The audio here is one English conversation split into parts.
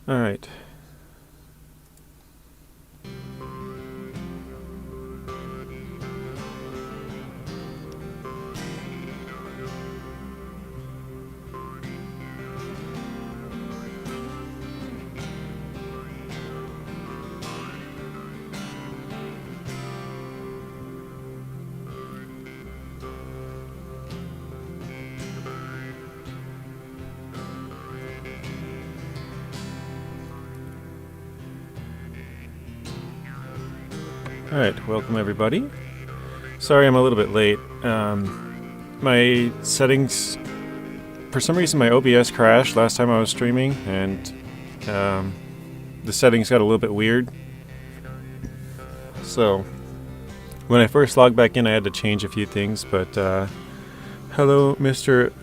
All right. Alright, welcome everybody. Sorry I'm a little bit late. My settings... For some reason my OBS crashed last time I was streaming, and the settings got a little bit weird. So, when I first logged back in I had to change a few things, but hello Mr.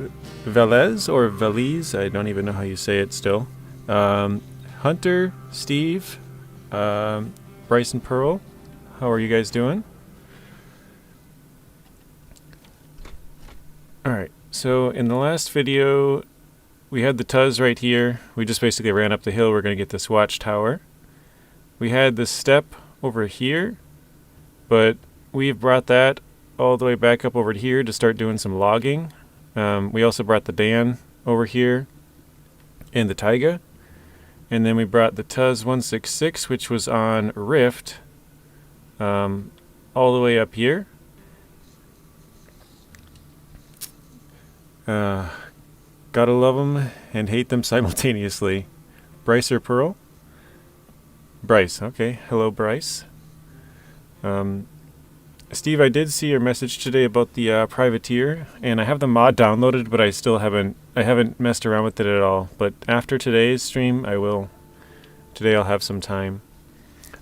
Velez, or Veliz, I don't even know how you say it still. Hunter, Steve, Bryce and Pearl. How are you guys doing? Alright, so in the last video we had the Tuz right here. We just basically ran up the hill. We're going to get this watchtower. We had the step over here, but we've brought that all the way back up over here to start doing some logging. We also brought the Dan over here and the Tayga. And then we brought the Tuz 166, which was on Rift, all the way up here. Gotta love them and hate them simultaneously. Bryce or Pearl? Bryce, okay. Hello, Bryce. Steve, I did see your message today about the privateer, and I have the mod downloaded, but I still haven't messed around with it at all. But after today's stream, I will. Today I'll have some time.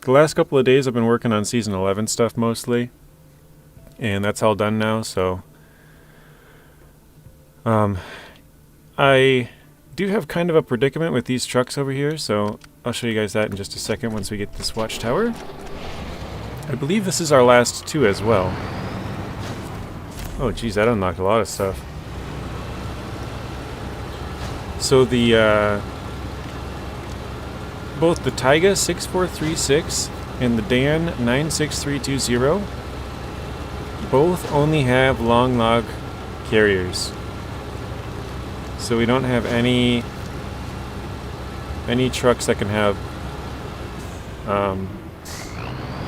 The last couple of days I've been working on Season 11 stuff mostly, and that's all done now, so I do have kind of a predicament with these trucks over here, so I'll show you guys that in just a second once we get this watchtower. I believe this is our last two as well. Oh geez, that unlocked a lot of stuff. So the both the Tayga 6436 and the Dan 96320 both only have long log carriers. So we don't have any trucks that can have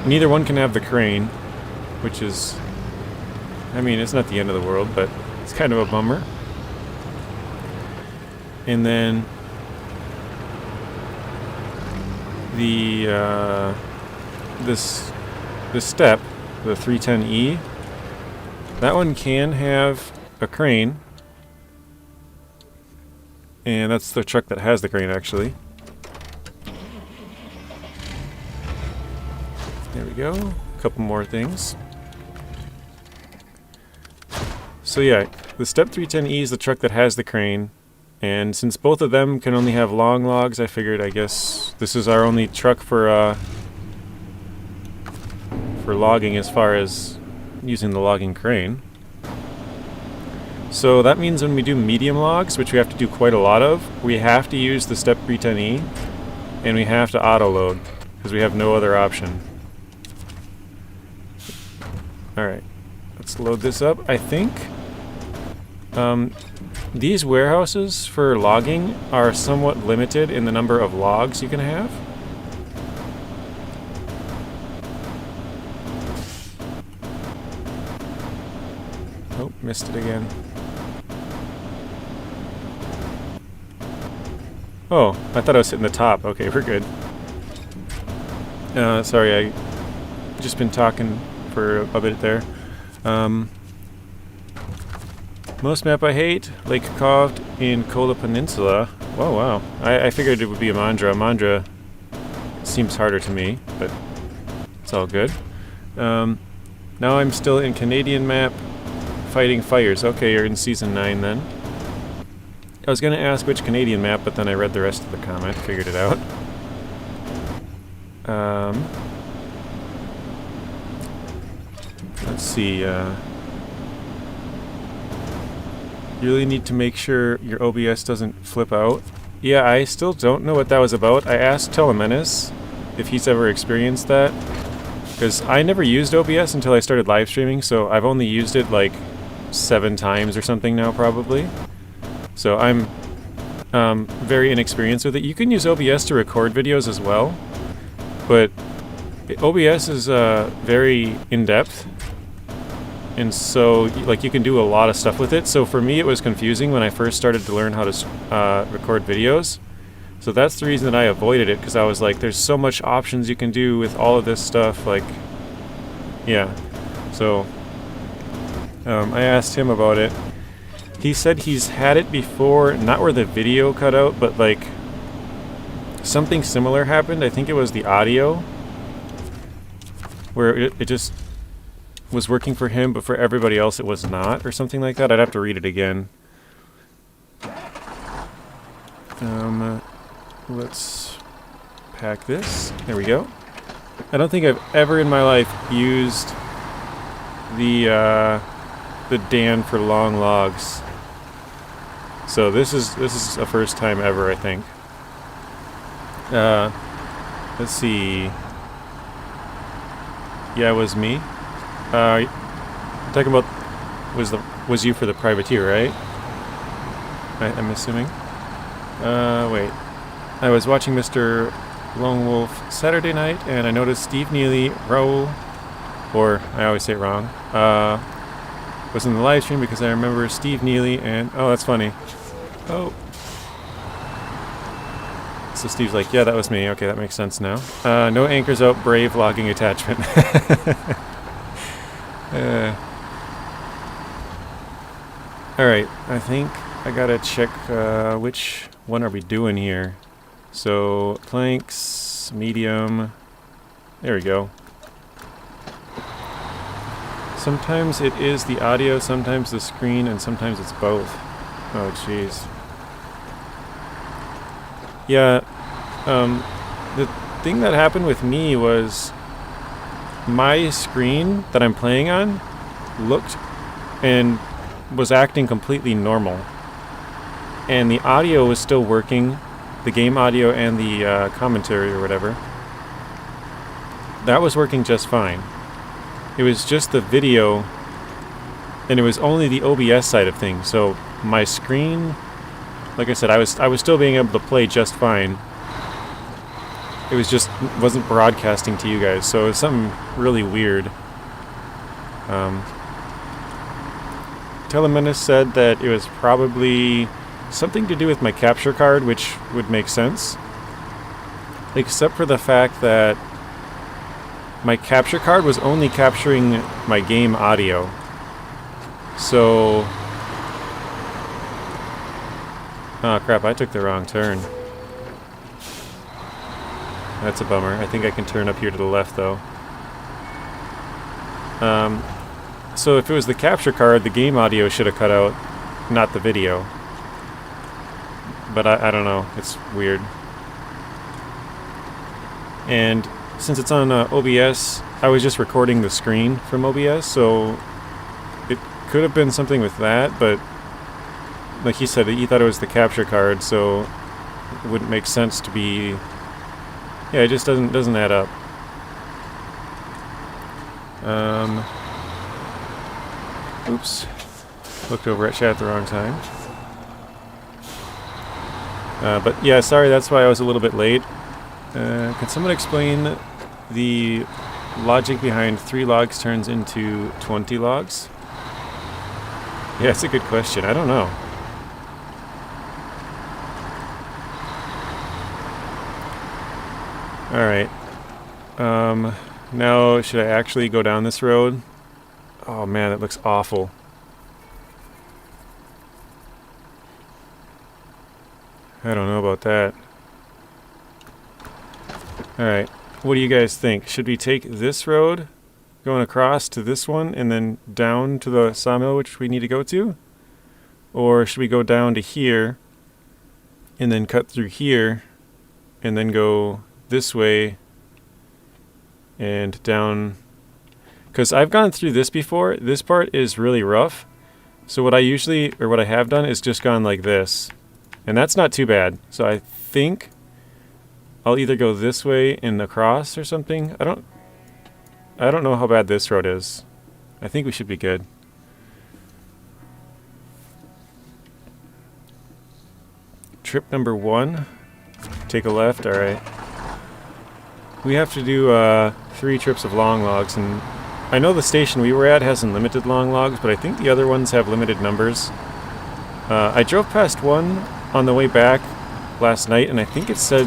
neither one can have the crane, which is, I mean, it's not the end of the world, but it's kind of a bummer. And then the step, the 310E, that one can have a crane, and that's the truck that has the crane actually. There we go. A couple more things. So yeah, the Step 310E is the truck that has the crane, and since both of them can only have long logs, I figured I guess this is our only truck for logging as far as using the logging crane. So that means when we do medium logs, which we have to do quite a lot of, we have to use the Step 310E, and we have to auto load because we have no other option. Alright, let's load this up. I think these warehouses for logging are somewhat limited in the number of logs you can have. Oh, missed it again. Oh, I thought I was hitting the top. Okay, we're good. Sorry, I just been talking for a bit there. Most map I hate, Lake Coved in Kola Peninsula. Oh wow, I figured it would be Amandra. Amandra seems harder to me, but it's all good. Now I'm still in Canadian map, fighting fires. Okay, you're in Season 9 then. I was going to ask which Canadian map, but then I read the rest of the comment, figured it out. Let's see, you really need to make sure your OBS doesn't flip out Yeah, I still don't know what that was about. I asked Taymyr if he's ever experienced that, because I never used OBS until I started live streaming, so I've only used it like 7 times or something now, probably. So I'm very inexperienced with it. You can use OBS to record videos as well, but OBS is very in-depth, and so like you can do a lot of stuff with it. So for me, it was confusing when I first started to learn how to record videos. So that's the reason that I avoided it, because I was like, there's so much options you can do with all of this stuff. Like, yeah. So I asked him about it. He said he's had it before, not where the video cut out, but like something similar happened. I think it was the audio, where it just was working for him, but for everybody else it was not, or something like that. I'd have to read it again. Let's pack this. There we go. I don't think I've ever in my life used the Dan for long logs. So this is a first time ever, I think. Let's see. Yeah, it was me. Talking about was you for the privateer, right? I'm assuming. Wait. I was watching Mr. Lone Wolf Saturday night, and I noticed Steve Neely, Raul, or I always say it wrong, was in the live stream because I remember Steve Neely and... Oh, that's funny. Oh. So Steve's like, yeah, that was me. Okay, that makes sense now. No anchors out, brave logging attachment. Alright, I think I gotta check which one are we doing here. So, planks, medium, there we go. Sometimes it is the audio, sometimes the screen, and sometimes it's both. Oh, jeez. Yeah, the thing that happened with me was my screen that I'm playing on looked and was acting completely normal. And the audio was still working. The game audio and the commentary or whatever, that was working just fine. It was just the video, and it was only the OBS side of things. So my screen, like I said, I was still being able to play just fine. It was just wasn't broadcasting to you guys, so it was something really weird. Taymyr said that it was probably something to do with my capture card, which would make sense. Except for the fact that my capture card was only capturing my game audio. So... Oh crap, I took the wrong turn. That's a bummer. I think I can turn up here to the left though. So if it was the capture card, the game audio should have cut out, not the video. But I don't know, it's weird. And since it's on OBS, I was just recording the screen from OBS, so it could have been something with that, but like he said, he thought it was the capture card, so it wouldn't make sense to be... Yeah, it just doesn't add up. Oops. Looked over at chat at the wrong time. But yeah, sorry, that's why I was a little bit late. Can someone explain the logic behind 3 logs turns into 20 logs? Yeah, it's a good question. I don't know. Alright. Now, should I actually go down this road? Oh man, that looks awful. I don't know about that. Alright, what do you guys think? Should we take this road, going across to this one, and then down to the sawmill which we need to go to? Or should we go down to here, and then cut through here, and then go this way, and down... Because I've gone through this before. This part is really rough. So what I usually, or what I have done, is just gone like this. And that's not too bad. So I think I'll either go this way and across or something. I don't know how bad this road is. I think we should be good. Trip number 1. Take a left, alright. We have to do 3 trips of long logs, and I know the station we were at has unlimited long logs, but I think the other ones have limited numbers. I drove past one on the way back last night, and I think it said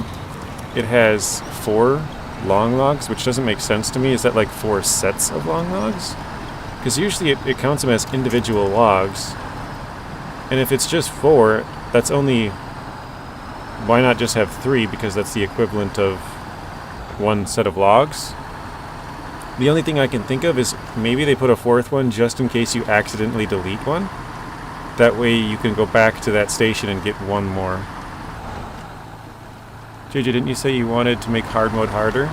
it has 4 long logs, which doesn't make sense to me. Is that like 4 sets of long logs? Because usually it counts them as individual logs. And if it's just 4, that's only... Why not just have 3? Because that's the equivalent of 1 set of logs. The only thing I can think of is maybe they put a 4th one just in case you accidentally delete one. That way you can go back to that station and get 1 more. JJ, didn't you say you wanted to make hard mode harder?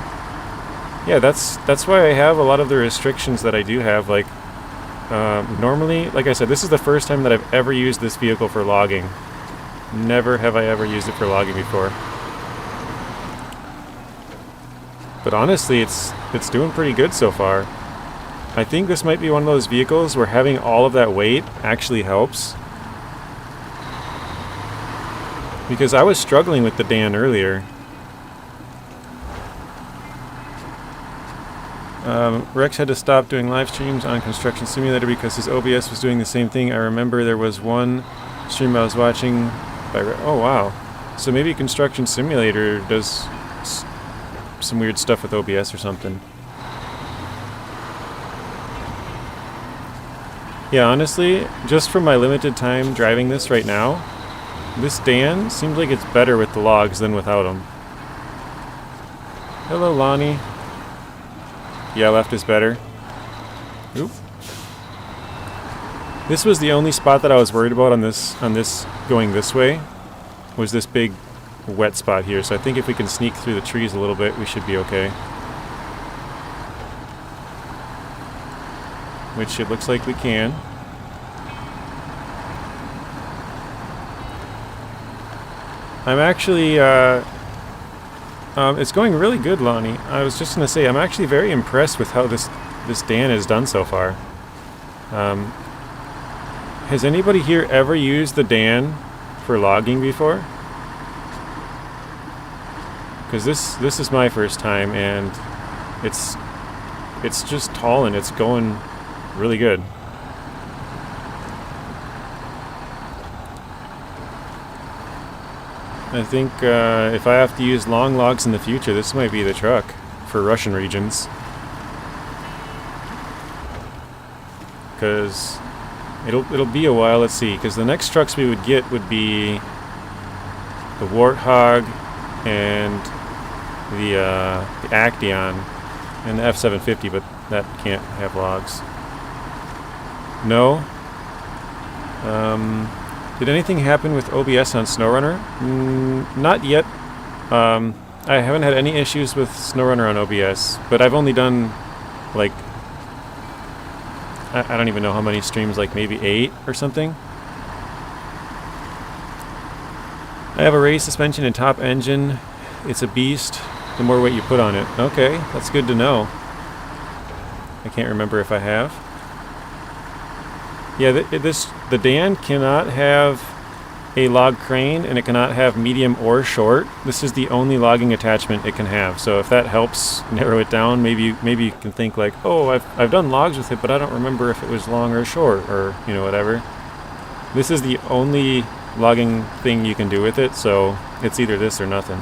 Yeah, that's why I have a lot of the restrictions that I do have. Like, normally, like I said, this is the first time that I've ever used this vehicle for logging. Never have I ever used it for logging before. But honestly, it's doing pretty good so far. I think this might be one of those vehicles where having all of that weight actually helps. Because I was struggling with the Dan earlier. Rex had to stop doing live streams on Construction Simulator because his OBS was doing the same thing. I remember there was one stream I was watching by oh wow. So maybe Construction Simulator does some weird stuff with OBS or something. Yeah, honestly, just from my limited time driving this right now, this Dan seems like it's better with the logs than without them. Hello, Lonnie. Yeah, left is better. Oop. This was the only spot that I was worried about on this going this way, was this big wet spot here. So I think if we can sneak through the trees a little bit, we should be okay. Which it looks like we can. I'm actually, it's going really good, Lonnie. I was just going to say, I'm actually very impressed with how this Dan has done so far. Has anybody here ever used the Dan for logging before? Because this is my first time, and it's just tall and it's going really good. I think if I have to use long logs in the future, this might be the truck for Russian regions. Because it'll be a while. Let's see. Because the next trucks we would get would be the Warthog and the Acteon and the F750, but that can't have logs. No. Did anything happen with OBS on SnowRunner? Not yet. I haven't had any issues with SnowRunner on OBS, but I've only done, like, I don't even know how many streams, like maybe 8 or something. I have a raised suspension and top engine. It's a beast. The more weight you put on it. Okay, that's good to know. I can't remember if I have. Yeah, the Dan cannot have a log crane, and it cannot have medium or short. This is the only logging attachment it can have. So if that helps narrow it down, maybe you can think like, oh, I've done logs with it, but I don't remember if it was long or short, or whatever. This is the only logging thing you can do with it, so it's either this or nothing.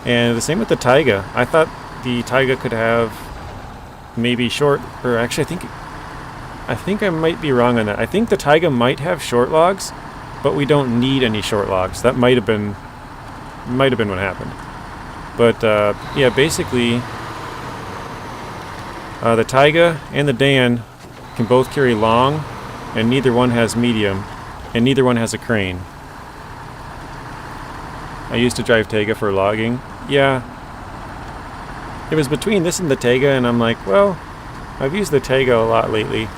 And the same with the Tayga. I thought the Tayga could have maybe short, or actually I think I might be wrong on that. I think the Tayga might have short logs, but we don't need any short logs. That might have been what happened. But yeah, basically, the Tayga and the Dan can both carry long, and neither one has medium, and neither one has a crane. I used to drive Tayga for logging. Yeah. It was between this and the Tayga, and I'm like, well, I've used the Tayga a lot lately.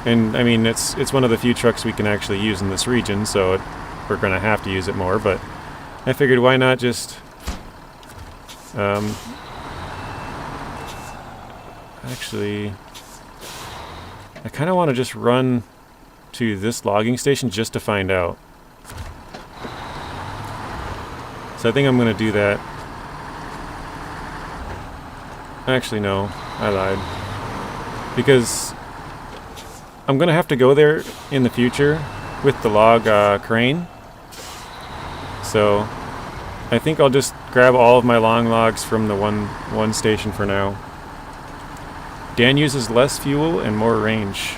And I mean, it's one of the few trucks we can actually use in this region, so we're going to have to use it more, but I figured why not just actually, I kind of want to just run to this logging station just to find out. So I think I'm going to do that. Actually, no, I lied. Because I'm going to have to go there in the future with the log crane. So I think I'll just grab all of my long logs from the one station for now. Dan uses less fuel and more range.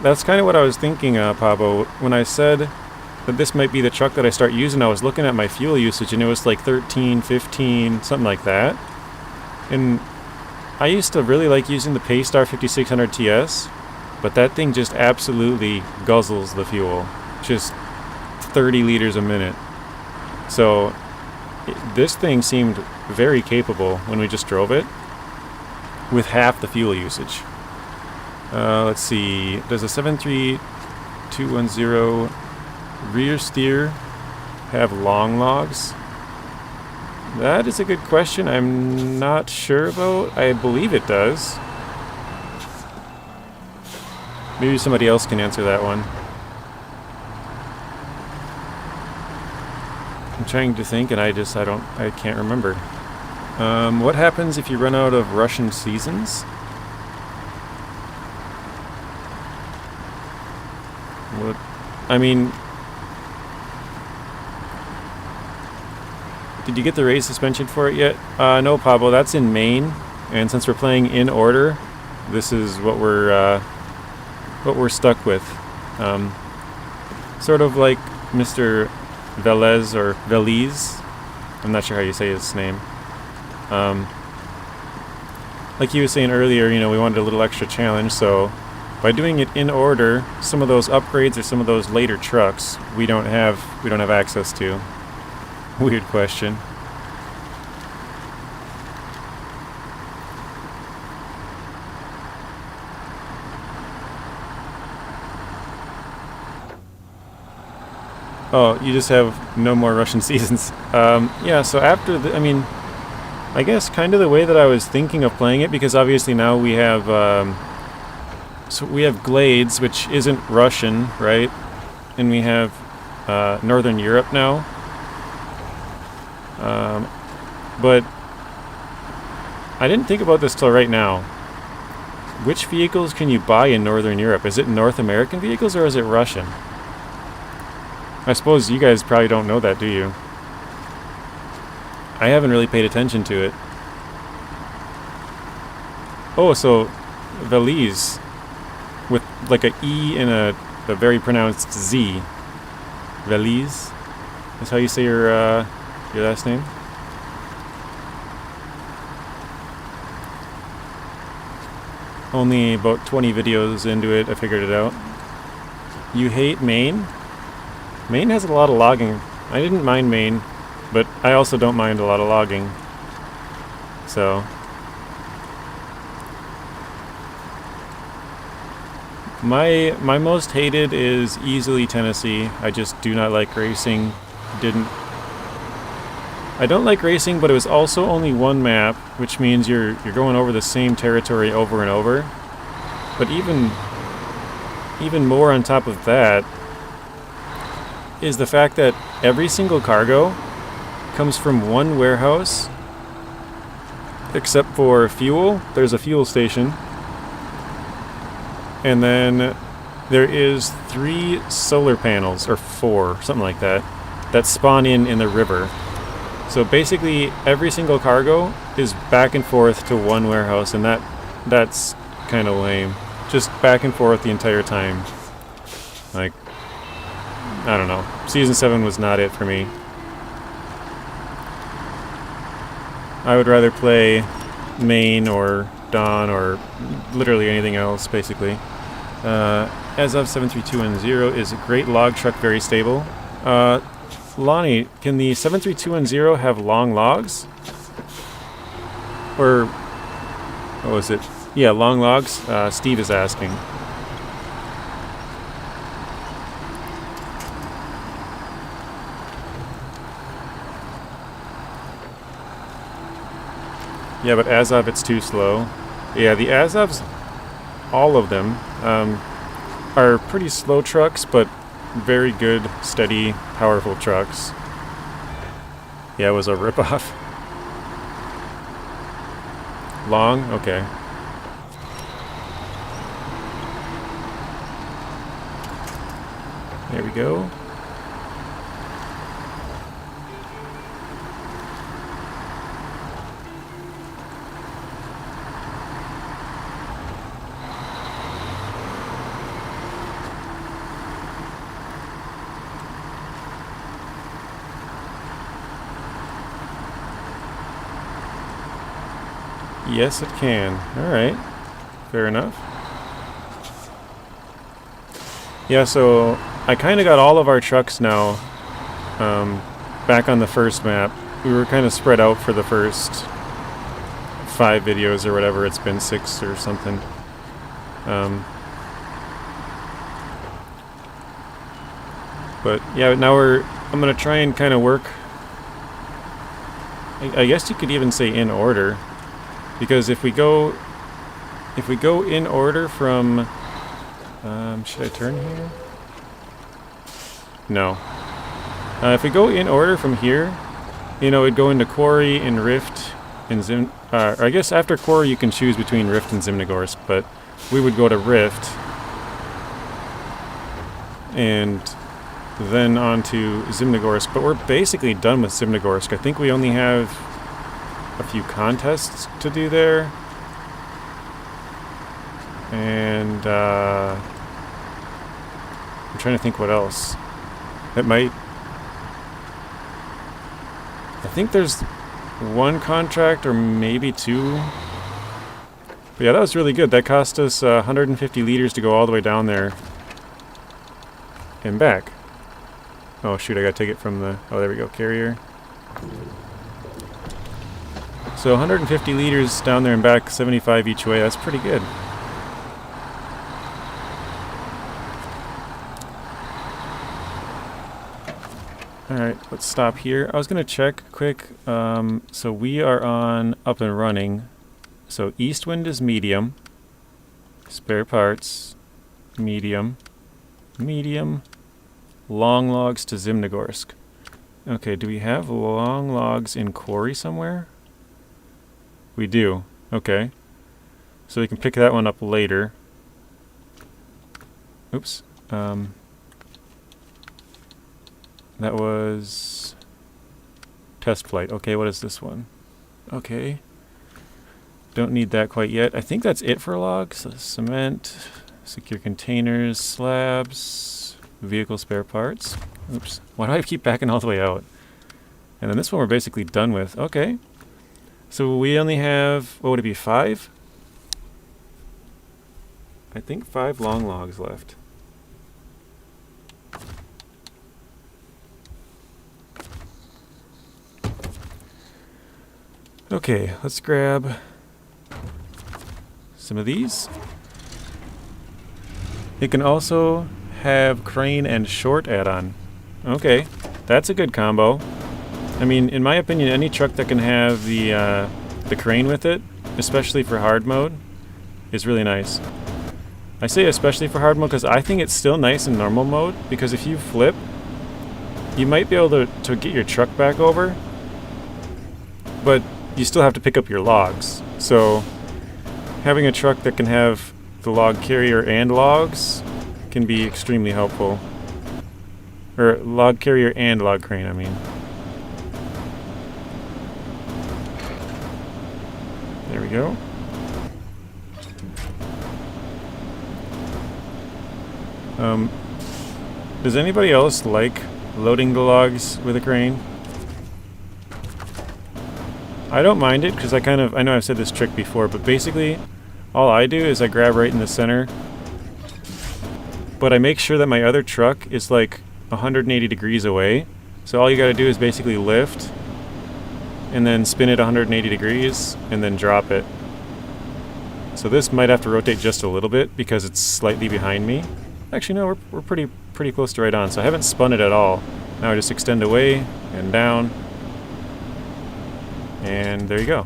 That's kind of what I was thinking, Pablo. When I said that this might be the truck that I start using, I was looking at my fuel usage and it was like 13, 15, something like that. And I used to really like using the Fleetstar F2070A TS, but that thing just absolutely guzzles the fuel. Just 30 liters a minute. So this thing seemed very capable when we just drove it with half the fuel usage. Let's see, does a 73210 rear steer have long logs? That is a good question. I'm not sure about. I believe it does. Maybe somebody else can answer that one. I'm trying to think and I can't remember. What happens if you run out of Russian seasons? What? I mean, did you get the raised suspension for it yet? No, Pablo, that's in Maine, and since we're playing in order, this is what we're stuck with. Sort of like Mr. Velez or Veliz. I'm not sure how you say his name. Like he was saying earlier, you know, we wanted a little extra challenge, so by doing it in order, some of those upgrades or some of those later trucks we don't have access to. Weird question. Oh, you just have no more Russian seasons. Yeah, so after the, I mean, I guess kind of the way that I was thinking of playing it, because obviously now we have, so we have Glades, which isn't Russian, right? And we have Northern Europe now. But I didn't think about this till right now. Which vehicles can you buy in Northern Europe? Is it North American vehicles or is it Russian? I suppose you guys probably don't know that, do you? I haven't really paid attention to it. Oh, so Veliz with like a E and a very pronounced Z. Veliz? That's how you say your last name? Only about 20 videos into it, I figured it out. You hate Maine? Maine has a lot of logging. I didn't mind Maine, but I also don't mind a lot of logging. So my most hated is easily Tennessee. I just do not like racing. I don't like racing, but it was also only one map, which means you're going over the same territory over and over. But even more on top of that is the fact that every single cargo comes from one warehouse, except for fuel. There's a fuel station. And then there is 3 solar panels, or 4, something like that, that spawn in the river. So basically every single cargo is back and forth to one warehouse, and that's kind of lame. Just back and forth the entire time. Like, I don't know. Season 7 was not it for me. I would rather play Maine or Dawn or literally anything else, basically. As of 73210 is a great log truck, very stable. Lonnie, can the 73210 have long logs? Or, what was it? Yeah, long logs. Steve is asking. Yeah, but Azov, it's too slow. Yeah, the Azovs, all of them, are pretty slow trucks, but very good, steady, powerful trucks. Yeah, it was a ripoff. Long? Okay. There we go. Yes, it can. Alright. Fair enough. Yeah, so I kind of got all of our trucks now back on the first map. We were kind of spread out for the first 5 videos or whatever. It's been 6 or something. But yeah, now I'm going to try and kind of work. I guess you could even say in order. Because if we go in order from, should I turn here? No. If we go in order from here, you know, it'd go into Quarry and Rift and Zim. Or I guess after Quarry you can choose between Rift and Zimnegorsk, but we would go to Rift and then on to Zimnegorsk. But we're basically done with Zimnegorsk. I think we only have a few contests to do there, and I'm trying to think what else. It might. I think there's 1 contract or maybe 2. But yeah, that was really good. That cost us 150 liters to go all the way down there and back. Oh shoot! I gotta take it from the. Oh, there we go. Carrier. So 150 liters down there and back, 75 each way. That's pretty good. Alright, let's stop here. I was going to check quick. So we are on up and running. So east wind is medium. Spare parts, medium. Medium. Long logs to Zimnegorsk. Okay, do we have long logs in Quarry somewhere? We do. Okay. So we can pick that one up later. Oops. That was test flight. Okay, what is this one? Okay. Don't need that quite yet. I think that's it for logs. Cement, secure containers, slabs, vehicle spare parts. Oops. Why do I keep backing all the way out? And then this one we're basically done with. Okay. So we only have, what would it be, 5? I think 5 long logs left. Okay, let's grab some of these. It can also have crane and short add-on. Okay, that's a good combo. I mean, in my opinion, any truck that can have the crane with it, especially for hard mode, is really nice. I say especially for hard mode because I think it's still nice in normal mode, because if you flip, you might be able to get your truck back over, but you still have to pick up your logs. So having a truck that can have the log carrier and logs can be extremely helpful. Or log carrier and log crane, I mean. There we go. Does anybody else like loading the logs with a crane? I don't mind it because I know I've said this trick before, but basically all I do is I grab right in the center, but I make sure that my other truck is like 180 degrees away. So all you gotta do is basically lift and then spin it 180 degrees and then drop it. So this might have to rotate just a little bit because it's slightly behind me. Actually, no, we're pretty close to right on, so I haven't spun it at all. Now I just extend away and down. And there you go.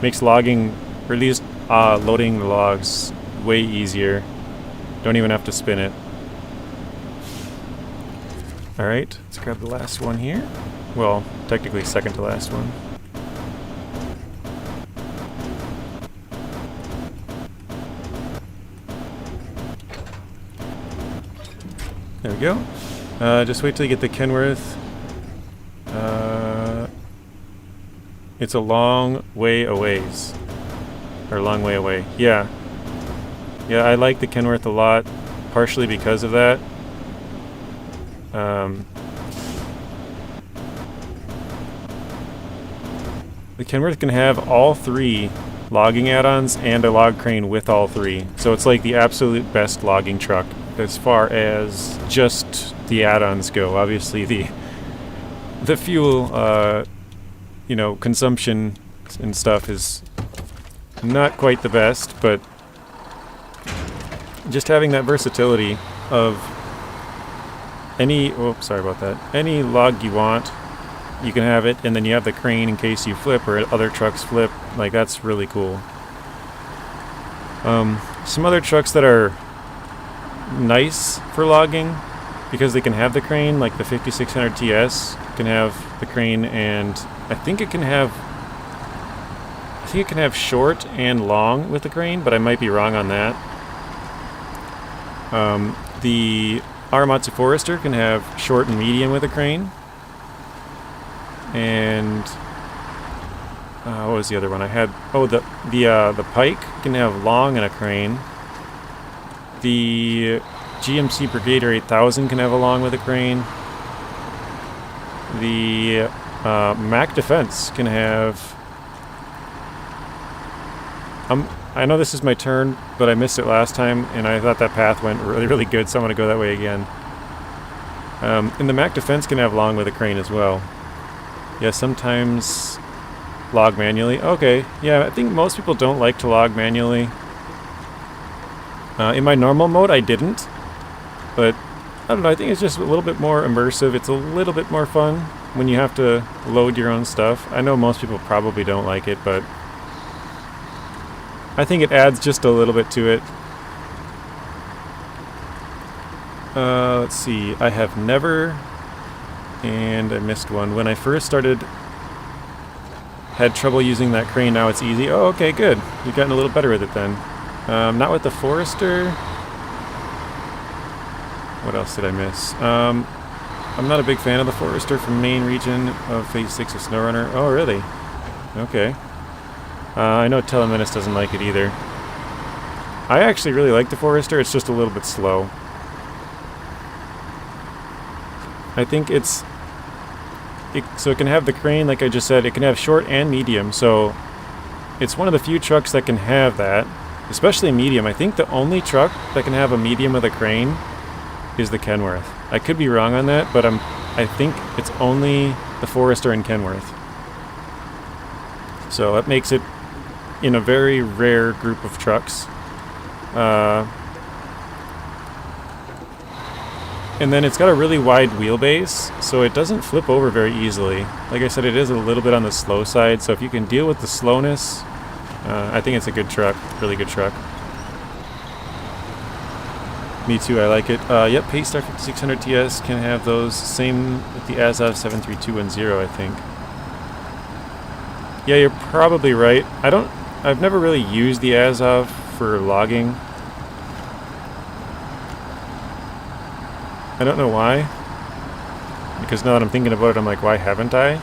Makes logging, or at least loading the logs, way easier. Don't even have to spin it. Alright, let's grab the last one here. Well, technically second to last one. There we go. Just wait till you get the Kenworth. It's a long way away. Or a long way away. Yeah. Yeah, I like the Kenworth a lot, partially because of that. The Kenworth can have all 3 logging add-ons and a log crane with all 3. So it's like the absolute best logging truck as far as just the add-ons go. Obviously the fuel you know, consumption and stuff is not quite the best, but just having that versatility of any, oh, sorry about that, any log you want, you can have it, and then you have the crane in case you flip or other trucks flip. Like, that's really cool. Some other trucks that are nice for logging because they can have the crane, like the 5600 TS can have the crane, and I think it can have short and long with the crane, but I might be wrong on that. The Aramatsu Forester can have short and medium with a crane. And what was the other one I had? Oh, the Pike can have long and a crane. The GMC Brigadier 8000 can have a long with a crane. The Mac Defense can have... I know this is my turn, but I missed it last time, and I thought that path went really, really good, so I'm going to go that way again. And the Mac Defense can have long with a crane as well. Yeah, sometimes log manually. Okay, yeah, I think most people don't like to log manually. In my normal mode, I didn't. But, I don't know, I think it's just a little bit more immersive. It's a little bit more fun when you have to load your own stuff. I know most people probably don't like it, but I think it adds just a little bit to it. Let's see, I have never, and I missed one. When I first started, had trouble using that crane, now it's easy. Oh, okay, good. You've gotten a little better with it then. Not with the Forester. What else did I miss? I'm not a big fan of the Forester from main region of Phase 6 of SnowRunner. Oh, really? Okay. I know Telemenace doesn't like it either. I actually really like the Forester, it's just a little bit slow. I think so it can have the crane, like I just said, it can have short and medium, so it's one of the few trucks that can have that, especially medium. I think the only truck that can have a medium with a crane is the Kenworth. I could be wrong on that, but I think it's only the Forester and Kenworth. So that makes it in a very rare group of trucks. And then it's got a really wide wheelbase, so it doesn't flip over very easily. Like I said, it is a little bit on the slow side, so if you can deal with the slowness, I think it's a good truck, really good truck. Me too, I like it. Yep, Paystar 5600 TS can have those. Same with the Azov 73210, I think. Yeah, you're probably right. I've never really used the Azov for logging. I don't know why. Because now that I'm thinking about it, I'm like, why haven't I?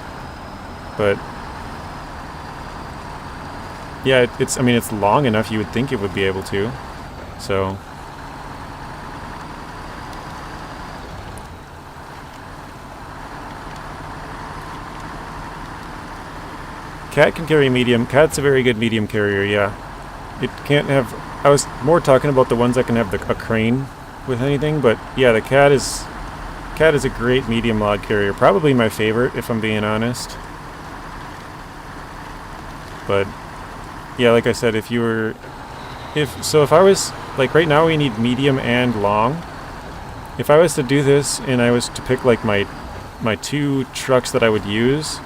But yeah, I mean, it's long enough you would think it would be able to. So Cat can carry medium. Cat's a very good medium carrier, yeah. It can't have... I was more talking about the ones that can have a crane with anything, but yeah, the Cat is a great medium log carrier. Probably my favorite, if I'm being honest. But yeah, like I said, if you were if I was, like right now we need medium and long. If I was to do this and I was to pick like my two trucks that I would use,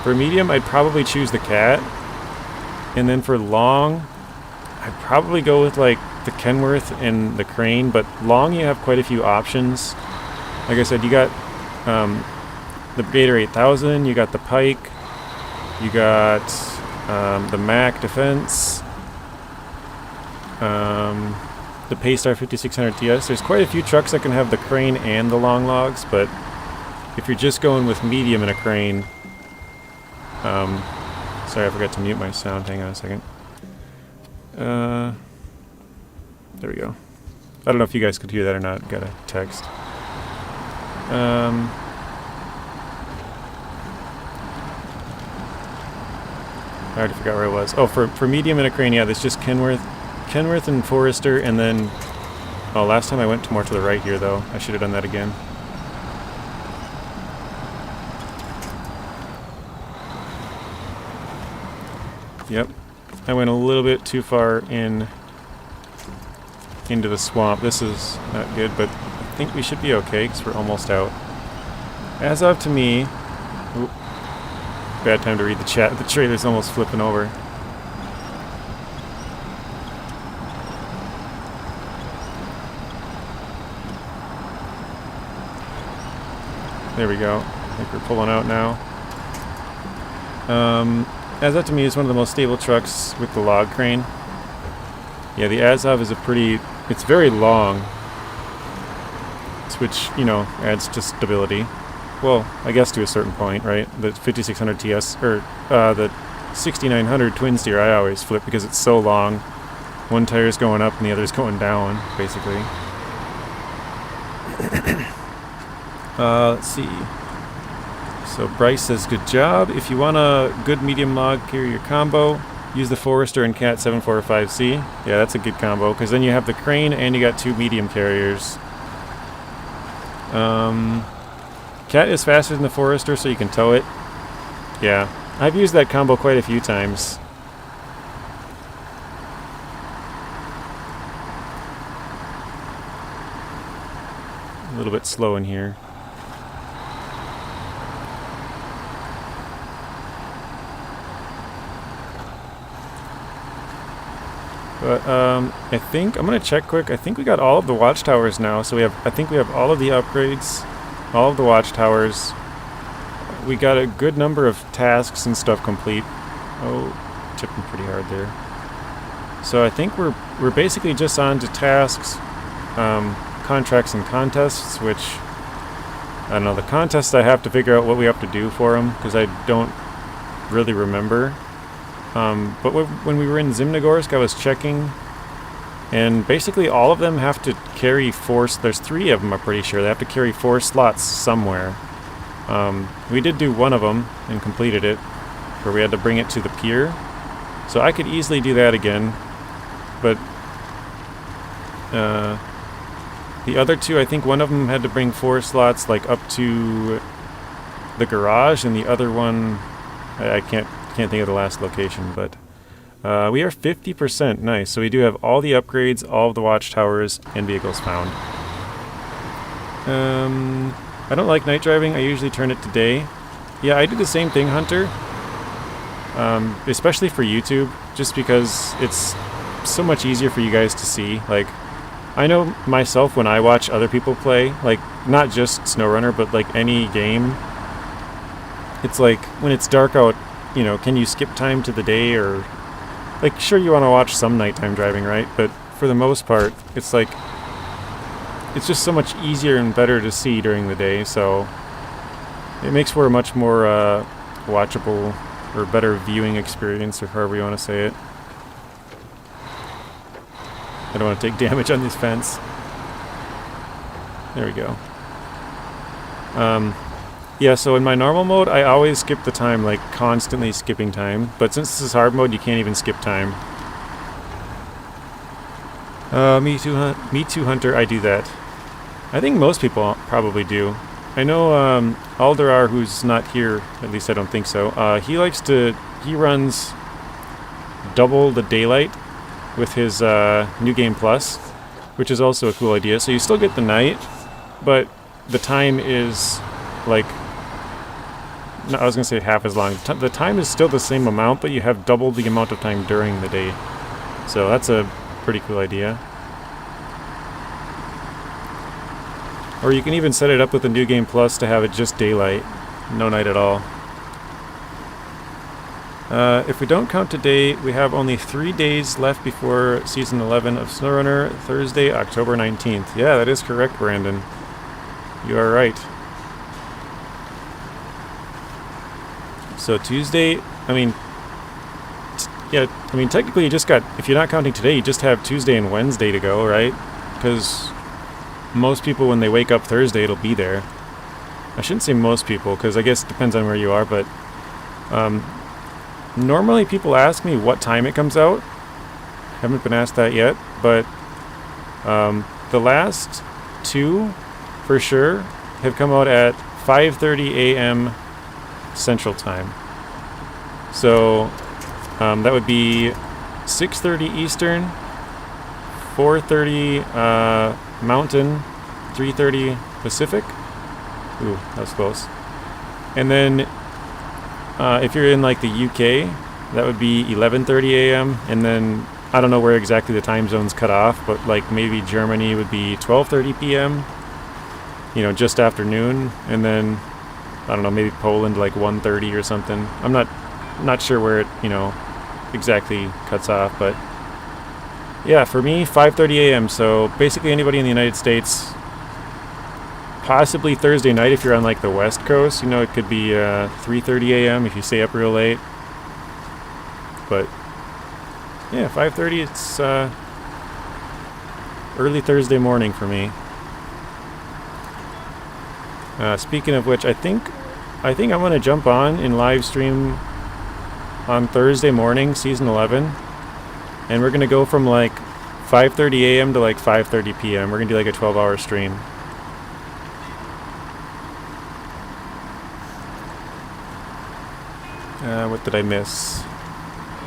for medium I'd probably choose the Cat, and then for long I'd probably go with like the Kenworth and the Crane, but long you have quite a few options. Like I said, you got the Gator 8000, you got the Pike, you got the Mack Defense, the Paystar 5600 TS. There's quite a few trucks that can have the Crane and the long logs, but if you're just going with medium and a Crane, sorry, I forgot to mute my sound. Hang on a second. There we go. I don't know if you guys could hear that or not. Got a text. I already forgot where I was. Oh, for medium and a Crane, yeah, there's just Kenworth and Forester, and then... Oh, last time I went more to the right here, though. I should have done that again. Yep. I went a little bit too far into the swamp. This is not good, but I think we should be okay, because we're almost out. As of to me... Oop, bad time to read the chat. The trailer's almost flipping over. There we go. I think we're pulling out now. Azov to me is one of the most stable trucks with the log crane. Yeah, the Azov is it's very long, which, you know, adds to stability. Well, I guess to a certain point, right? The 5600 TS, or the 6900 Twinsteer, I always flip because it's so long. One tire's going up and the other's going down, basically. Let's see. So Bryce says, good job. If you want a good medium log carrier combo, use the Forester and Cat 745C. Yeah, that's a good combo, because then you have the Crane and you got two medium carriers. Cat is faster than the Forester, so you can tow it. Yeah, I've used that combo quite a few times. A little bit slow in here. But I think I'm gonna check quick. I think we got all of the watchtowers now. So I think we have all of the upgrades, all of the watchtowers. We got a good number of tasks and stuff complete. Oh, chipping pretty hard there. So I think we're basically just on to tasks, contracts and contests. Which I don't know. The contests I have to figure out what we have to do for them because I don't really remember. But when we were in Zimnogorsk, I was checking, and basically all of them have to carry there's 3 of them, I'm pretty sure. They have to carry 4 slots somewhere. We did do one of them and completed it, where we had to bring it to the pier. So I could easily do that again, but the other 2, I think one of them had to bring 4 slots like up to the garage, and the other one, I can't think of the last location, but we are 50%. Nice. So we do have all the upgrades, all of the watchtowers, and vehicles found. I don't like night driving. I usually turn it to day. Yeah, I do the same thing, Hunter. Especially for YouTube, just because it's so much easier for you guys to see. Like, I know myself when I watch other people play, like not just SnowRunner, but like any game. It's like when it's dark out, you know, can you skip time to the day? Or like, sure, you want to watch some nighttime driving, right? But for the most part, it's like it's just so much easier and better to see during the day, so it makes for a much more watchable or better viewing experience, or however you want to say it. I don't want to take damage on this fence. There we go. Yeah, so in my normal mode, I always skip the time, like constantly skipping time. But since this is hard mode, you can't even skip time. Me too, Hunter, I do that. I think most people probably do. I know Alderar, who's not here, at least I don't think so, he runs double the daylight with his New Game Plus, which is also a cool idea. So you still get the night, but the time is like, no, I was going to say half as long. The time is still the same amount, but you have double the amount of time during the day. So that's a pretty cool idea. Or you can even set it up with the New Game Plus to have it just daylight, no night at all. If we don't count today, we have only 3 days left before Season 11 of SnowRunner, Thursday, October 19th. Yeah, that is correct, Brandon. You are right. So Tuesday, technically you just got, if you're not counting today, you just have Tuesday and Wednesday to go, right? Because most people, when they wake up Thursday, it'll be there. I shouldn't say most people, because I guess it depends on where you are, but normally people ask me what time it comes out. Haven't been asked that yet, but the last two, for sure, have come out at 5:30 a.m. Central Time. So that would be 6:30 Eastern, 4:30 Mountain, 3:30 Pacific. Ooh, that was close. And then if you're in like the UK, that would be 11:30 a.m. And then I don't know where exactly the time zones cut off, but like maybe Germany would be 12:30 p.m. You know, just afternoon, and then I don't know, maybe Poland like 1:30 or something. I'm not sure where it, exactly cuts off, but yeah, for me 5:30 a.m. So basically anybody in the United States, possibly Thursday night if you're on like the West Coast, it could be 3:30 a.m. if you stay up real late. But yeah, 5:30, it's early Thursday morning for me. Speaking of which, I think I'm going to jump on in live stream on Thursday morning, Season 11, and we're going to go from like 5:30 a.m. to like 5:30 p.m. We're going to do like a 12-hour stream. What did I miss?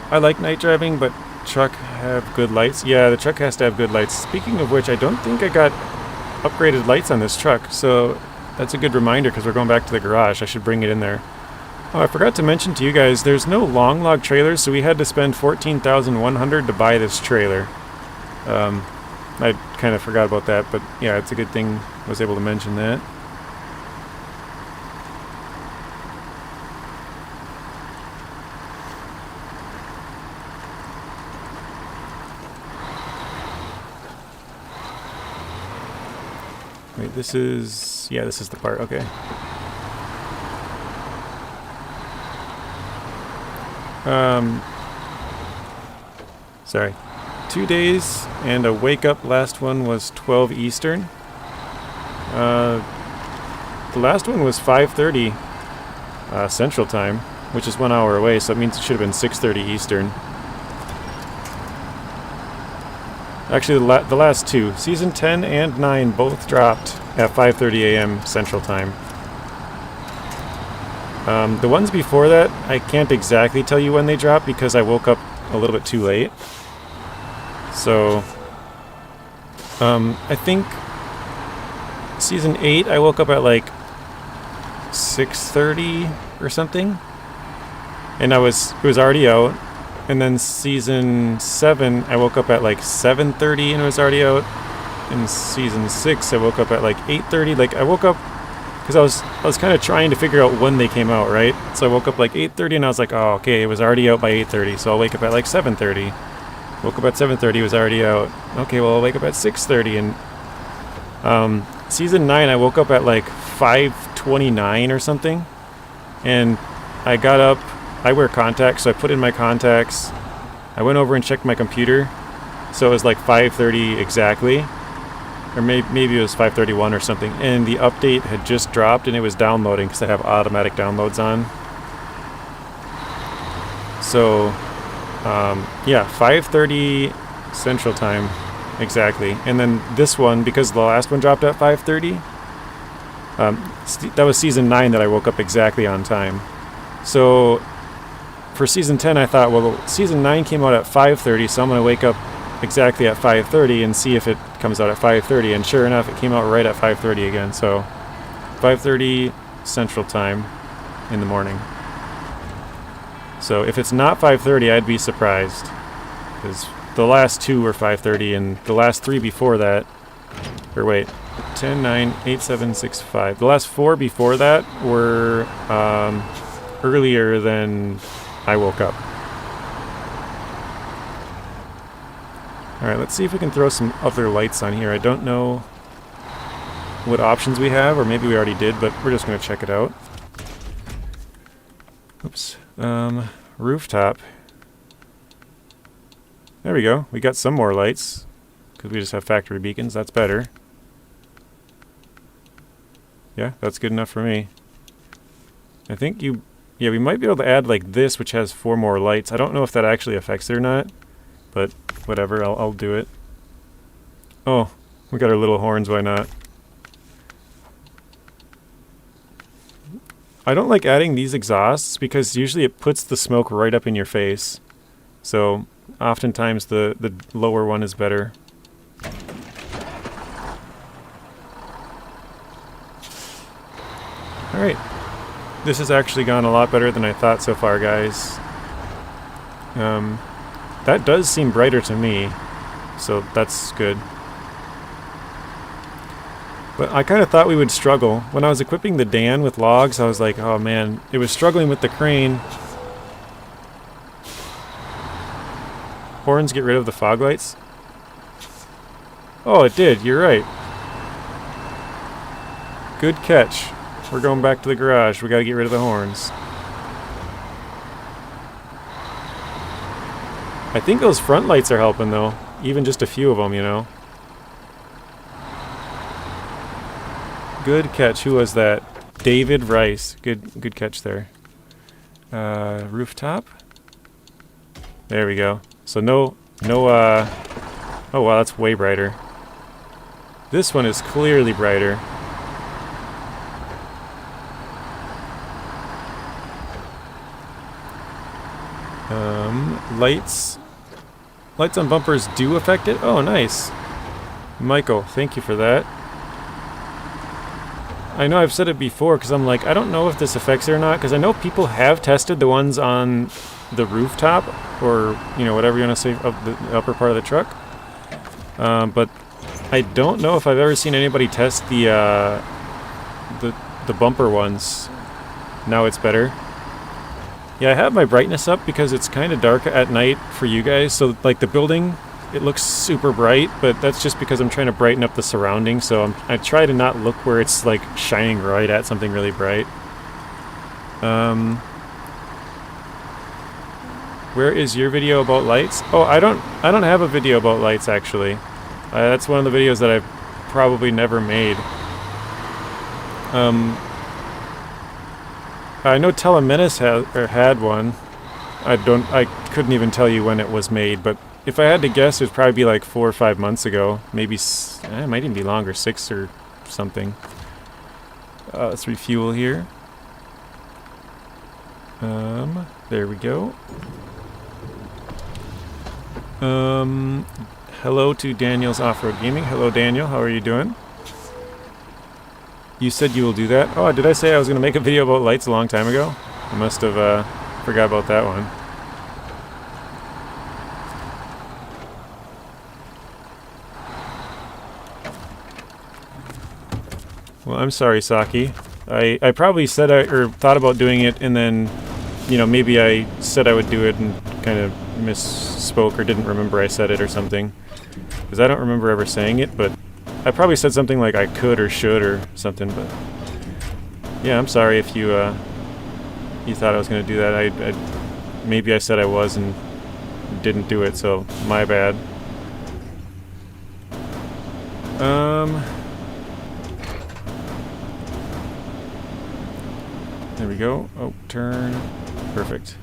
I like night driving, but truck have good lights. Yeah, the truck has to have good lights. Speaking of which, I don't think I got upgraded lights on this truck, so that's a good reminder because we're going back to the garage. I should bring it in there. Oh, I forgot to mention to you guys, there's no long log trailers, so we had to spend $14,100 to buy this trailer. I kind of forgot about that, but yeah, it's a good thing I was able to mention that. Wait, this is the part, okay. Sorry. 2 days and a wake up. Last one was 12 Eastern. The last one was 5:30 Central Time, which is 1 hour away, so it means it should have been 6:30 Eastern. Actually, the last two, Season 10 and 9, both dropped at 5:30 a.m. Central Time. The ones before that, I can't exactly tell you when they dropped because I woke up a little bit too late. So, I think Season 8, I woke up at like 6:30 or something, and it was already out. And then Season 7, I woke up at like 7:30 and it was already out. In Season 6, I woke up at like 8:30. Like I woke up because I was kind of trying to figure out when they came out, right? So I woke up like 8:30 and I was like, oh, okay, it was already out by 8:30, so I'll wake up at like 7:30. Woke up at 7:30, it was already out. Okay, well I'll wake up at 6:30. And Season 9, I woke up at like 5:29 or something, and I got up. I wear contacts, so I put in my contacts. I went over and checked my computer, so it was like 5:30 exactly, or maybe it was 5:31 or something, and the update had just dropped and it was downloading because I have automatic downloads on. So yeah, 5:30 Central Time exactly. And then this one, because the last one dropped at 5:30, that was Season 9 that I woke up exactly on time. So for Season 10, I thought, well, Season 9 came out at 5:30, so I'm going to wake up exactly at 5:30 and see if it comes out at 5:30, and sure enough, it came out right at 5:30 again. So 5:30 Central Time in the morning. So if it's not 5:30, I'd be surprised, because the last two were 5:30, and the last three before that, or wait, 10, 9, 8, 7, 6, 5. The last four before that were earlier than I woke up. Alright, let's see if we can throw some other lights on here. I don't know what options we have, or maybe we already did, but we're just going to check it out. Oops. Rooftop. There we go. We got some more lights, because we just have factory beacons. That's better. Yeah, that's good enough for me. I think yeah, we might be able to add like this, which has 4 more lights. I don't know if that actually affects it or not, but whatever, I'll do it. Oh, we got our little horns, why not? I don't like adding these exhausts because usually it puts the smoke right up in your face. So oftentimes the lower one is better. Alright, this has actually gone a lot better than I thought so far, guys. That does seem brighter to me, so that's good. But I kind of thought we would struggle. When I was equipping the Dan with logs, I was like, oh man, it was struggling with the crane. Horns get rid of the fog lights? Oh, it did, you're right. Good catch. We're going back to the garage. We gotta get rid of the horns. I think those front lights are helping though. Even just a few of them, you know. Good catch. Who was that? David Rice. Good catch there. Rooftop. There we go. So no, oh wow, that's way brighter. This one is clearly brighter. Lights on bumpers do affect it? Oh, nice. Michael, thank you for that. I know I've said it before because I'm like, I don't know if this affects it or not, because I know people have tested the ones on the rooftop, or, you know, whatever you want to say, of the upper part of the truck. But I don't know if I've ever seen anybody test the bumper ones. Now it's better. Yeah, I have my brightness up because it's kind of dark at night for you guys, so like the building, it looks super bright, but that's just because I'm trying to brighten up the surroundings, so I try to not look where it's like shining right at something really bright. Where is your video about lights? Oh, I don't have a video about lights actually. That's one of the videos that I've probably never made. I know Telemenace had one. I couldn't even tell you when it was made, but if I had to guess, it'd probably be like 4 or 5 months ago. Maybe, it might even be longer, 6 or something. Let's refuel here. There we go. Hello to Daniel's Off-Road Gaming. Hello, Daniel. How are you doing? You said you will do that? Oh, did I say I was going to make a video about lights a long time ago? I must have forgot about that one. Well, I'm sorry, Saki. I probably said or thought about doing it, and then, you know, maybe I said I would do it and kind of misspoke or didn't remember I said it or something. Because I don't remember ever saying it, but I probably said something like I could or should or something, but yeah, I'm sorry if you you thought I was going to do that. Maybe I said I was and didn't do it, so my bad. There we go. Oh, turn. Perfect.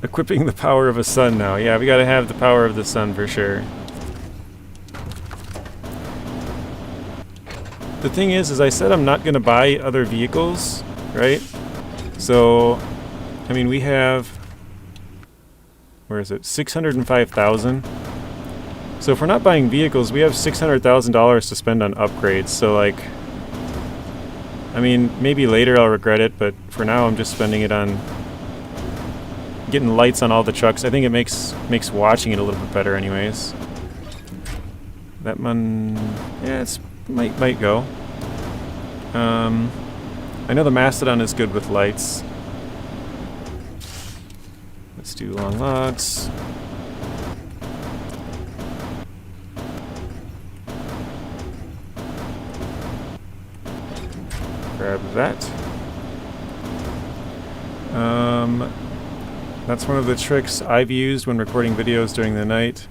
Equipping the power of a sun now. Yeah, we gotta have the power of the sun for sure. The thing is I said I'm not gonna buy other vehicles, right? So, I mean, we have where is it? 605,000. So if we're not buying vehicles, we have $600,000 to spend on upgrades. So like, I mean, maybe later I'll regret it, but for now I'm just spending it on getting lights on all the trucks. I think it makes watching it a little bit better anyways. That one, yeah, it's might go. I know the Mastodon is good with lights. Let's do long logs. Grab that. That's one of the tricks I've used when recording videos during the night.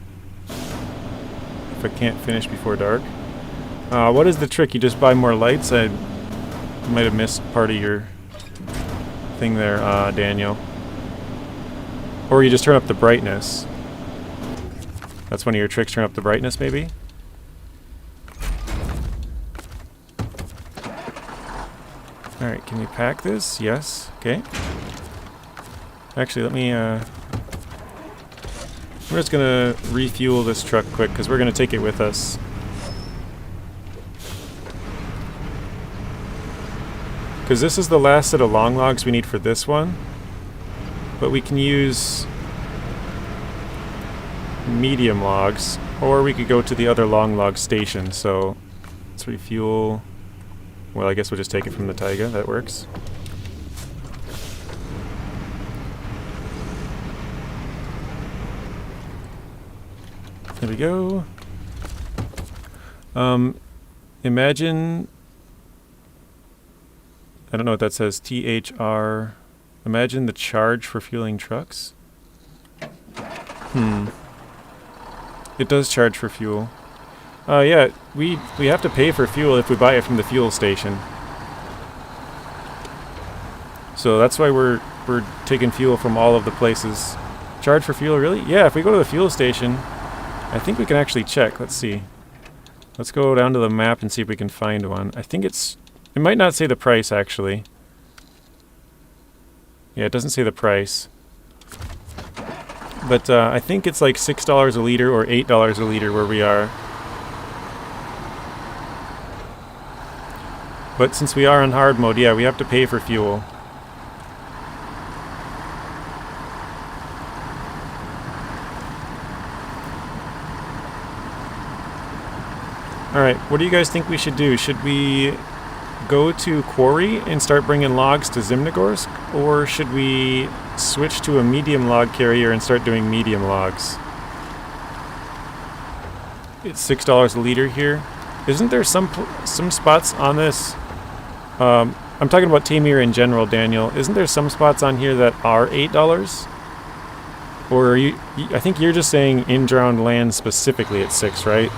If I can't finish before dark. What is the trick? You just buy more lights? I might have missed part of your thing there, Daniel. Or you just turn up the brightness. That's one of your tricks, turn up the brightness maybe? Alright, can we pack this? Yes. Okay. Actually, let me, we're just gonna refuel this truck quick, because we're gonna take it with us. Because this is the last set of long logs we need for this one. But we can use medium logs, or we could go to the other long log station. So let's refuel. Well, I guess we'll just take it from the Tayga. That works. There we go. Imagine, I don't know what that says, THR. Imagine the charge for fueling trucks. It does charge for fuel. Yeah, we have to pay for fuel if we buy it from the fuel station. So that's why we're taking fuel from all of the places. Charge for fuel, really? Yeah, if we go to the fuel station, I think we can actually check. Let's see. Let's go down to the map and see if we can find one. I think it might not say the price, actually. Yeah, it doesn't say the price. But I think it's like $6 a liter or $8 a liter where we are. But since we are on hard mode, yeah, we have to pay for fuel. Alright, what do you guys think we should do? Should we go to Quarry and start bringing logs to Zimnogorsk? Or should we switch to a medium log carrier and start doing medium logs? It's $6 a liter here. Isn't there some spots on this? I'm talking about Taymyr in general, Daniel. Isn't there some spots on here that are $8? Or are you? I think you're just saying in-drowned land specifically at 6, right?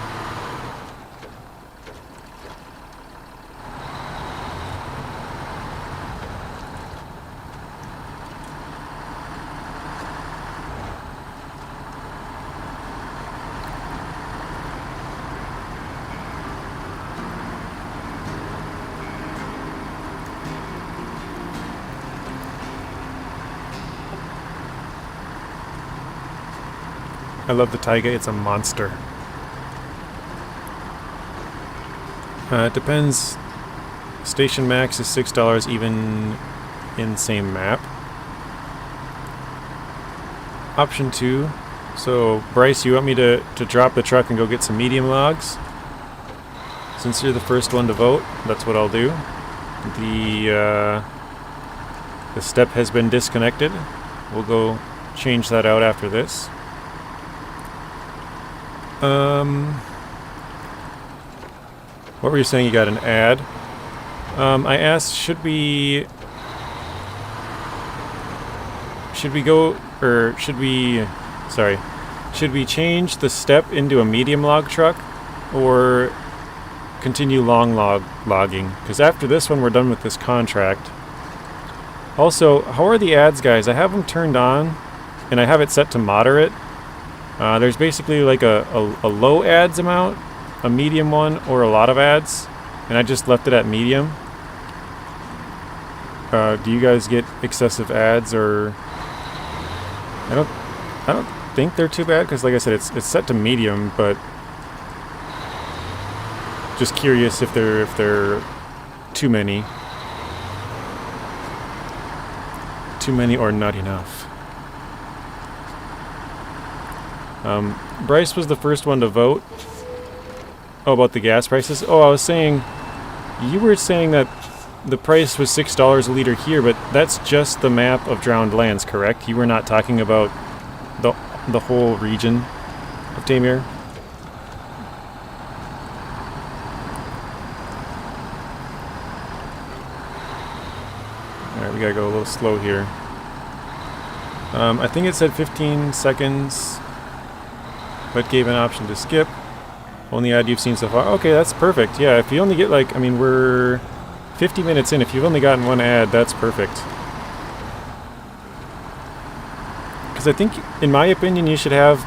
I love the Tayga, it's a monster. It depends. Station max is $6 even in same map. Option 2. So, Bryce, you want me to drop the truck and go get some medium logs? Since you're the first one to vote, that's what I'll do. The step has been disconnected. We'll go change that out after this. What were you saying? You got an ad? I asked, should we change the step into a medium log truck or continue long logging? Because after this one, we're done with this contract. Also, how are the ads, guys? I have them turned on and I have it set to moderate. There's basically like a low ads amount, a medium one, or a lot of ads, and I just left it at medium. Do you guys get excessive ads, or I I don't think they're too bad because, like I said, it's set to medium, but just curious if they're too many or not enough. Bryce was the first one to vote. Oh, about the gas prices. Oh, I was saying, you were saying that the price was $6 a liter here, but that's just the map of Drowned Lands, correct? You were not talking about the whole region of Taymyr? Alright, we gotta go a little slow here. I think it said 15 seconds, but gave an option to skip. Only ad you've seen so far. Okay, that's perfect. Yeah, if you only get like, I mean, we're 50 minutes in. If you've only gotten one ad, that's perfect. Because I think, in my opinion, you should have,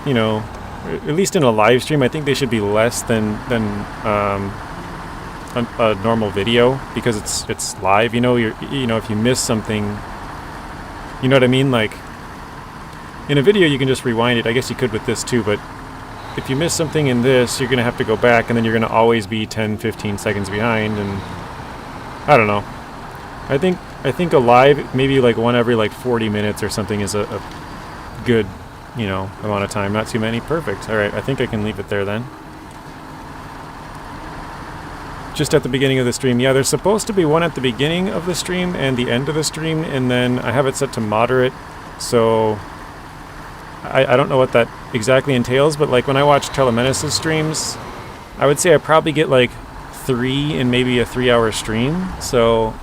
you know, at least in a live stream, I think they should be less than a normal video, because it's live. You know, if you miss something, you know what I mean? Like, in a video, you can just rewind it. I guess you could with this too, but if you miss something in this, you're going to have to go back, and then you're going to always be 10, 15 seconds behind, and I don't know. I think a live, maybe like one every like 40 minutes or something is a good, you know, amount of time. Not too many. Perfect. All right, I think I can leave it there then. Just at the beginning of the stream. Yeah, there's supposed to be one at the beginning of the stream and the end of the stream, and then I have it set to moderate, so I don't know what that exactly entails, but like when I watch Telemenace's streams, I would say I probably get like 3 in maybe a 3-hour stream, so,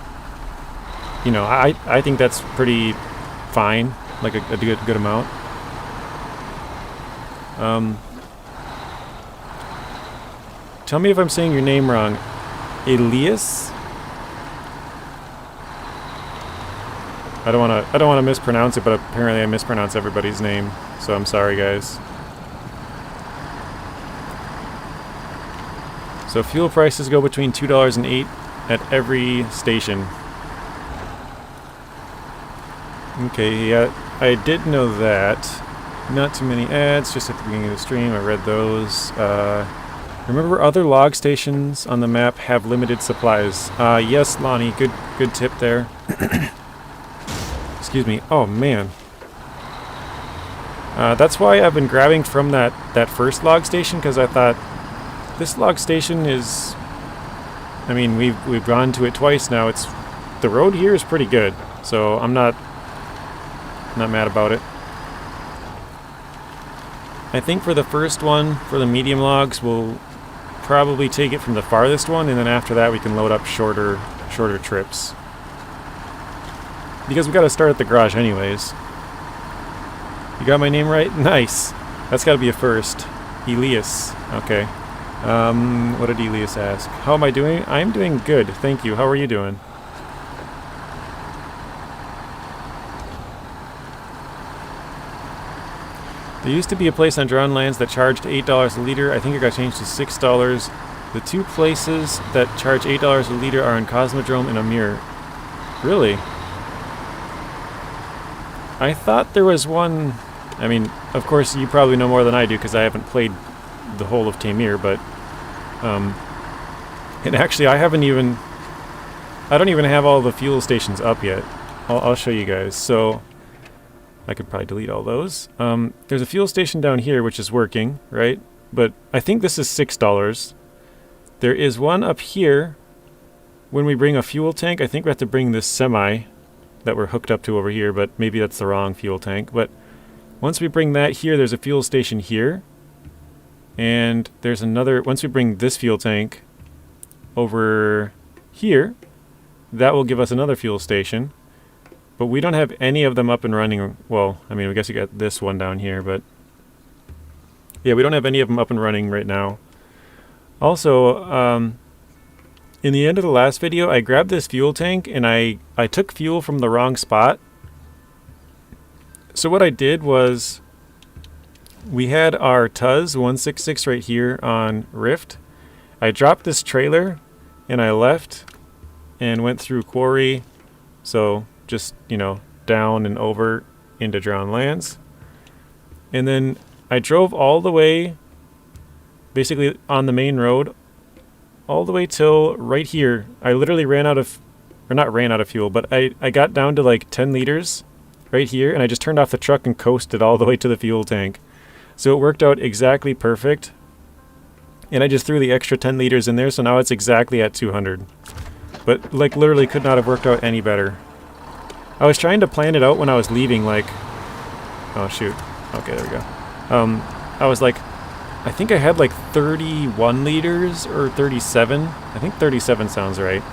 you know, I think that's pretty fine, like a good amount. Tell me if I'm saying your name wrong. Elias? I don't want to mispronounce it, but apparently I mispronounce everybody's name, so I'm sorry, guys. So fuel prices go between $2 and $8 at every station. Okay, yeah, I did know that. Not too many ads, just at the beginning of the stream. I read those. Remember, other log stations on the map have limited supplies. Yes, Lonnie, good tip there. Excuse me. Oh, man. That's why I've been grabbing from that first log station, because I thought, this log station is... I mean, we've gone to it twice now. The road here is pretty good, so I'm not mad about it. I think for the first one, for the medium logs, we'll probably take it from the farthest one, and then after that we can load up shorter trips. Because we got to start at the garage anyways. You got my name right? Nice. That's got to be a first. Elias. Okay. What did Elias ask? How am I doing? I'm doing good, thank you. How are you doing? There used to be a place on Drowned Lands that charged $8 a liter. I think it got changed to $6. The two places that charge $8 a liter are in Cosmodrome and Amir. Really? I thought there was one... I mean, of course, you probably know more than I do because I haven't played the whole of Taymyr, but... and actually, I don't even have all the fuel stations up yet. I'll show you guys. So... I could probably delete all those. There's a fuel station down here which is working, right? But I think this is $6. There is one up here. When we bring a fuel tank, I think we have to bring this semi that we're hooked up to over here, but maybe that's the wrong fuel tank. But once we bring that here, there's a fuel station here. And there's another, once we bring this fuel tank over here, that will give us another fuel station. But we don't have any of them up and running. Well, I mean, I guess you got this one down here, but... yeah, we don't have any of them up and running right now. Also, in the end of the last video, I grabbed this fuel tank, and I took fuel from the wrong spot. So what I did was... we had our Tuz 166 right here on Rift. I dropped this trailer, and I left, and went through Quarry, so... just, you know, down and over into Drowned Lands. And then I drove all the way, basically on the main road, all the way till right here. I literally ran out of, or not ran out of fuel, but I got down to like 10 liters right here, and I just turned off the truck and coasted all the way to the fuel tank. So it worked out exactly perfect. And I just threw the extra 10 liters in there, so now it's exactly at 200. But like literally could not have worked out any better. I was trying to plan it out when I was leaving, like, oh shoot. Okay, there we go. I was like, I think I had like 31 liters or 37. I think 37 sounds right.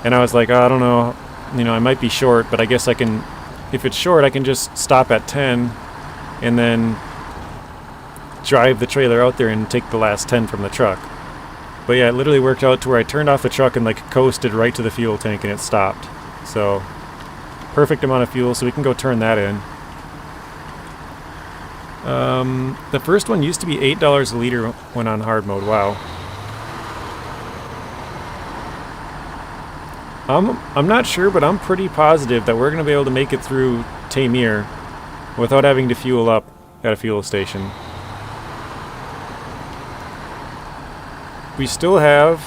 And I was like, oh, I don't know, you know, I might be short, but I guess I can, if it's short, I can just stop at 10 and then drive the trailer out there and take the last 10 from the truck. But yeah, it literally worked out to where I turned off the truck and like coasted right to the fuel tank and it stopped. So perfect amount of fuel, so we can go turn that in. The first one used to be $8 a liter when on hard mode. Wow. I'm not sure, but I'm pretty positive that we're going to be able to make it through Taymyr without having to fuel up at a fuel station. We still have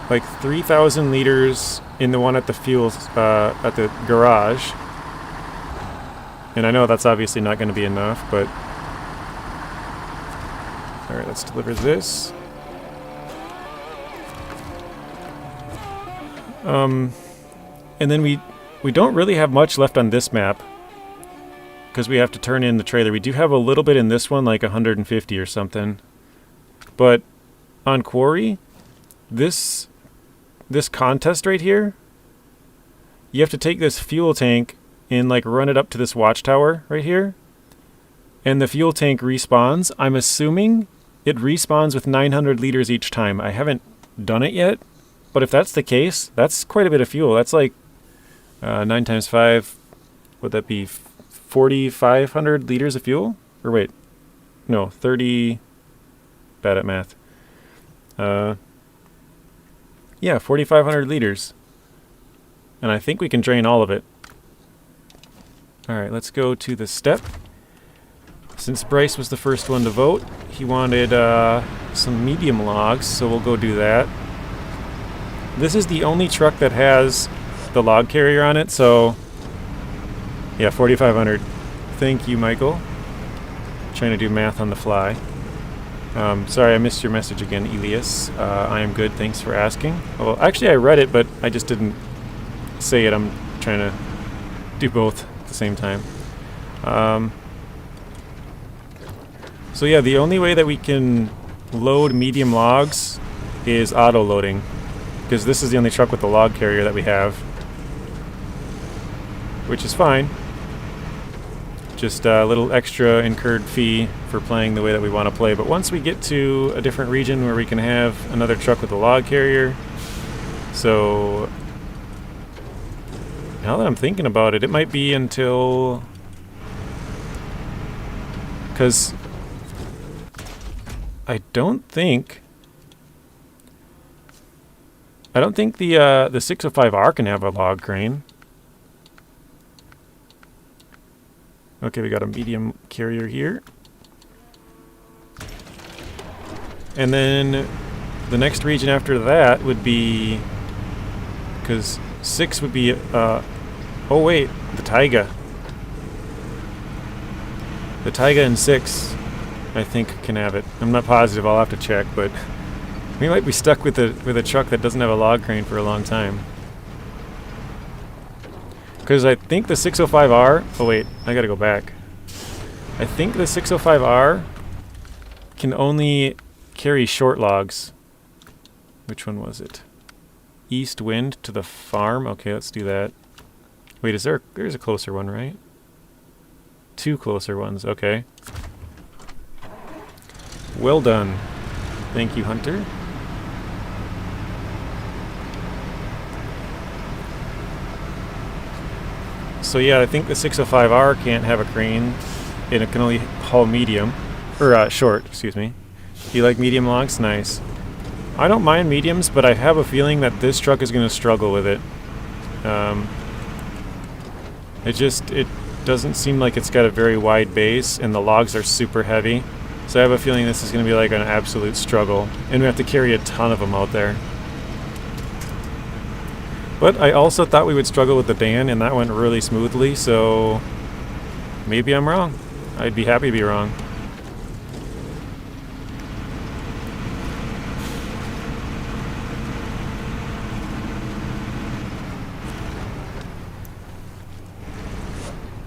like 3,000 liters in the one at the fuel at the garage, and I know that's obviously not going to be enough, but all right, let's deliver this. And then we don't really have much left on this map because we have to turn in the trailer. We do have a little bit in this one, like 150 or something, but on Quarry, this contest right here, you have to take this fuel tank and like run it up to this watchtower right here, and the fuel tank respawns. I'm assuming it respawns with 900 liters each time. I haven't done it yet, but if that's the case, that's quite a bit of fuel. That's like 9 times 5, would that be 4,500 liters of fuel? Or wait, no, 30, bad at math. Yeah, 4,500 liters. And I think we can drain all of it. Alright, let's go to the step. Since Bryce was the first one to vote, he wanted some medium logs, so we'll go do that. This is the only truck that has the log carrier on it, so yeah, 4,500. Thank you, Michael. Trying to do math on the fly. Sorry, I missed your message again, Elias. I am good, thanks for asking. Well, actually I read it, but I just didn't say it. I'm trying to do both at the same time. So yeah, the only way that we can load medium logs is auto loading, because this is the only truck with the log carrier that we have, which is fine. Just a little extra incurred fee for playing the way that we want to play. But once we get to a different region where we can have another truck with a log carrier, so now that I'm thinking about it, it might be until, because I don't think the 605R can have a log crane. Okay, we got a medium carrier here. And then the next region after that would be, because 6 would be, oh wait, the Tayga. The Tayga and 6, I think, can have it. I'm not positive, I'll have to check, but we might be stuck with a truck that doesn't have a log crane for a long time. Because I think the 605R... Oh wait, I gotta go back. I think the 605R can only carry short logs. Which one was it? East wind to the farm? Okay, let's do that. Wait, there's a closer one, right? 2 closer ones, okay. Well done. Thank you, Hunter. So yeah, I think the 605R can't have a crane, and it can only haul medium, or short, excuse me. Do you like medium logs? Nice. I don't mind mediums, but I have a feeling that this truck is going to struggle with it. doesn't seem like it's got a very wide base, and the logs are super heavy. So I have a feeling this is going to be like an absolute struggle, and we have to carry a ton of them out there. But I also thought we would struggle with the Dan, and that went really smoothly, so maybe I'm wrong. I'd be happy to be wrong.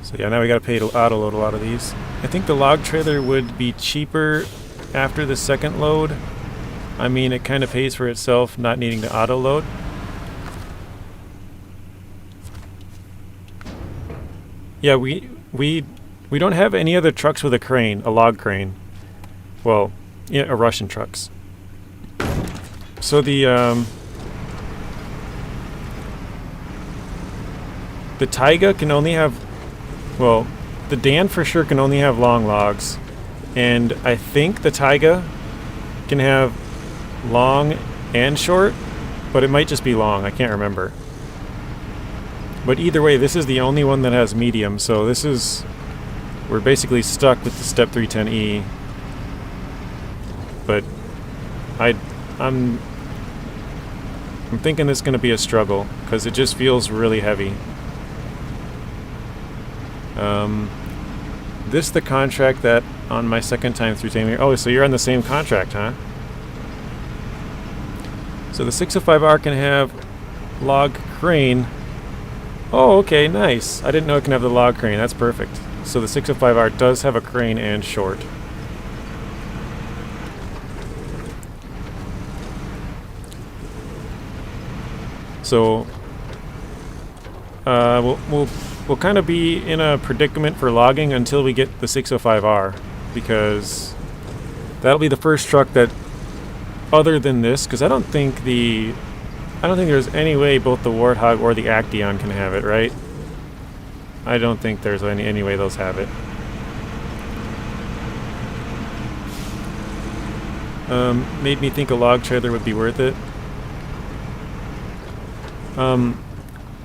So yeah, now we gotta pay to auto load a lot of these. I think the log trailer would be cheaper after the second load. I mean, it kind of pays for itself not needing to auto load. Yeah, we don't have any other trucks with a crane, a log crane. Well, yeah, Russian trucks. So the Tayga can only have, well, the Dan for sure can only have long logs, and I think the Tayga can have long and short, but it might just be long. I can't remember. But either way, this is the only one that has medium, so this is, we're basically stuck with the Step 310E. But I'm thinking this is going to be a struggle because it just feels really heavy. This the contract that on my second time through Taymyr. Oh, so you're on the same contract, huh? So the 605R can have log crane. Oh, okay, nice. I didn't know it can have the log crane. That's perfect. So the 605R does have a crane and short. So we'll kind of be in a predicament for logging until we get the 605R, because that'll be the first truck that, other than this, because I don't think there's any way both the Warthog or the Acteon can have it, right? I don't think there's any way those have it. Made me think a log trailer would be worth it.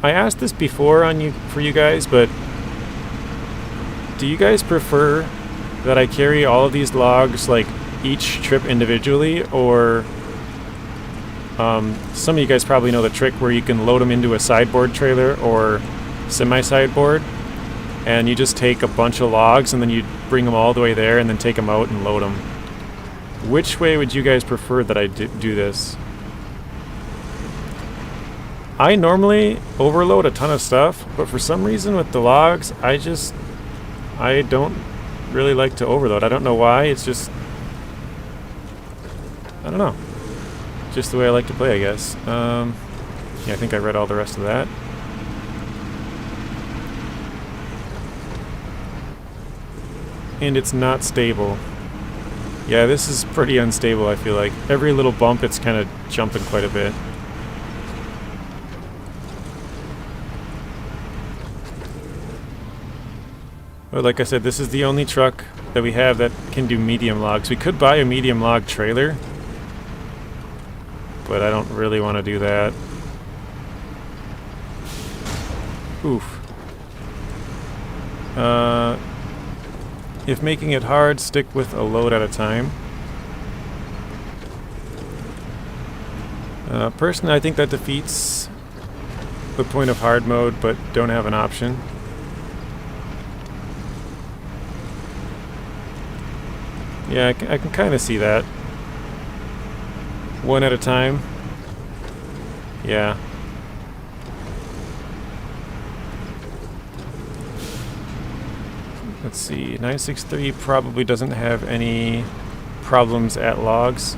I asked this before for you guys, but do you guys prefer that I carry all of these logs like each trip individually, or some of you guys probably know the trick where you can load them into a sideboard trailer or semi-sideboard, and you just take a bunch of logs and then you bring them all the way there and then take them out and load them. Which way would you guys prefer that I do this? I normally overload a ton of stuff, but for some reason with the logs, I don't really like to overload. I don't know why, it's just, I don't know. Just the way I like to play, I guess. Yeah, I think I read all the rest of that. And it's not stable. Yeah, this is pretty unstable, I feel like. Every little bump, it's kind of jumping quite a bit. But like I said, this is the only truck that we have that can do medium logs. We could buy a medium log trailer, but I don't really want to do that. Oof. If making it hard, stick with a load at a time. Personally, I think that defeats the point of hard mode, but don't have an option. Yeah, I can kind of see that. One at a time. Yeah. Let's see. 963 probably doesn't have any problems at logs.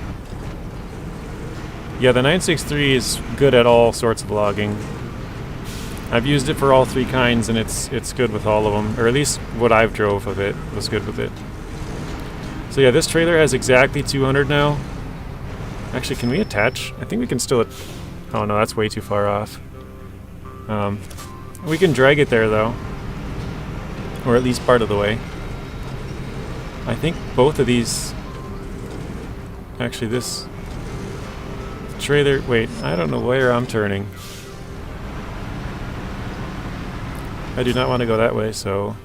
Yeah, the 963 is good at all sorts of logging. I've used it for all three kinds, and it's good with all of them. Or at least what I've drove of it was good with it. So yeah, this trailer has exactly 200 now. Actually, can we attach? I think we can still... Oh no, that's way too far off. We can drag it there though. Or at least part of the way. I think both of these... Actually, this trailer... Wait, I don't know where I'm turning. I do not want to go that way, so...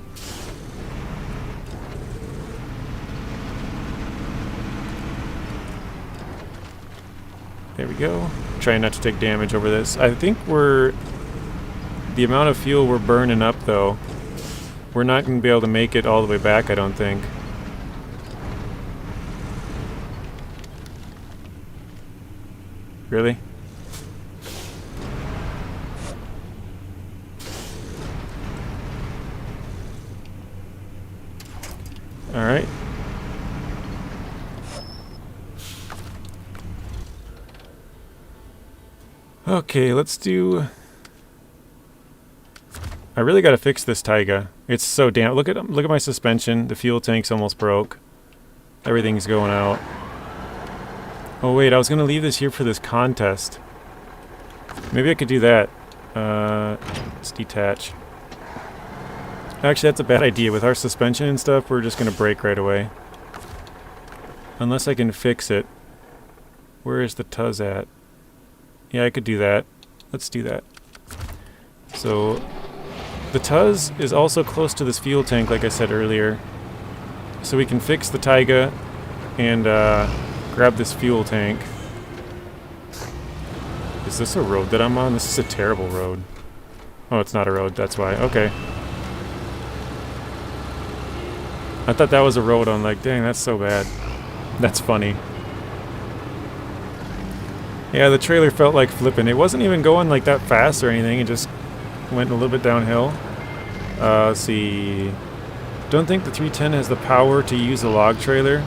There we go. Trying not to take damage over this. I think we're... The amount of fuel we're burning up, though, we're not going to be able to make it all the way back, I don't think. Really? Alright. Okay, let's do... I really gotta fix this Tayga. It's so damn... Look at my suspension. The fuel tank's almost broke. Everything's going out. Oh wait, I was gonna leave this here for this contest. Maybe I could do that. Let's detach. Actually, that's a bad idea. With our suspension and stuff, we're just gonna brake right away. Unless I can fix it. Where is the Tuz at? Yeah, I could do that. Let's do that. So, the Tuz is also close to this fuel tank, like I said earlier. So we can fix the Tayga and grab this fuel tank. Is this a road that I'm on? This is a terrible road. Oh, it's not a road, that's why. Okay. I thought that was a road. I'm like, dang, that's so bad. That's funny. Yeah, the trailer felt like flipping. It wasn't even going like that fast or anything. It just went a little bit downhill. Let's see. Don't think the 310 has the power to use a log trailer.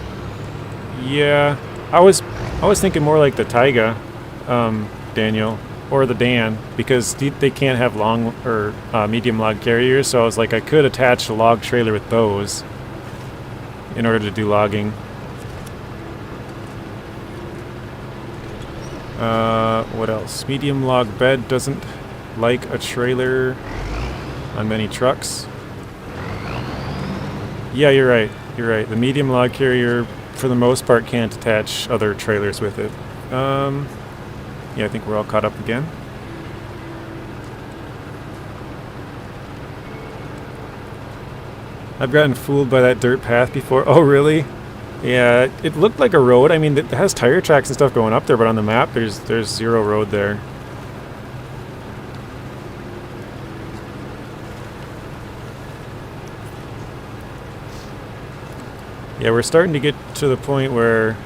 Yeah, I was thinking more like the Tayga, Daniel, or the Dan, because they can't have long or medium log carriers. So I was like, I could attach a log trailer with those in order to do logging. What else? Medium log bed doesn't like a trailer on many trucks. Yeah, you're right. You're right. The medium log carrier, for the most part, can't attach other trailers with it. Yeah, I think we're all caught up again. I've gotten fooled by that dirt path before. Oh, really? Yeah, it looked like a road. I mean, it has tire tracks and stuff going up there, but on the map, there's zero road there. Yeah, we're starting to get to the point where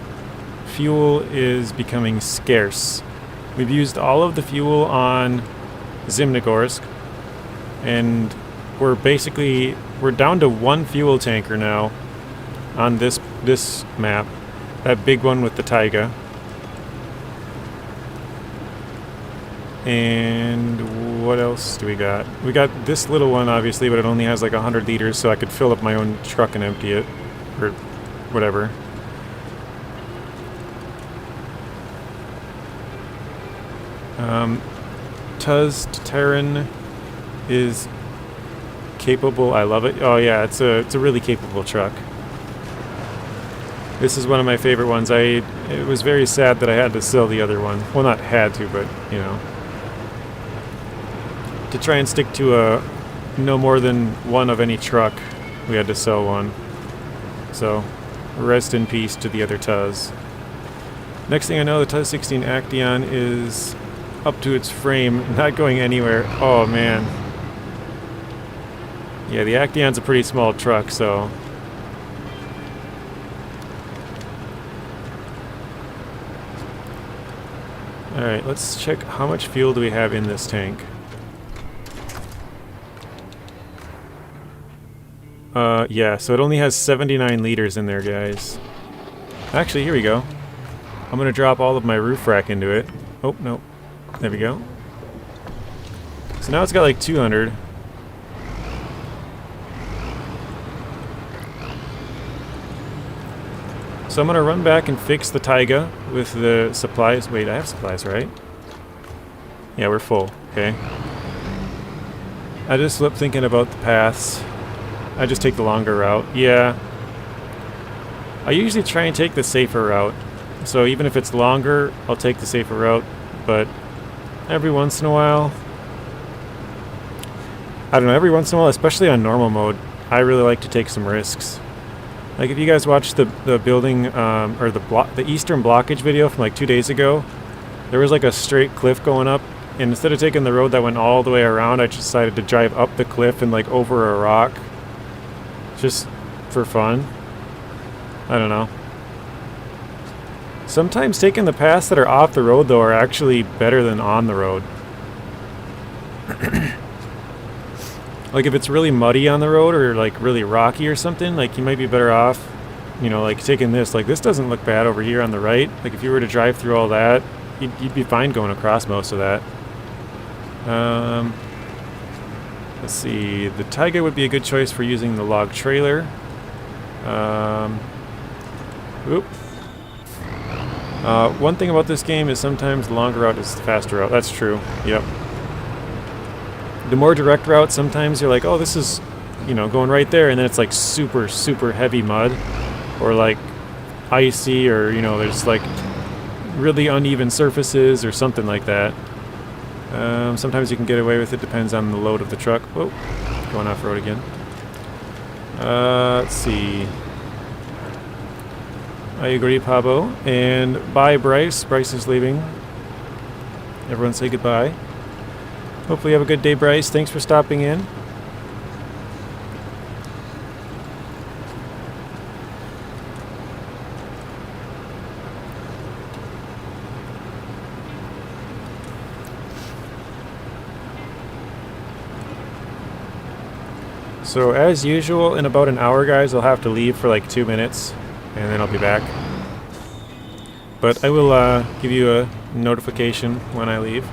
fuel is becoming scarce. We've used all of the fuel on Zimnogorsk, and we're down to one fuel tanker now on this map, that big one with the Tayga. And what else do we got? We got this little one, obviously, but it only has like 100 liters, so I could fill up my own truck and empty it, or whatever. Tatrarin is capable. I love it. Oh yeah, it's a really capable truck. This is one of my favorite ones. It was very sad that I had to sell the other one. Well, not had to, but you know, to try and stick to no more than one of any truck, we had to sell one. So, rest in peace to the other Tuz. Next thing I know, the Tuz 16 Acteon is up to its frame, not going anywhere. Oh man. Yeah, the Acteon's a pretty small truck, so... Alright, let's check how much fuel do we have in this tank. Yeah, so it only has 79 liters in there, guys. Actually, here we go. I'm gonna drop all of my roof rack into it. Oh, no. There we go. So now it's got like 200. So I'm gonna run back and fix the Tayga with the supplies. Wait, I have supplies, right? Yeah, we're full. Okay. I just slipped thinking about the paths. I just take the longer route. Yeah. I usually try and take the safer route. So even if it's longer, I'll take the safer route. But every once in a while, I don't know, every once in a while, especially on normal mode, I really like to take some risks. Like if you guys watched the building, or the eastern blockage video from like 2 days ago, there was like a straight cliff going up, and instead of taking the road that went all the way around, I just decided to drive up the cliff and like over a rock. Just for fun. I don't know. Sometimes taking the paths that are off the road though are actually better than on the road. Like if it's really muddy on the road or like really rocky or something, like you might be better off, you know, like taking this. Like this doesn't look bad over here on the right. Like if you were to drive through all that, you'd be fine going across most of that. Let's see. The Tayga would be a good choice for using the log trailer. Oop. One thing about this game is sometimes the longer route is the faster route. That's true. Yep. The more direct route, sometimes you're like, oh, this is, you know, going right there, and then it's like super, super heavy mud, or like icy, or, you know, there's like really uneven surfaces or something like that. Sometimes you can get away with it, depends on the load of the truck. Whoa, going off-road again. Let's see. I agree, Pablo. And bye, Bryce. Bryce is leaving. Everyone say goodbye. Hopefully you have a good day, Bryce. Thanks for stopping in. So as usual, in about an hour, guys, I'll have to leave for like 2 minutes, and then I'll be back. But I will give you a notification when I leave.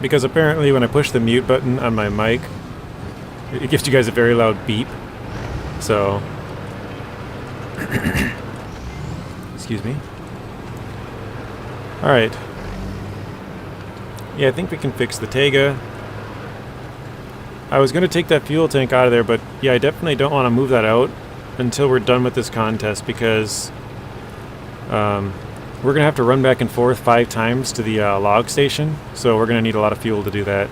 Because apparently when I push the mute button on my mic, it gives you guys a very loud beep. So, excuse me. Alright. Yeah, I think we can fix the Tayga. I was going to take that fuel tank out of there, but yeah, I definitely don't want to move that out until we're done with this contest, because we're going to have to run back and forth 5 times to the log station, so we're going to need a lot of fuel to do that.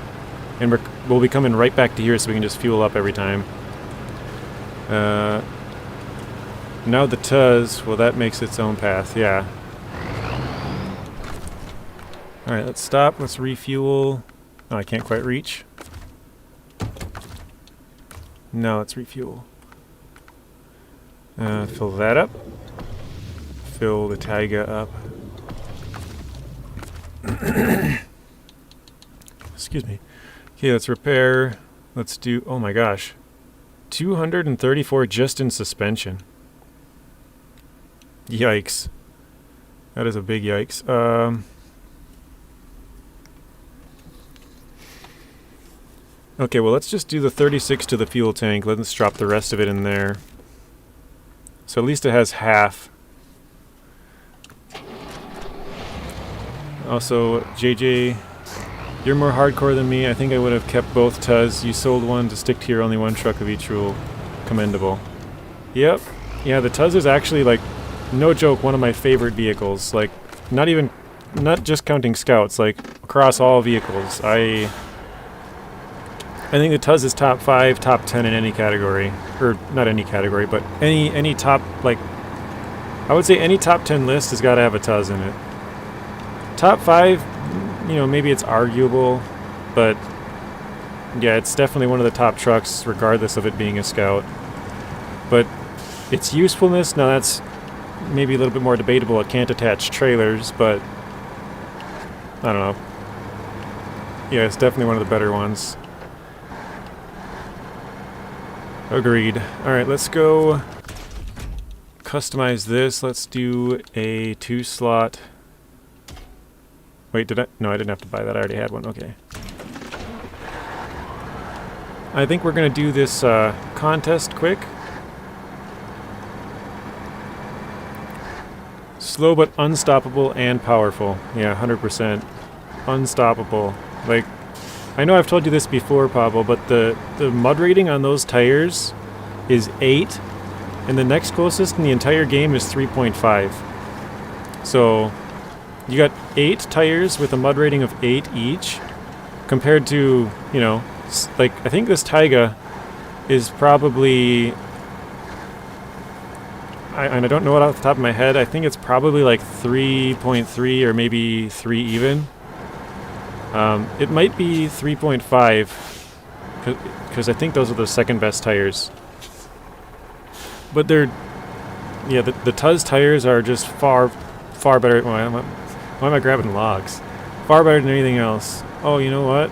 And we'll be coming right back to here so we can just fuel up every time. Now the Tuz, well, that makes its own path, yeah. Alright, let's stop, let's refuel. Oh, I can't quite reach. No, let's refuel. Fill that up. Fill the Tayga up. Excuse me. Okay, let's repair. Let's do, oh my gosh. 234 just in suspension. Yikes. That is a big yikes. Okay, well, let's just do the 36 to the fuel tank. Let's drop the rest of it in there. So at least it has half. Also, JJ, you're more hardcore than me. I think I would have kept both Tuz. You sold one to stick to your only one truck of each rule. Commendable. Yep. Yeah, the Tuz is actually, like, no joke, one of my favorite vehicles. Like, not just counting scouts, like, across all vehicles. I think the Tuz is top 5, top 10 in any category. Or, not any category, but any top, like, I would say any top 10 list has got to have a Tuz in it. Top 5, you know, maybe it's arguable, but yeah, it's definitely one of the top trucks, regardless of it being a Scout. But its usefulness, now that's maybe a little bit more debatable. It can't attach trailers, but I don't know. Yeah, it's definitely one of the better ones. Agreed. Alright, let's go customize this. Let's do a 2-slot. Wait, no, I didn't have to buy that. I already had one. Okay. I think we're going to do this contest quick. Slow but unstoppable and powerful. Yeah, 100%. Unstoppable. Like, I know I've told you this before, Pablo, but the mud rating on those tires is 8, and the next closest in the entire game is 3.5. So you got 8 tires with a mud rating of 8 each, compared to, you know, like, I think this Tayga is probably, and I don't know it off the top of my head, I think it's probably like 3.3 or maybe 3 even. It might be 3.5, because I think those are the second best tires. But they're, yeah, the Tuz tires are just far better. Why am I grabbing logs? Far better than anything else. Oh, you know what?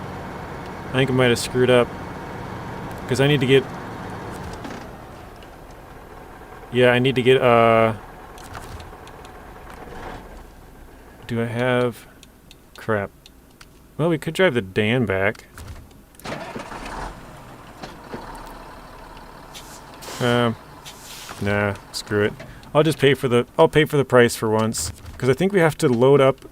I think I might have screwed up. Because I need to get... Yeah, I need to get, do I have... Crap. Well, we could drive the Dan back. Nah, screw it. I'll just pay for the price for once, because I think we have to load up.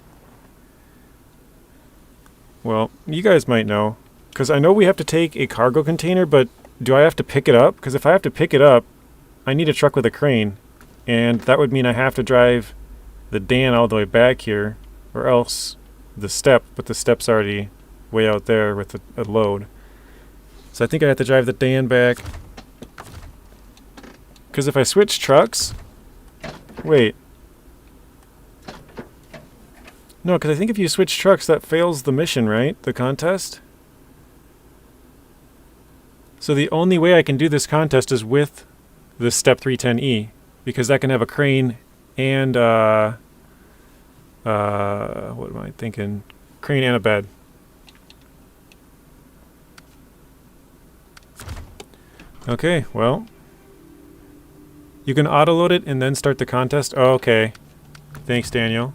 Well, you guys might know, because I know we have to take a cargo container, but do I have to pick it up? Because if I have to pick it up, I need a truck with a crane, and that would mean I have to drive the Dan all the way back here, or else the step, but the step's already way out there with a load. So I think I have to drive the Dan back. Because if I switch trucks... Wait. No, because I think if you switch trucks, that fails the mission, right? The contest? So the only way I can do this contest is with the Step 310E. Because that can have a crane and, what am I thinking? Crane and a bed. Okay, well... You can auto-load it and then start the contest? Oh, okay. Thanks, Daniel.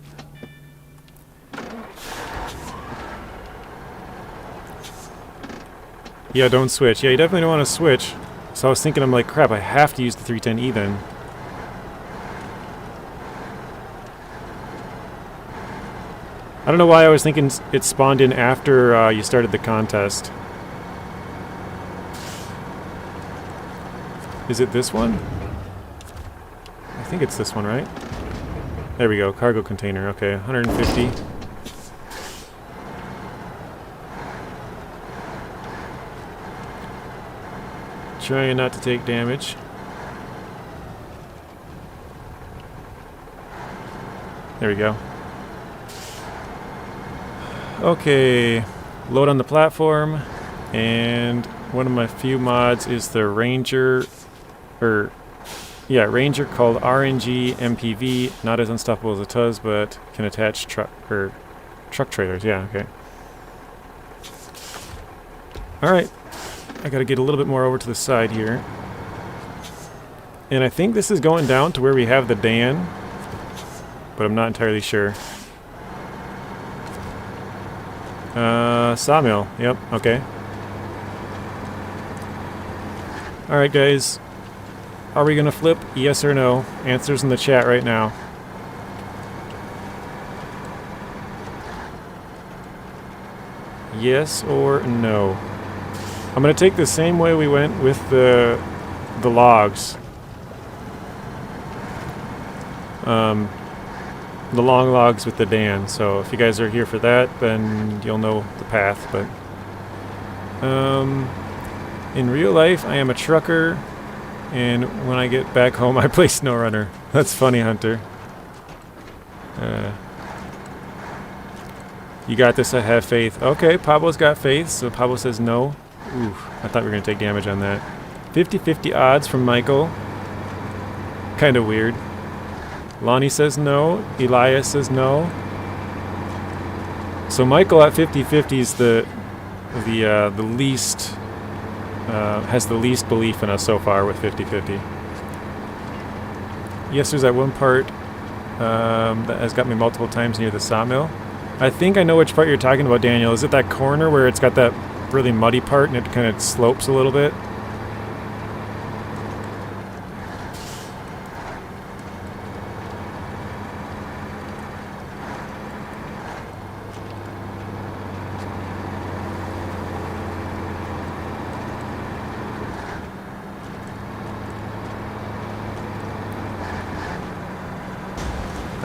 Yeah, don't switch. Yeah, you definitely don't want to switch. So I was thinking, I'm like, crap, I have to use the 310E then. I don't know why I was thinking it spawned in after you started the contest. Is it this one? I think it's this one, right? There we go, cargo container. Okay, 150. Trying not to take damage. There we go. Okay, load on the platform, and one of my few mods is the Ranger, Ranger called RNG MPV, not as unstoppable as a Tuz, but can attach truck trailers. Yeah, okay. Alright, I gotta get a little bit more over to the side here. And I think this is going down to where we have the Dan, but I'm not entirely sure. Sawmill, yep, okay. Alright guys, are we gonna flip? Yes or no? Answers in the chat right now. Yes or no? I'm gonna take the same way we went with the logs. The long logs with the Dan. So if you guys are here for that, then you'll know the path. But in real life, I am a trucker, and when I get back home, I play SnowRunner. That's funny, Hunter. You got this, I have faith. Okay, Pablo's got faith, so Pablo says no. Ooh, I thought we were going to take damage on that. 50-50 odds from Michael. Kind of weird. Lonnie says no. Elias says no. So Michael at 50-50 is the least, has the least belief in us so far with 50-50. Yes, there's that one part that has got me multiple times near the sawmill. I think I know which part you're talking about, Daniel. Is it that corner where it's got that really muddy part and it kind of slopes a little bit?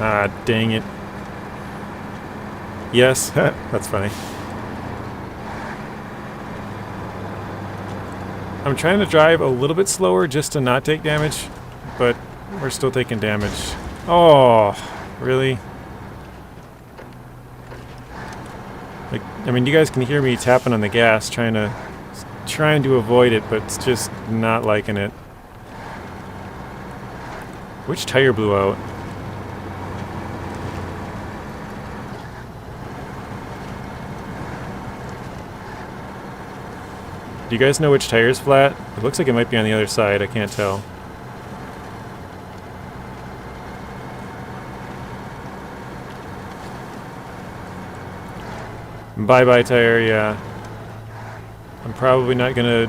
Ah, dang it. Yes, that's funny. I'm trying to drive a little bit slower just to not take damage, but we're still taking damage. Oh, really? Like, I mean, you guys can hear me tapping on the gas, trying to avoid it, but it's just not liking it. Which tire blew out? Do you guys know which tire's flat? It looks like it might be on the other side, I can't tell. Bye-bye tire, yeah. I'm probably not gonna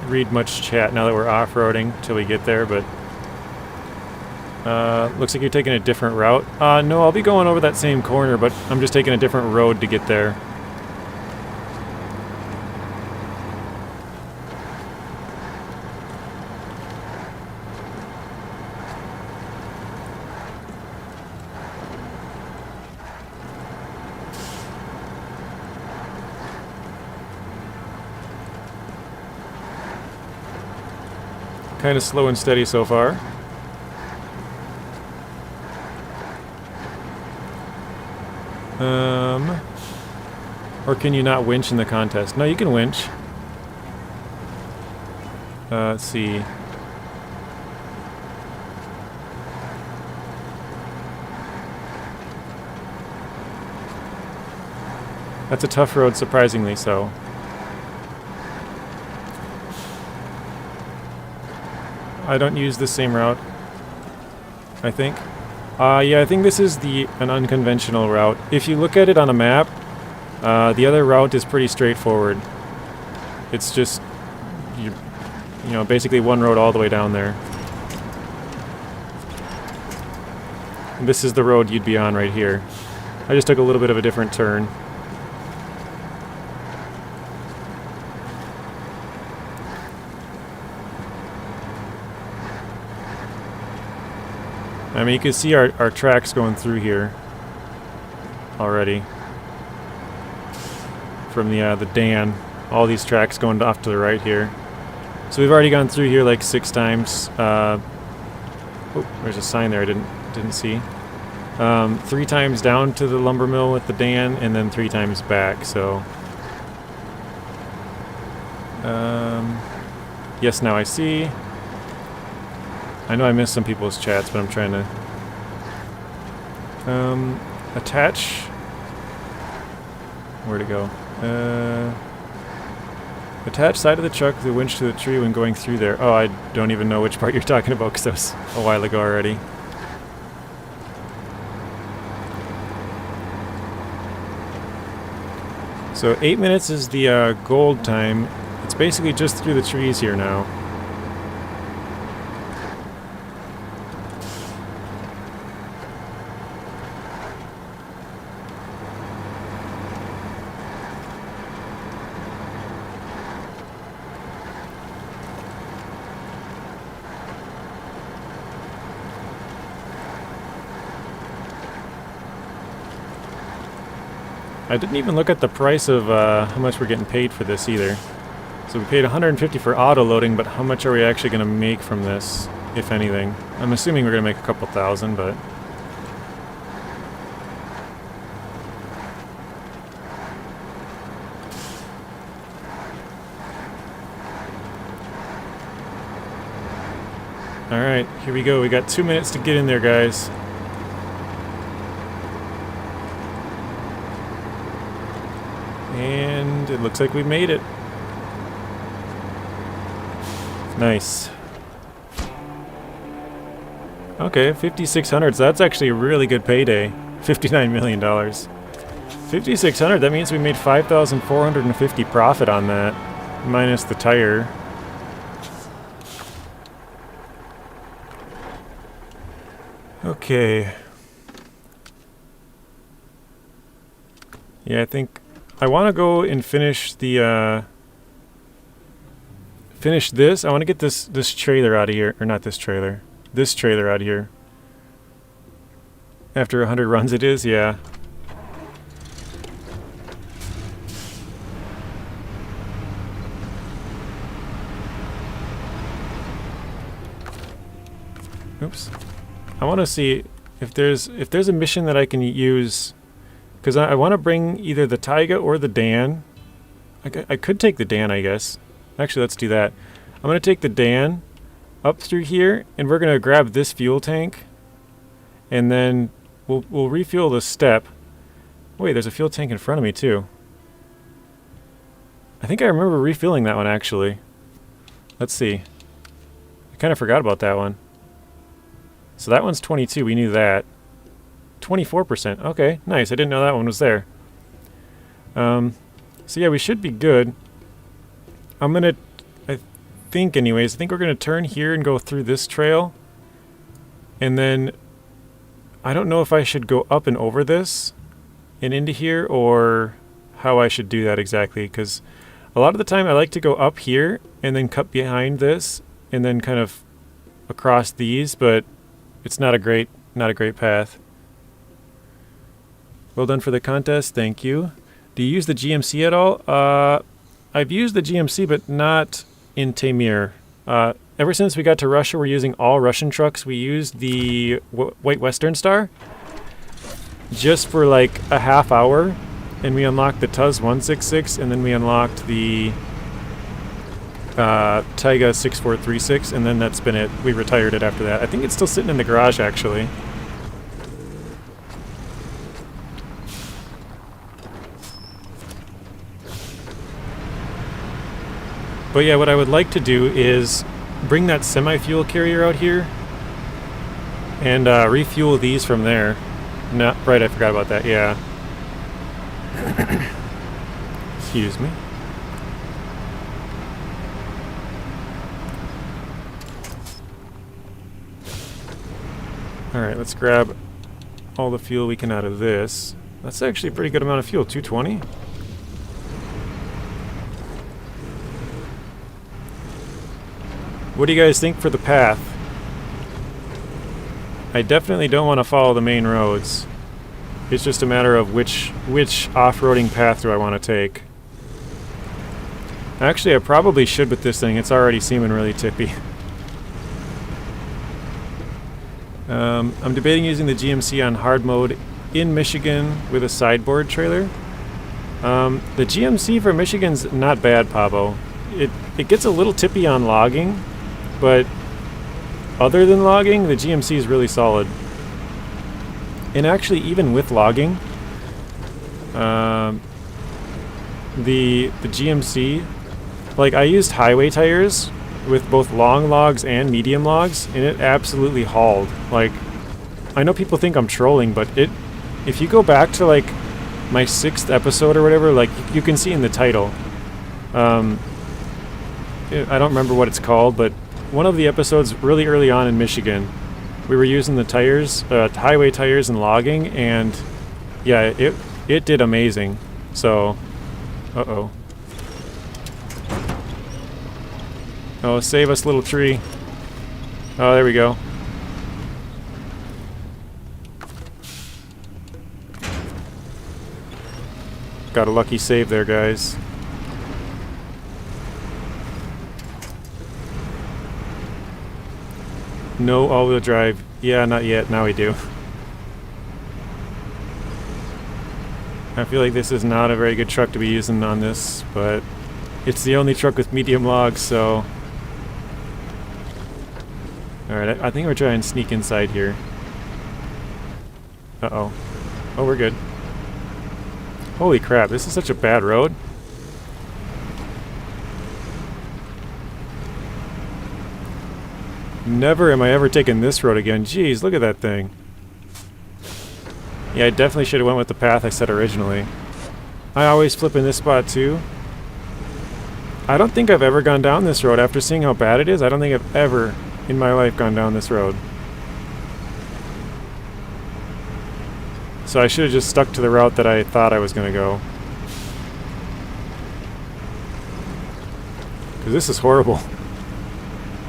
read much chat now that we're off-roading till we get there, but looks like you're taking a different route. No, I'll be going over that same corner, but I'm just taking a different road to get there. Kind of slow and steady so far. Or can you not winch in the contest? No, you can winch. Let's see. That's a tough road, surprisingly so. I don't use the same route, I think. Yeah, I think this is an unconventional route. If you look at it on a map, the other route is pretty straightforward. It's just, you know, basically one road all the way down there. And this is the road you'd be on right here. I just took a little bit of a different turn. I mean, you can see our tracks going through here already. From the Dan, all these tracks going off to the right here. So we've already gone through here like 6 times. Oh, there's a sign there I didn't see. 3 times down to the lumber mill with the Dan, and then 3 times back. So, yes, now I see. I know I missed some people's chats, but I'm trying to attach. Where'd it go? Attach side of the truck the winch to the tree when going through there. Oh, I don't even know which part you're talking about because that was a while ago already. So 8 minutes is the gold time. It's basically just through the trees here now. I didn't even look at the price of how much we're getting paid for this either. So we paid $150 for auto loading, but how much are we actually going to make from this, if anything? I'm assuming we're going to make a couple thousand, but... Alright, here we go. We got 2 minutes to get in there, guys. And it looks like we made it. Nice. Okay, 5,600. So that's actually a really good payday. $59 million. 5,600. That means we made 5,450 profit on that, minus the tire. Okay. Yeah, I think I want to go and finish the finish this. I want to get this trailer out of here, or not this trailer. This trailer out of here. After 100 runs it is, yeah. I want to see if there's a mission that I can use, because I want to bring either the Tayga or the Dan. I could take the Dan, I guess. Actually, let's do that. I'm going to take the Dan up through here, and we're going to grab this fuel tank, and then we'll refuel the step. Wait, there's a fuel tank in front of me too. I think I remember refueling that one actually. Let's see. I kind of forgot about that one. So that one's 22, we knew that. 24%, okay, nice, I didn't know that one was there. So yeah, we should be good. I think we're gonna turn here and go through this trail. And then, I don't know if I should go up and over this and into here, or how I should do that exactly, because a lot of the time I like to go up here and then cut behind this and then kind of across these, but it's not a great path. Well done for the contest, thank you. Do you use the GMC at all? I've used the GMC, but not in Taymyr. Ever since we got to Russia, we're using all Russian trucks. We used the White Western Star just for like a half hour, and we unlocked the Tuz 166, and then we unlocked the Tayga 6436, and then that's been it. We retired it after that. I think it's still sitting in the garage, actually. But yeah, what I would like to do is bring that semi-fuel carrier out here and refuel these from there. No, right, I forgot about that, yeah. Excuse me. Alright, let's grab all the fuel we can out of this. That's actually a pretty good amount of fuel, 220. What do you guys think for the path? I definitely don't want to follow the main roads. It's just a matter of which off-roading path do I want to take. Actually, I probably should with this thing. It's already seeming really tippy. I'm debating using the GMC on hard mode in Michigan with a sideboard trailer. The GMC for Michigan's not bad, Pabo. It gets a little tippy on logging, but other than logging, the GMC is really solid. And actually, even with logging, the GMC, like I used highway tires with both long logs and medium logs, and it absolutely hauled. Like, I know people think I'm trolling, but if you go back to like my 6th episode or whatever, like you can see in the title, I don't remember what it's called, but one of the episodes really early on in Michigan, we were using the tires, highway tires and logging, and yeah, it did amazing. So, uh-oh. Oh, save us, little tree. Oh, there we go. Got a lucky save there, guys. No all-wheel drive. Yeah, not yet. Now we do. I feel like this is not a very good truck to be using on this, but it's the only truck with medium logs, so... Alright, I think we're trying to sneak inside here. Uh-oh. Oh, we're good. Holy crap, this is such a bad road. Never am I ever taking this road again. Jeez, look at that thing. Yeah, I definitely should have went with the path I said originally. I always flip in this spot too. I don't think I've ever gone down this road after seeing how bad it is. I don't think I've ever in my life gone down this road. So I should have just stuck to the route that I thought I was going to go. Because this is horrible.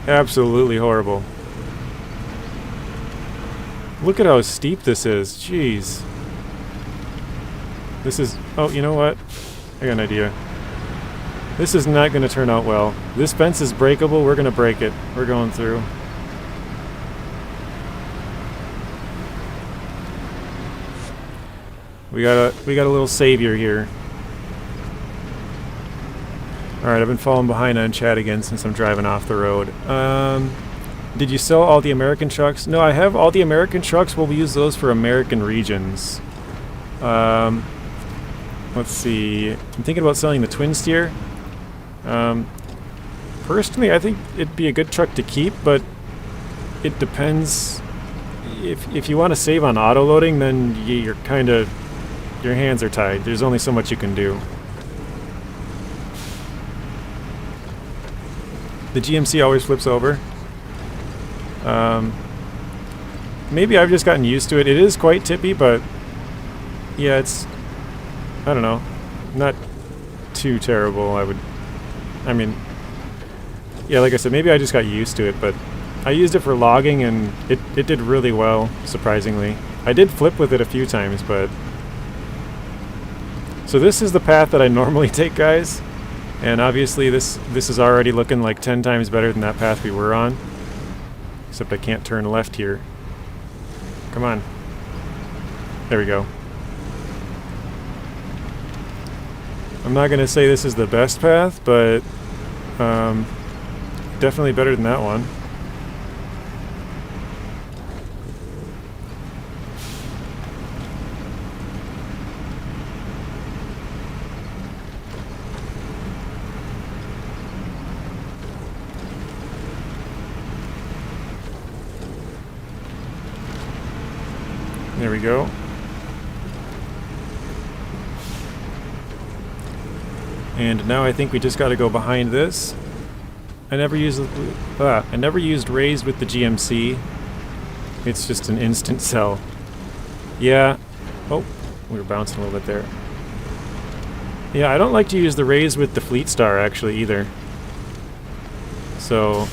Absolutely horrible. Look at how steep this is. Jeez. This is... Oh, you know what? I got an idea. This is not going to turn out well. This fence is breakable. We're going to break it. We're going through. We got a little savior here. Alright, I've been falling behind on chat again since I'm driving off the road. Did you sell all the American trucks? No, I have all the American trucks. We'll use those for American regions. Let's see. I'm thinking about selling the Twinsteer. Personally, I think it'd be a good truck to keep, but it depends. If you want to save on auto loading, then you're kind of, your hands are tied. There's only so much you can do. The GMC always flips over. Maybe I've just gotten used to it. It is quite tippy, but yeah, it's, I don't know, not too terrible. I mean, yeah, like I said, maybe I just got used to it, but I used it for logging and it did really well, surprisingly. I did flip with it a few times, but... So this is the path that I normally take, guys. And obviously this is already looking like 10 times better than that path we were on. Except I can't turn left here. Come on. There we go. I'm not going to say this is the best path, but definitely better than that one. There we go. And now I think we just got to go behind this. I never used raised with the GMC. It's just an instant sell. Yeah. Oh, we were bouncing a little bit there. Yeah, I don't like to use the raise with the Fleetstar actually either. So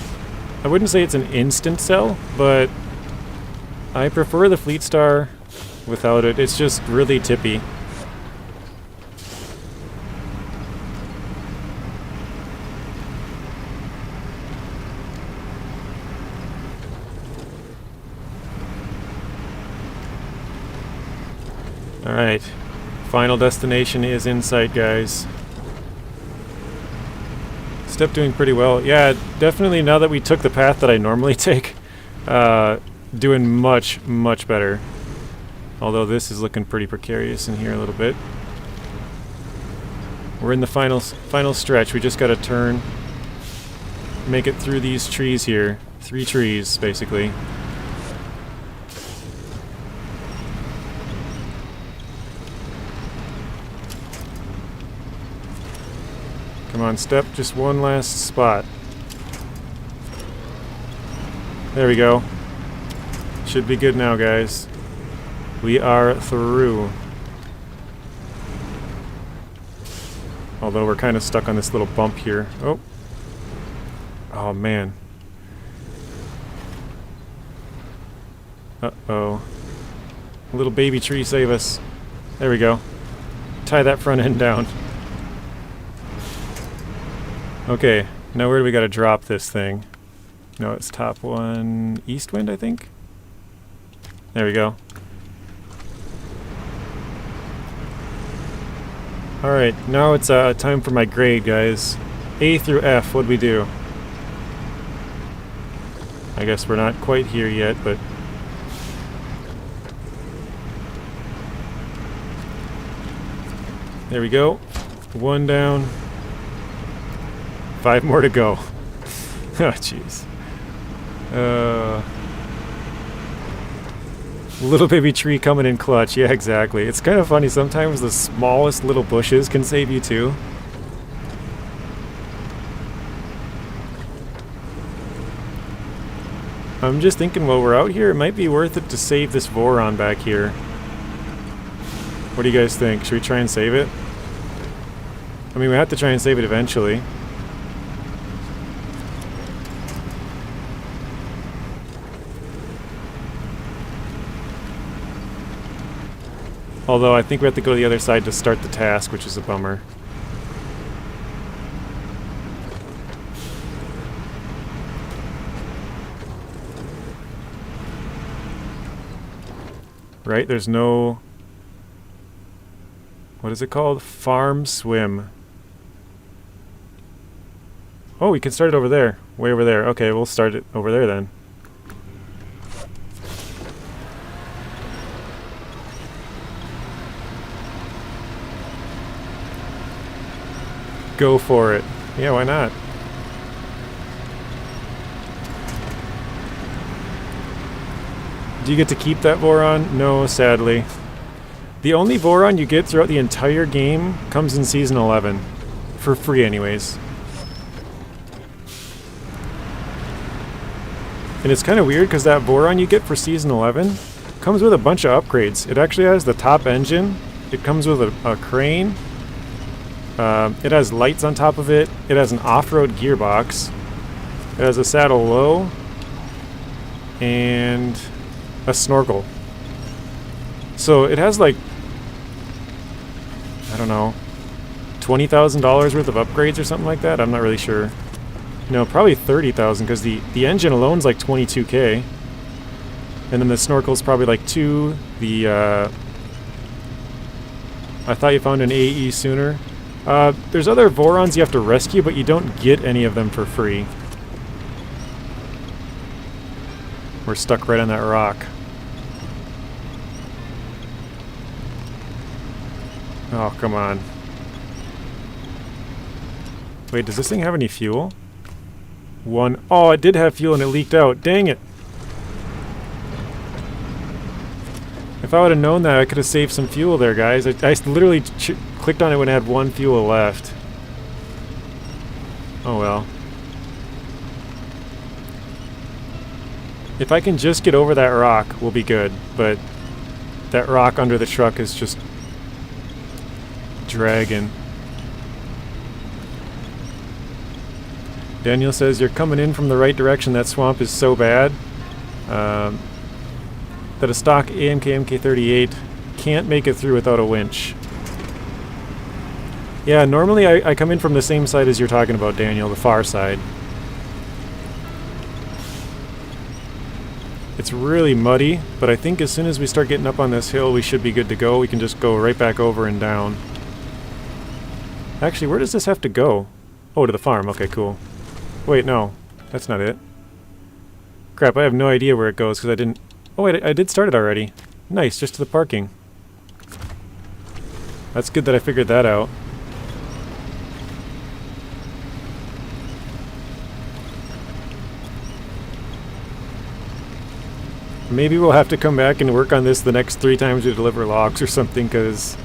I wouldn't say it's an instant sell, but I prefer the Fleetstar without it. It's just really tippy. Alright, final destination is in sight, guys. Step doing pretty well. Yeah, definitely now that we took the path that I normally take, doing much, much better. Although this is looking pretty precarious in here a little bit. We're in the final stretch. We just got to turn, make it through these trees here. 3 trees, basically. Come on, step. Just one last spot. There we go. Should be good now, guys. We are through. Although we're kind of stuck on this little bump here. Oh. Oh, man. Uh-oh. Little baby tree, save us. There we go. Tie that front end down. Okay, now where do we gotta drop this thing? No, it's top one, east wind, I think? There we go. Alright, now it's time for my grade, guys. A through F, what'd we do? I guess we're not quite here yet, but... There we go. 1 down. 5 more to go. Oh, jeez. Little baby tree coming in clutch. Yeah, exactly. It's kind of funny. Sometimes the smallest little bushes can save you too. I'm just thinking while we're out here, it might be worth it to save this Voron back here. What do you guys think? Should we try and save it? I mean, we have to try and save it eventually. Although I think we have to go to the other side to start the task, which is a bummer. Right? There's no... What is it called? Farm Swim. Oh, we can start it over there. Way over there. Okay, we'll start it over there then. Go for it. Yeah, why not? Do you get to keep that Voron? No, sadly. The only Voron you get throughout the entire game comes in Season 11. For free anyways. And it's kind of weird because that Voron you get for Season 11 comes with a bunch of upgrades. It actually has the top engine. It comes with a crane. It has lights on top of it. It has an off-road gearbox. It has a saddle low. And a snorkel. So it has like, I don't know, $20,000 worth of upgrades or something like that. I'm not really sure. No, probably 30,000 because the engine alone's like 22K. And then the snorkel's probably like 2. The I thought you found an AE sooner. There's other Vorons you have to rescue, but you don't get any of them for free. We're stuck right on that rock. Oh, come on. Wait, does this thing have any fuel? One. Oh, it did have fuel and it leaked out. Dang it. If I would have known that, I could have saved some fuel there, guys. I literally clicked on it when it had 1 fuel left. Oh well. If I can just get over that rock, we'll be good. But that rock under the truck is just dragging. Daniel says, you're coming in from the right direction. That swamp is so bad that a stock ANK MK38 can't make it through without a winch. Yeah, normally I come in from the same side as you're talking about, Daniel, the far side. It's really muddy, but I think as soon as we start getting up on this hill, we should be good to go. We can just go right back over and down. Actually, where does this have to go? Oh, to the farm. Okay, cool. Wait, no. That's not it. Crap, I have no idea where it goes because I didn't... Oh, wait, I did start it already. Nice, just to the parking. That's good that I figured that out. Maybe we'll have to come back and work on this the next 3 times we deliver logs or something, because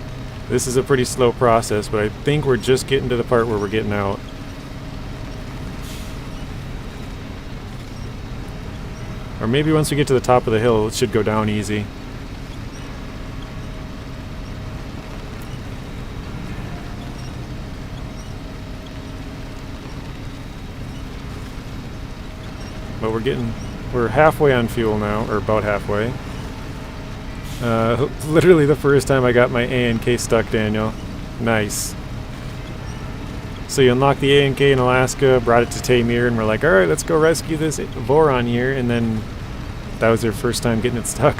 this is a pretty slow process, but I think we're just getting to the part where we're getting out. Or maybe once we get to the top of the hill, it should go down easy. But we're halfway on fuel now, or about halfway. Literally the first time I got my ANK stuck, Daniel. Nice. So you unlock the ANK in Alaska, brought it to Taymyr, and we're like, alright, let's go rescue this Voron here, and then that was their first time getting it stuck.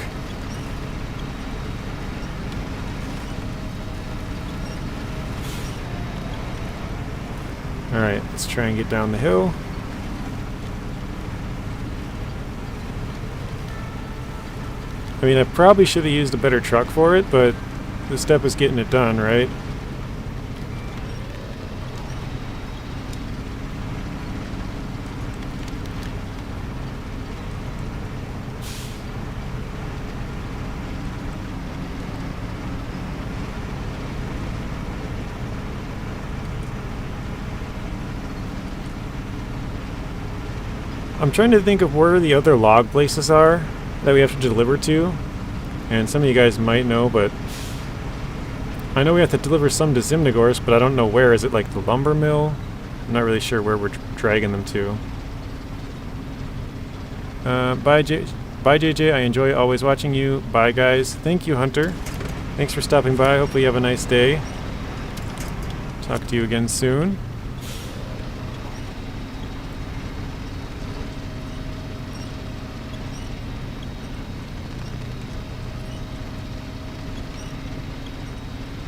Alright, let's try and get down the hill. I mean, I probably should have used a better truck for it, but the step is getting it done, right? I'm trying to think of where the other log places are that we have to deliver to, and some of you guys might know, but I know we have to deliver some to Zimnegorsk, but I don't know where. Is it like the lumber mill? I'm not really sure where we're dragging them to. Bye JJ, I enjoy always watching you. Bye guys. Thank you, Hunter. Thanks for stopping by. Hopefully you have a nice day. Talk to you again soon.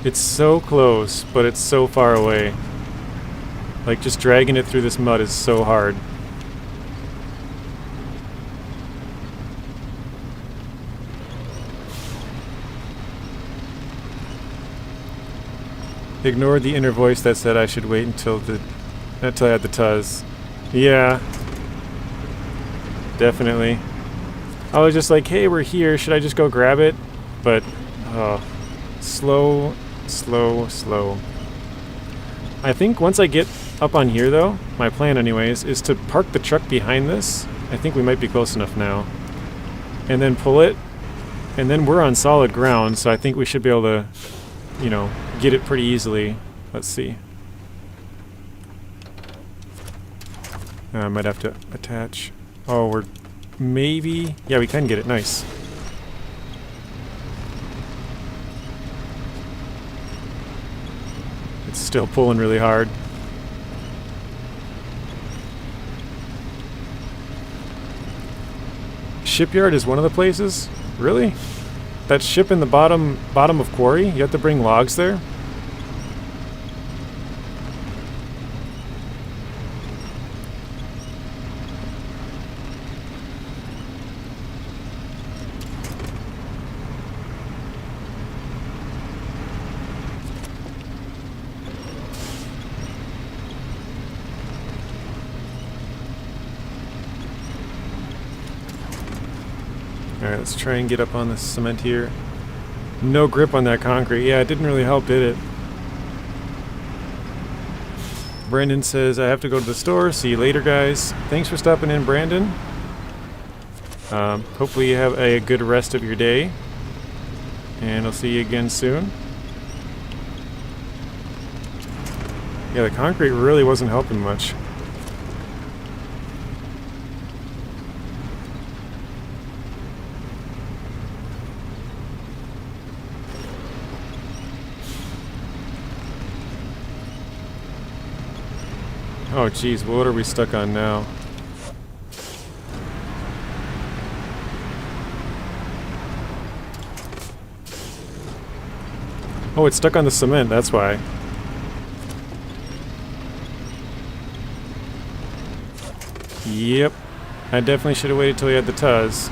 It's so close, but it's so far away. Like, just dragging it through this mud is so hard. Ignored the inner voice that said I should wait until I had the Tuz. Yeah. Definitely. I was just like, hey, we're here, should I just go grab it? But, slow. I think once I get up on here though, my plan anyways, is to park the truck behind this. I think we might be close enough now. And then pull it, and then we're on solid ground, so I think we should be able to, you know, get it pretty easily. Let's see. I might have to attach. Oh, we're maybe... Yeah, we can get it. Nice. It's still pulling really hard. Shipyard is one of the places? Really? That ship in the bottom of quarry? You have to bring logs there? Alright, let's try and get up on the cement here. No grip on that concrete. Yeah, it didn't really help, did it? Brandon says, I have to go to the store. See you later, guys. Thanks for stopping in, Brandon. Hopefully you have a good rest of your day. And I'll see you again soon. Yeah, the concrete really wasn't helping much. Oh geez, what are we stuck on now? Oh, it's stuck on the cement, that's why. Yep. I definitely should have waited till we had the Tuz.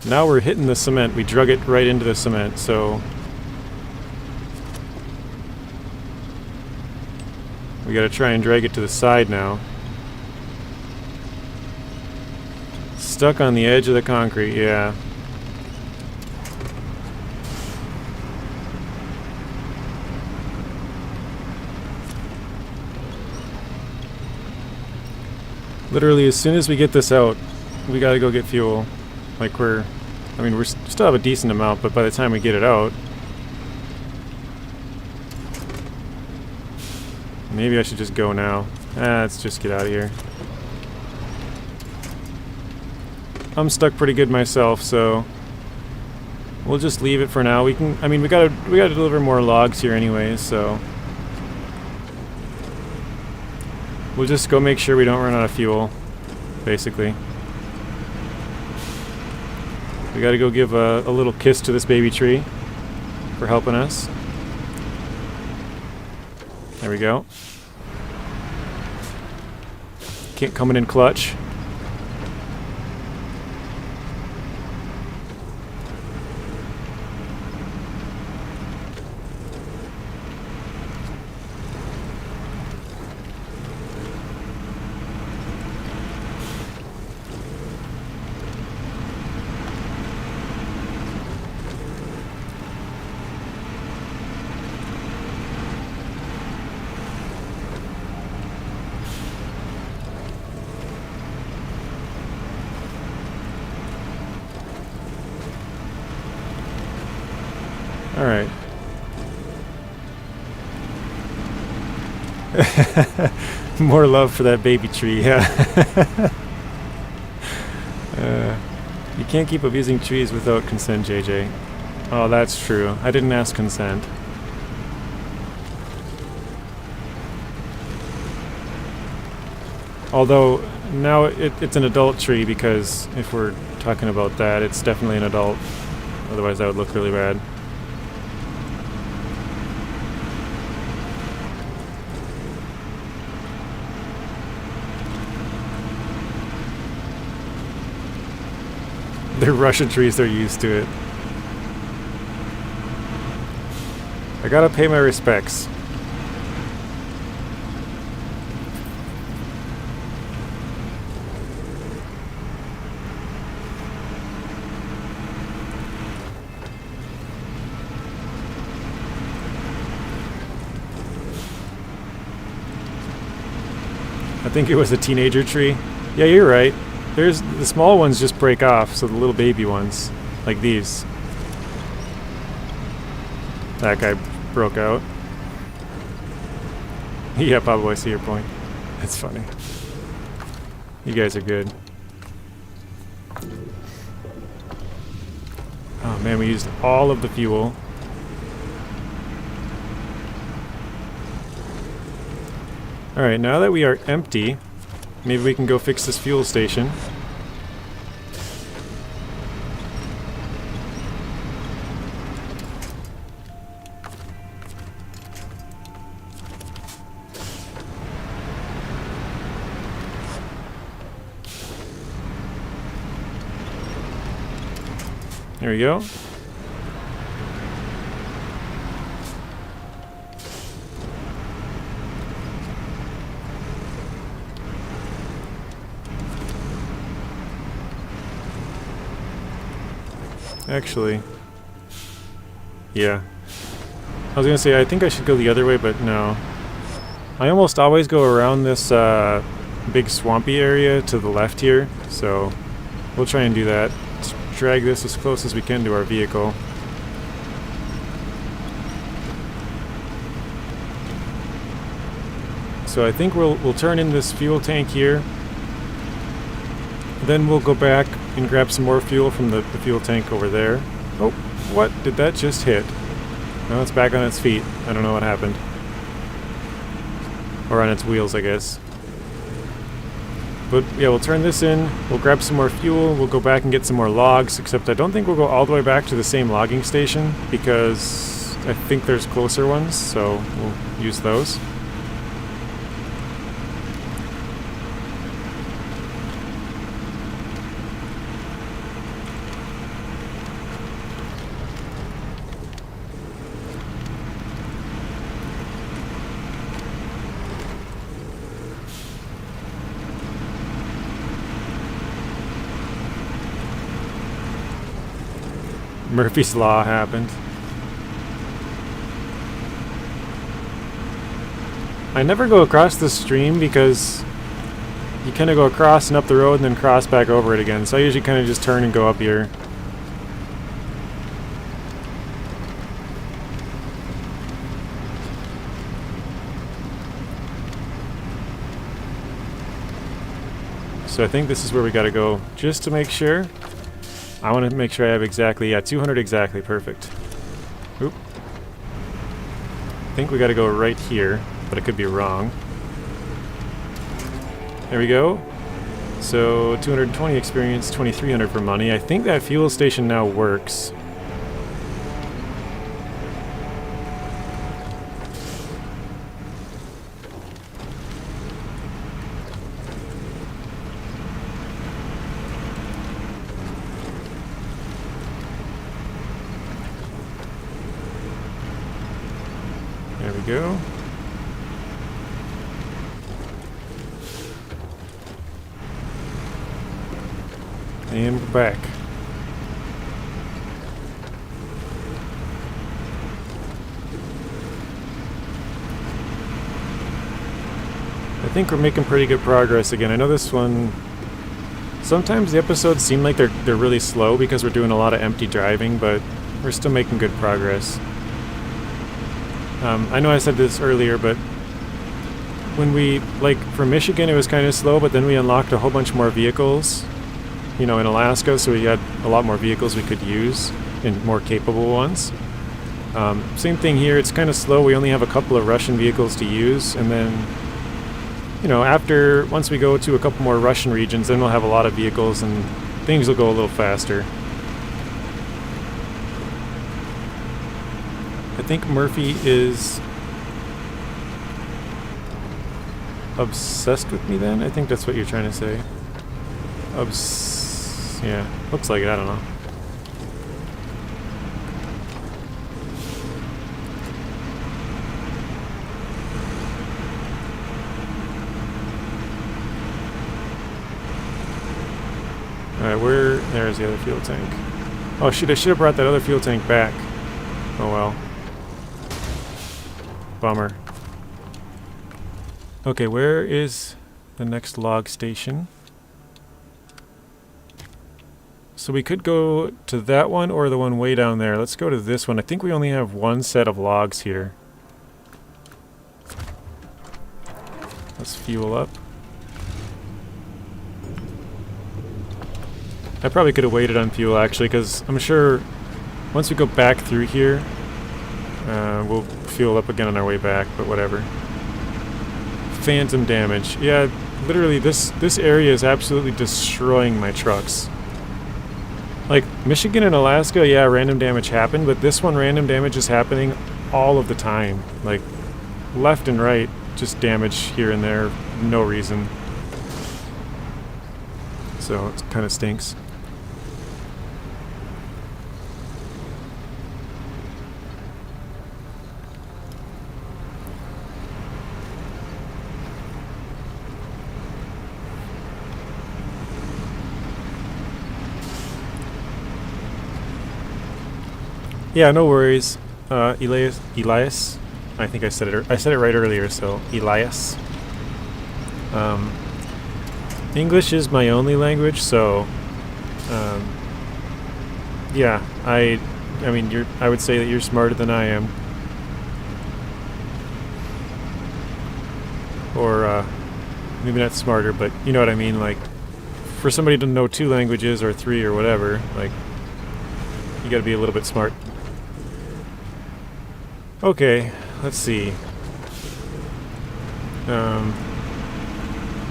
Now we're hitting the cement. We drug it right into the cement, so... we gotta try and drag it to the side now. Stuck on the edge of the concrete, yeah. Literally, as soon as we get this out, we gotta go get fuel. Like we still have a decent amount, but by the time we get it out... maybe I should just go now. Let's just get out of here. I'm stuck pretty good myself, so we'll just leave it for now. We can, we gotta deliver more logs here anyways, so we'll just go make sure we don't run out of fuel, basically. We gotta go give a little kiss to this baby tree for helping us. There we go. Coming in clutch. Alright. More love for that baby tree, yeah. You can't keep abusing trees without consent, JJ. Oh, that's true. I didn't ask consent. Although, Now it's an adult tree, because if we're talking about that, it's definitely an adult. Otherwise that would look really bad. They're Russian trees, they're used to it. I gotta pay my respects. I think it was a teenager tree. Yeah, you're right. There's the small ones just break off, so the little baby ones, like these. That guy broke out. Yeah, Pablo, I see your point. That's funny. You guys are good. Oh man, we used all of the fuel. Alright, now that we are empty, maybe we can go fix this fuel station. There we go. Actually, yeah. I was gonna say, I think I should go the other way, but no. I almost always go around this big swampy area to the left here, so we'll try and do that. Let's drag this as close as we can to our vehicle. So I think we'll turn in this fuel tank here. Then we'll go back and grab some more fuel from the fuel tank over there. Oh, what did that just hit? Now it's back on its feet. I don't know what happened. Or on its wheels, I guess. But yeah, we'll turn this in, we'll grab some more fuel, we'll go back and get some more logs, except I don't think we'll go all the way back to the same logging station, because I think there's closer ones, so we'll use those. Murphy's Law happened. I never go across the stream because you kind of go across and up the road and then cross back over it again. So I usually kind of just turn and go up here. So I think this is where we gotta go, just to make sure. I want to make sure I have exactly, yeah, 200 exactly, perfect. Oop. I think we gotta go right here, but I could be wrong. There we go. So 220 experience, 2300 for money. I think that fuel station now works. There we go. And we're back. I think we're making pretty good progress again. I know this one, sometimes the episodes seem like they're really slow because we're doing a lot of empty driving, but we're still making good progress. I know I said this earlier, but when we, like, for Michigan it was kind of slow, but then we unlocked a whole bunch more vehicles, you know, in Alaska, so we had a lot more vehicles we could use, and more capable ones. Same thing here, it's kind of slow, we only have a couple of Russian vehicles to use, and then you know, once we go to a couple more Russian regions, then we'll have a lot of vehicles and things will go a little faster. I think Murphy is obsessed with me then? I think that's what you're trying to say. Yeah, looks like it, I don't know. Alright, there's the other fuel tank. Oh shoot, I should have brought that other fuel tank back. Oh well. Bummer. Okay, where is the next log station? So we could go to that one or the one way down there. Let's go to this one. I think we only have one set of logs here. Let's fuel up. I probably could have waited on fuel actually, because I'm sure once we go back through here, we'll fuel up again on our way back, but whatever. Phantom damage. Yeah, literally this area is absolutely destroying my trucks. Like, Michigan and Alaska, yeah, random damage happened, but this one, random damage is happening all of the time. Like, left and right, just damage here and there, no reason. So, it kind of stinks. Yeah, no worries. Elias. I think I said it right earlier, so Elias. English is my only language, so yeah, I mean, I would say that you're smarter than I am. Or maybe not smarter, but you know what I mean, like for somebody to know 2 languages or 3 or whatever, like you got to be a little bit smart. Okay, let's see.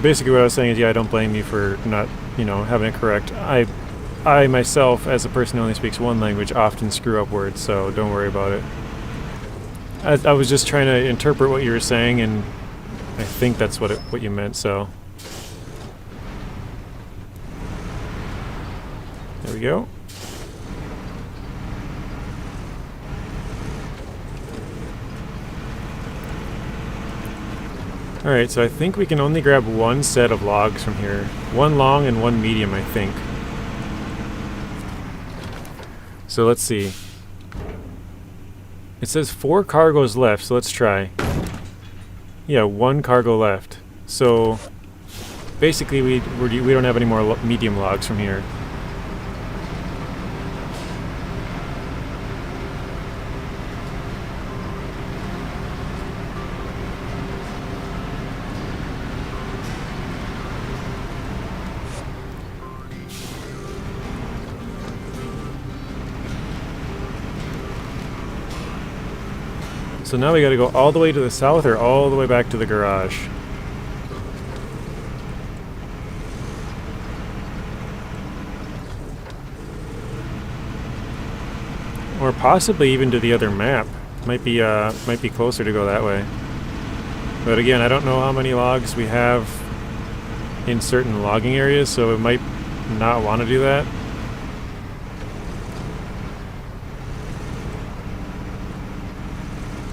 Basically what I was saying is, yeah, I don't blame you for not, you know, having it correct. I myself, as a person who only speaks 1 language, often screw up words, so don't worry about it. I was just trying to interpret what you were saying, and I think that's what you meant, so. There we go. Alright, so I think we can only grab 1 set of logs from here. 1 long and 1 medium, I think. So let's see. It says 4 cargoes left, so let's try. Yeah, 1 cargo left. So basically we don't have any more medium logs from here. So now we gotta go all the way to the south or all the way back to the garage. Or possibly even to the other map. Might be closer to go that way. But again, I don't know how many logs we have in certain logging areas, so it might not want to do that.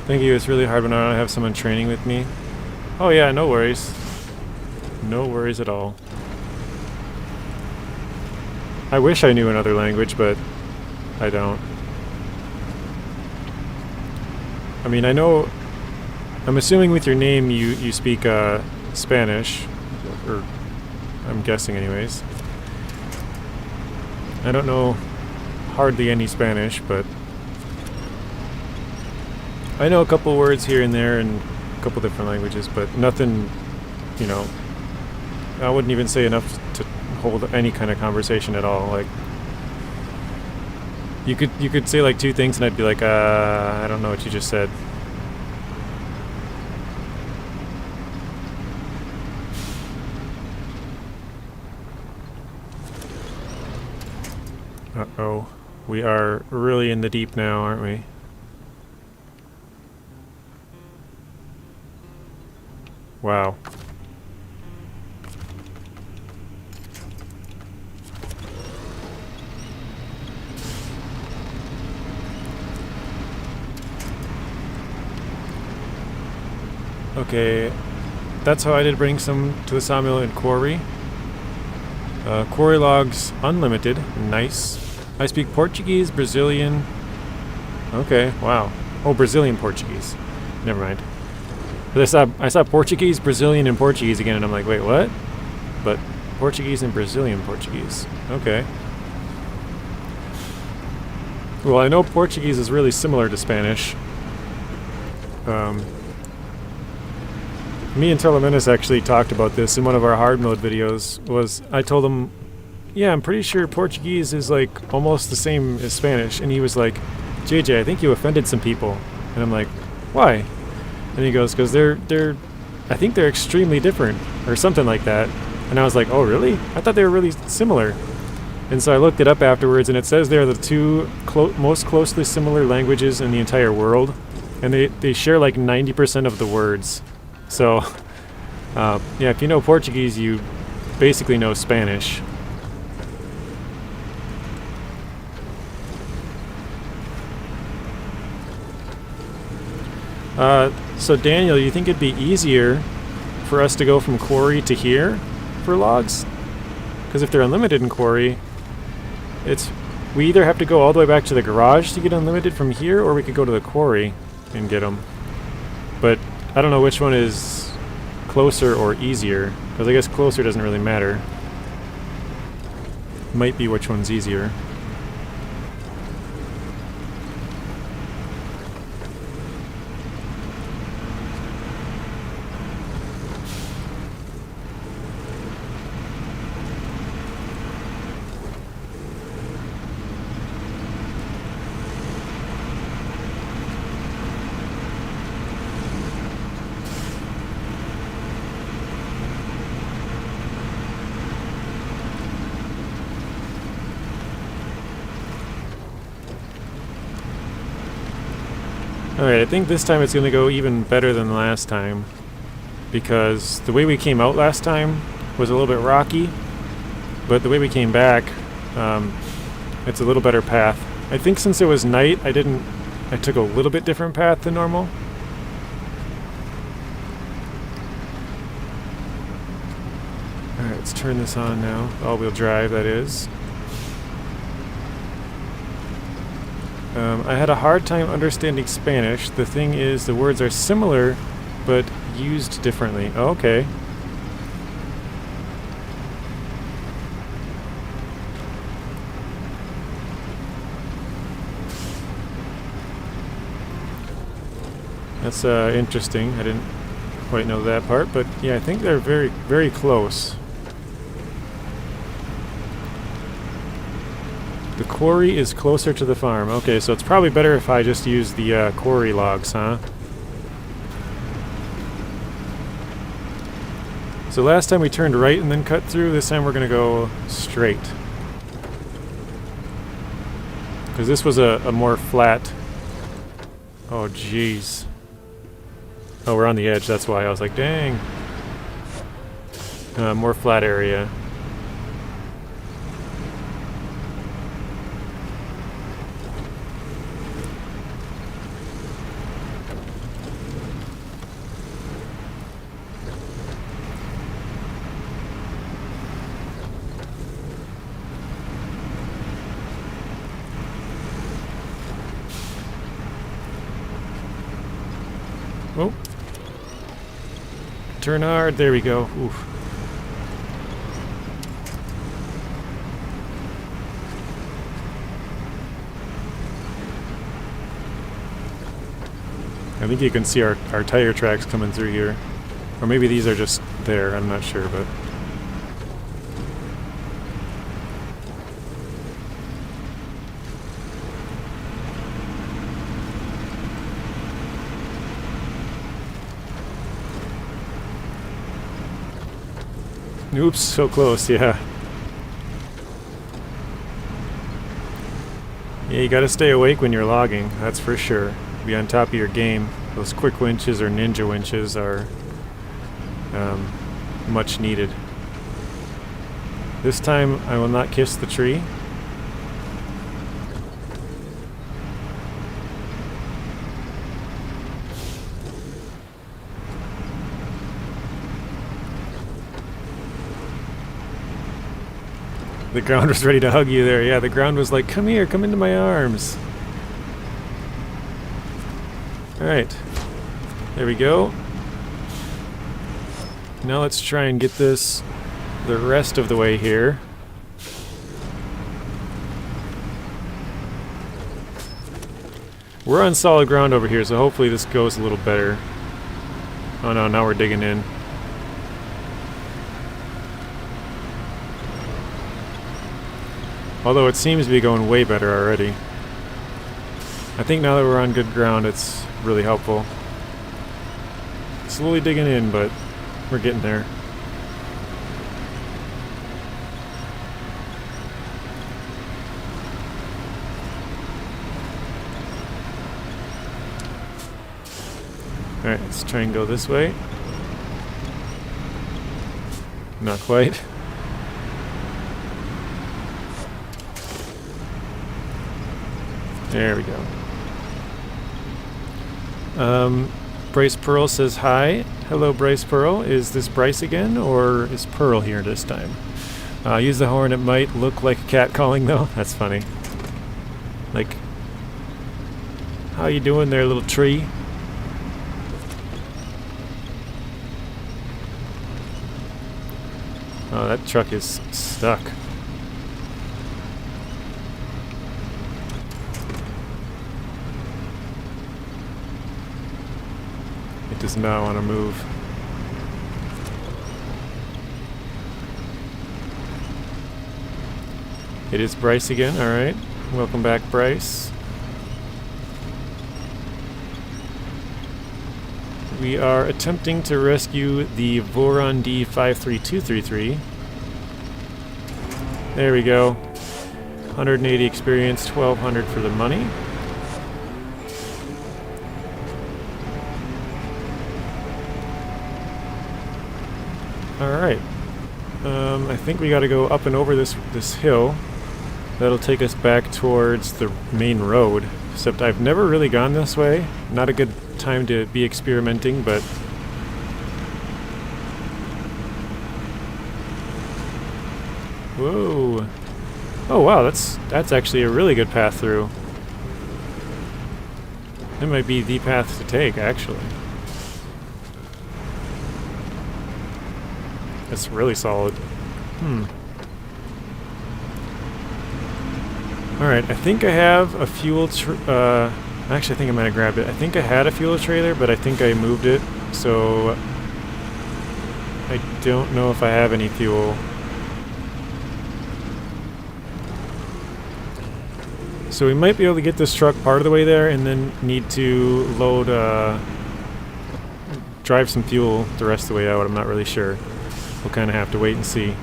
Thank you, it's really hard when I don't have someone training with me. Oh yeah, no worries. No worries at all. I wish I knew another language, but I don't. I mean, I know... I'm assuming with your name you speak Spanish, or I'm guessing anyways. I don't know hardly any Spanish, but I know a couple words here and there in a couple different languages, but nothing, you know, I wouldn't even say enough to hold any kind of conversation at all. Like, you could say like 2 things and I'd be like, I don't know what you just said. Uh-oh. We are really in the deep now, aren't we? Wow. Okay, that's how I did bring some to the sawmill in quarry. Quarry logs unlimited, nice. I speak Portuguese, Brazilian. Okay, wow. Oh, Brazilian Portuguese. Never mind. I saw Portuguese, Brazilian, and Portuguese again, and I'm like, wait, what? But Portuguese and Brazilian Portuguese. Okay. Well, I know Portuguese is really similar to Spanish. Me and Telemenis actually talked about this in one of our hard mode videos. I told him, yeah, I'm pretty sure Portuguese is like almost the same as Spanish, and he was like, JJ, I think you offended some people. And I'm like, why? And he goes, because I think they're extremely different, or something like that. And I was like, oh really? I thought they were really similar. And so I looked it up afterwards, and it says they're the two most closely similar languages in the entire world, and they share like 90% of the words. So, yeah, if you know Portuguese, you basically know Spanish. So Daniel, you think it'd be easier for us to go from quarry to here for logs? Because if they're unlimited in quarry, we either have to go all the way back to the garage to get unlimited from here, or we could go to the quarry and get them. But I don't know which one is closer or easier, because I guess closer doesn't really matter. Might be which one's easier. Alright, I think this time it's going to go even better than last time, because the way we came out last time was a little bit rocky, but the way we came back, it's a little better path. I think since it was night, I took a little bit different path than normal. Alright, let's turn this on now. All-wheel drive, that is. I had a hard time understanding Spanish. The thing is, the words are similar, but used differently. Oh, okay. That's interesting. I didn't quite know that part, but yeah, I think they're very, very close. The quarry is closer to the farm. Okay, so it's probably better if I just use the quarry logs, huh? So last time we turned right and then cut through. This time we're going to go straight. Because this was a more flat... Oh, jeez. Oh, we're on the edge, that's why. I was like, dang. More flat area. Oh. Turn hard. There we go. Oof. I think you can see our tire tracks coming through here. Or maybe these are just there. I'm not sure, but... Oops, so close, yeah. Yeah, you gotta stay awake when you're logging, that's for sure. Be on top of your game. Those quick winches or ninja winches are much needed. This time I will not kiss the tree. The ground was ready to hug you there. Yeah, the ground was like, come here, come into my arms. Alright. There we go. Now let's try and get this the rest of the way here. We're on solid ground over here, so hopefully this goes a little better. Oh no, now we're digging in. Although it seems to be going way better already. I think now that we're on good ground, it's really helpful. Slowly digging in, but we're getting there. Alright, let's try and go this way. Not quite. There we go. Bryce Pearl says hi. Hello, Bryce Pearl. Is this Bryce again, or is Pearl here this time? Use the horn. It might look like a cat calling, though. That's funny. Like, how you doing there, little tree? Oh, that truck is stuck. It does not want to move. It is Bryce again, alright. Welcome back, Bryce. We are attempting to rescue the Voron D53233. There we go. 180 experience, 1200 for the money. Alright. I think we gotta go up and over this hill. That'll take us back towards the main road. Except I've never really gone this way. Not a good time to be experimenting, but... Whoa! Oh wow, that's actually a really good path through. That might be the path to take, actually. That's really solid. Alright, I think I have a fuel actually, I think I might have grabbed it. I think I had a fuel trailer, but I think I moved it, so I don't know if I have any fuel. So we might be able to get this truck part of the way there and then need to load, drive some fuel the rest of the way out. I'm not really sure. We'll kind of have to wait and see.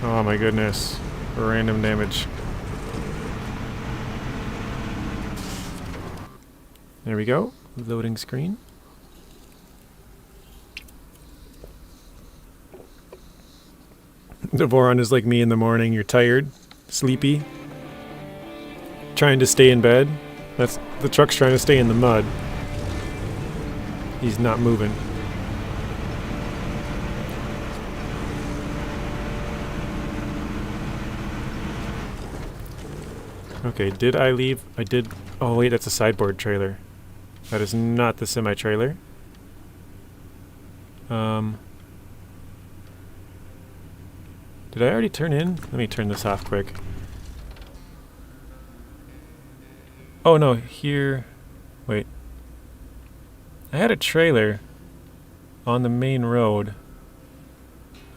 Oh my goodness. Random damage. There we go. Loading screen. The Voron is like me in the morning. You're tired, sleepy, trying to stay in bed. That's the truck's trying to stay in the mud. He's not moving. Okay, did I leave? I did. Oh wait, that's a sideboard trailer. That is not the semi-trailer. Did I already turn in? Let me turn this off quick. Oh no, here... Wait. I had a trailer on the main road.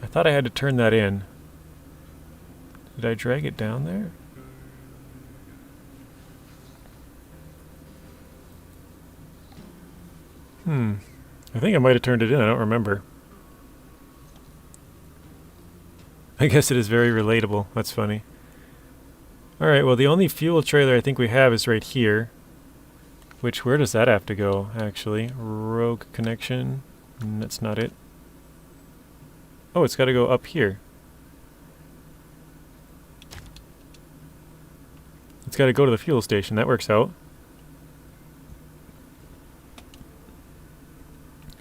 I thought I had to turn that in. Did I drag it down there? I think I might have turned it in, I don't remember. I guess it is very relatable. That's funny. Alright, well the only fuel trailer I think we have is right here. Which, where does that have to go, actually? Rogue connection. That's not it. Oh, it's got to go up here. It's got to go to the fuel station. That works out.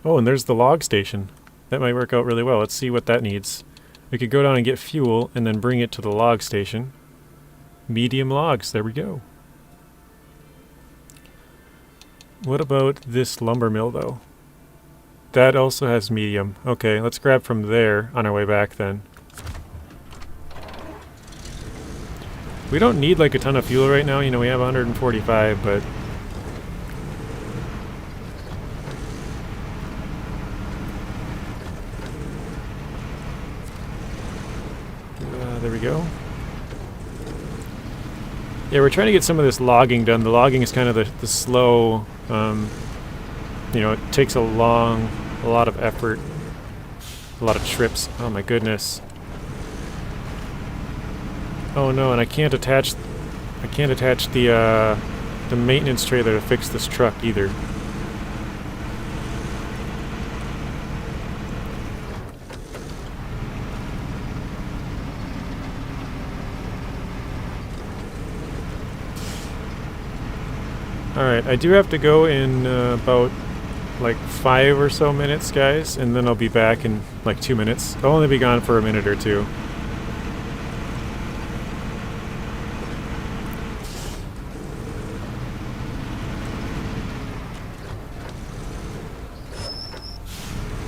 Oh, and there's the log station. That might work out really well. Let's see what that needs. We could go down and get fuel and then bring it to the log station. Medium logs. There we go. What about this lumber mill, though? That also has medium. Okay, let's grab from there on our way back then. We don't need like a ton of fuel right now. You know, we have 145, but... there we go. Yeah, we're trying to get some of this logging done. The logging is kind of the slow... you know, it takes a lot of effort, a lot of trips. Oh my goodness. Oh no, and I can't attach the maintenance trailer to fix this truck either. Alright, I do have to go in about like 5 or so minutes, guys, and then I'll be back in like 2 minutes. I'll only be gone for a minute or two.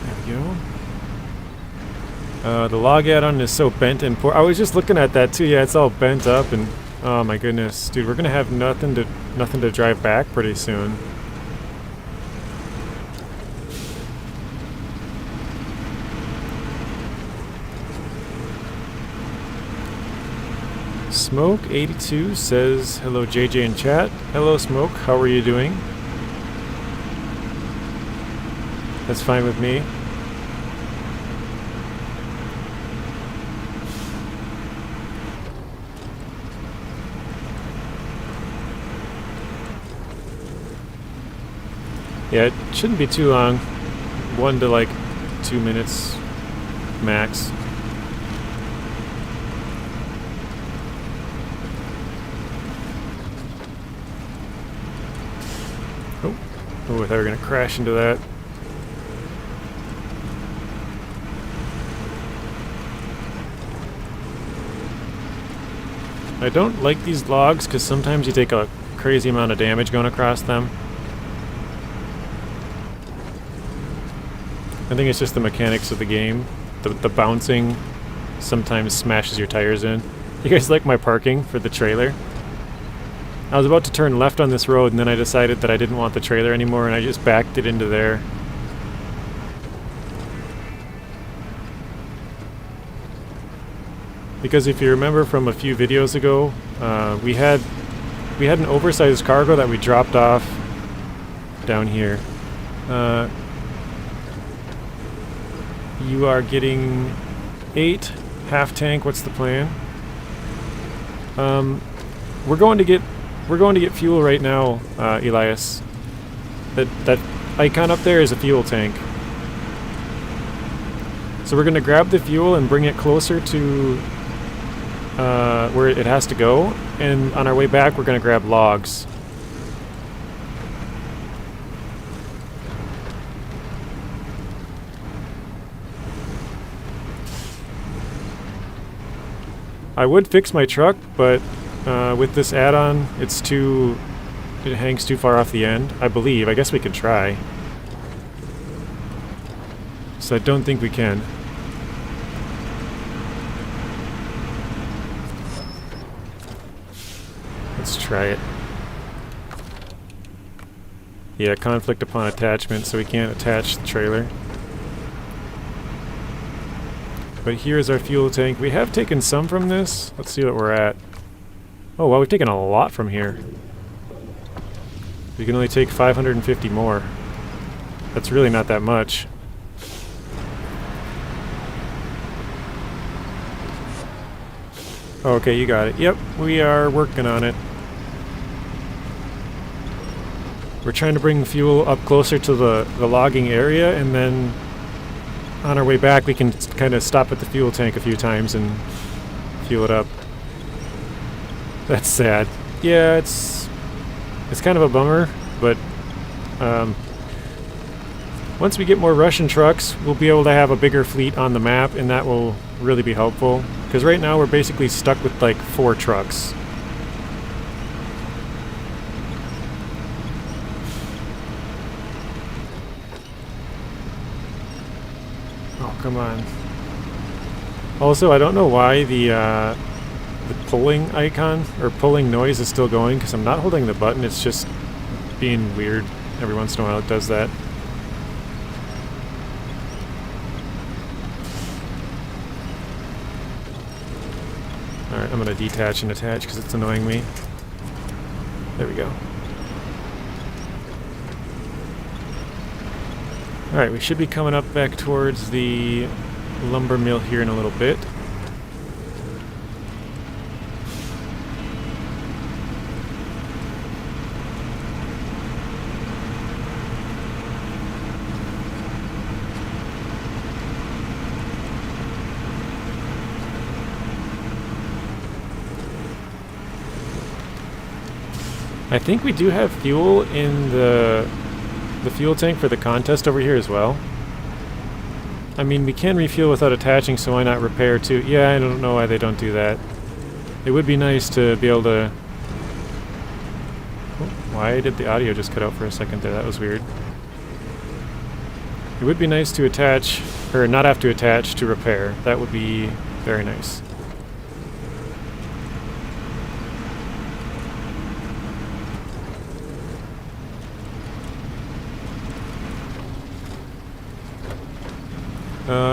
There we go. The log add-on is so bent and poor. I was just looking at that too. Yeah, it's all bent up and oh my goodness, dude, we're gonna have nothing to drive back pretty soon. Smoke82 says, hello JJ in chat. Hello Smoke, how are you doing? That's fine with me. Yeah, it shouldn't be too long. 1 to like 2 minutes max. Oh, I thought we were going to crash into that. I don't like these logs because sometimes you take a crazy amount of damage going across them. I think it's just the mechanics of the game. The bouncing sometimes smashes your tires in. You guys like my parking for the trailer? I was about to turn left on this road and then I decided that I didn't want the trailer anymore and I just backed it into there. Because if you remember from a few videos ago, we had an oversized cargo that we dropped off down here. You are getting 8 half tank. What's the plan? We're going to get fuel right now, Elias. That icon up there is a fuel tank. So we're going to grab the fuel and bring it closer to where it has to go. And on our way back, we're going to grab logs. I would fix my truck, but with this add-on, it hangs too far off the end, I believe. I guess we could try. So I don't think we can. Let's try it. Yeah, conflict upon attachment, so we can't attach the trailer. But here's our fuel tank. We have taken some from this. Let's see what we're at. Oh, well, we've taken a lot from here. We can only take 550 more. That's really not that much. Okay, you got it. Yep, we are working on it. We're trying to bring fuel up closer to the logging area, and then on our way back we can kind of stop at the fuel tank a few times and fuel it up. That's sad. Yeah, it's kind of a bummer, but once we get more Russian trucks, we'll be able to have a bigger fleet on the map, and that will really be helpful. Because right now we're basically stuck with like 4 trucks. Oh, come on. Also, I don't know why the pulling icon, or pulling noise is still going, because I'm not holding the button, it's just being weird. Every once in a while it does that. Alright, I'm going to detach and attach because it's annoying me. There we go. Alright, we should be coming up back towards the lumber mill here in a little bit. I think we do have fuel in the fuel tank for the contest over here as well. I mean, we can refuel without attaching, so why not repair too? Yeah, I don't know why they don't do that. It would be nice to be able to... Oh, why did the audio just cut out for a second there? That was weird. It would be nice to attach, or not have to attach to repair. That would be very nice.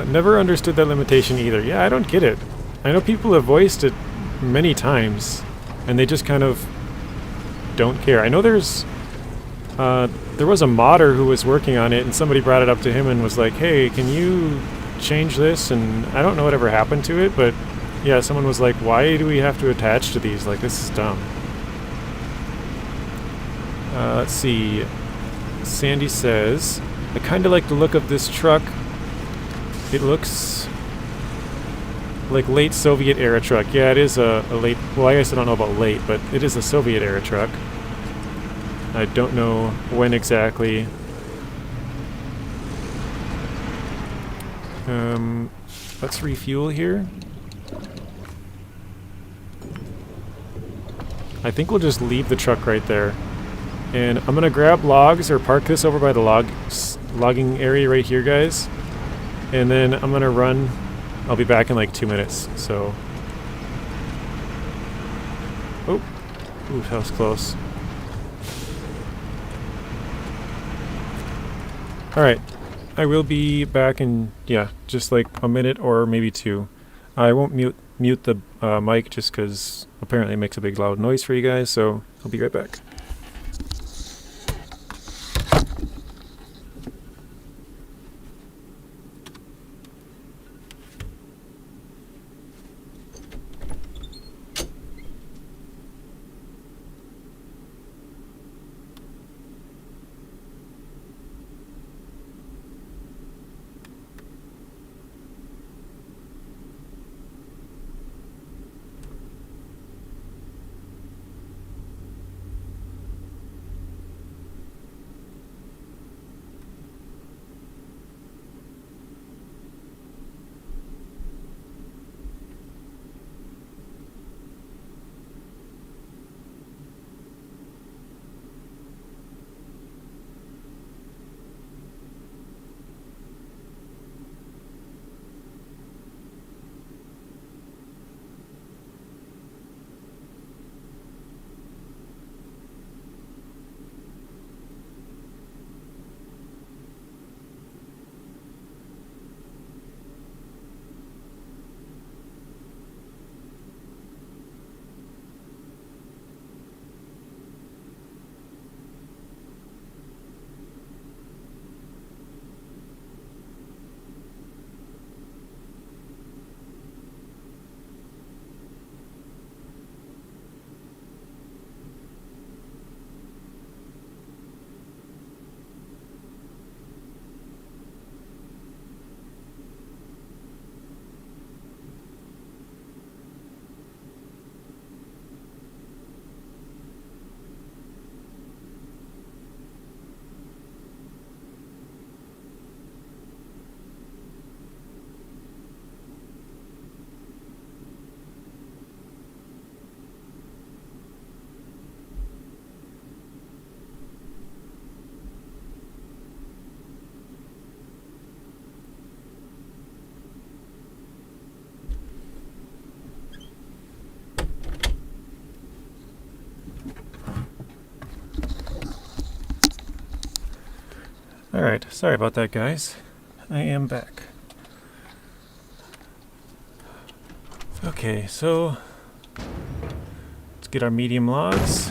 Never understood that limitation either. Yeah, I don't get it. I know people have voiced it many times, and they just kind of don't care. I know there was a modder who was working on it, and somebody brought it up to him and was like, hey, can you change this? And I don't know whatever happened to it, but yeah, someone was like, why do we have to attach to these? Like, this is dumb. Let's see. Sandy says, I kind of like the look of this truck. It looks like late Soviet era truck. Yeah, it is a late... Well, I guess I don't know about late, but it is a Soviet era truck. I don't know when exactly. Let's refuel here. I think we'll just leave the truck right there. And I'm gonna grab logs or park this over by the logging area right here, guys. And then I'm gonna run. I'll be back in like 2 minutes, so. Oh, ooh, that was close. Alright, I will be back in, yeah, just like a minute or maybe 2. I won't mute the mic just because apparently it makes a big loud noise for you guys, so I'll be right back. Alright, sorry about that, guys. I am back. Okay, so let's get our medium logs.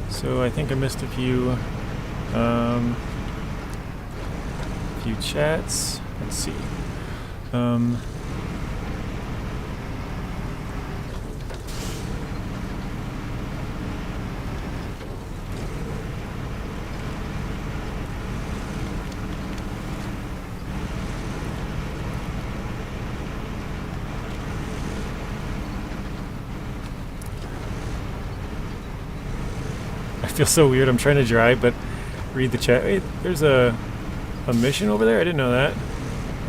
So I think I missed a few chats. Let's see. I feel so weird. I'm trying to drive, but read the chat. Wait, there's a mission over there? I didn't know that.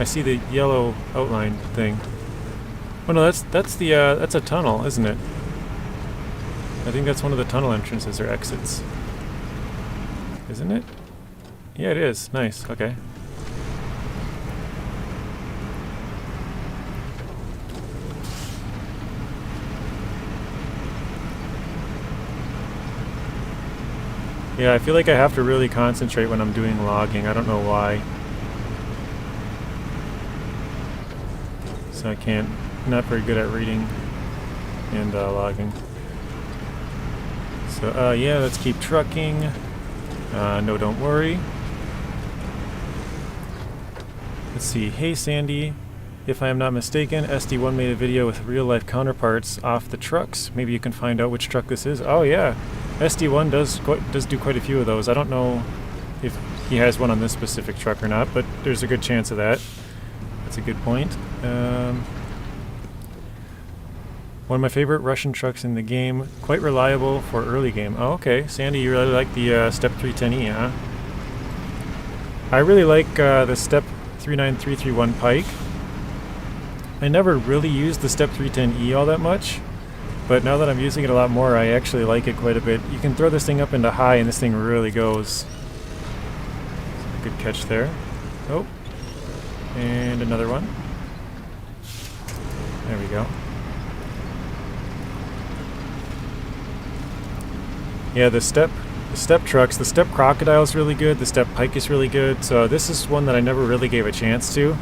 I see the yellow outline thing. Oh no, that's a tunnel, isn't it? I think that's one of the tunnel entrances or exits. Isn't it? Yeah, it is. Nice. Okay. Yeah, I feel like I have to really concentrate when I'm doing logging. I don't know why. So I can't, not very good at reading and logging. So yeah, let's keep trucking. No, don't worry. Let's see. Hey Sandy, if I am not mistaken, SD1 made a video with real life counterparts off the trucks. Maybe you can find out which truck this is. Oh yeah. SD1 does do quite a few of those. I don't know if he has one on this specific truck or not, but there's a good chance of that. That's a good point. One of my favorite Russian trucks in the game. Quite reliable for early game. Oh, okay. Sandy, you really like the Step 310E, huh? I really like the Step 39331 Pike. I never really used the Step 310E all that much. But now that I'm using it a lot more, I actually like it quite a bit. You can throw this thing up into high and this thing really goes. Good catch there. Oh. And another one. There we go. Yeah, the step trucks, the Step Crocodile is really good, the Step Pike is really good. So this is one that I never really gave a chance to.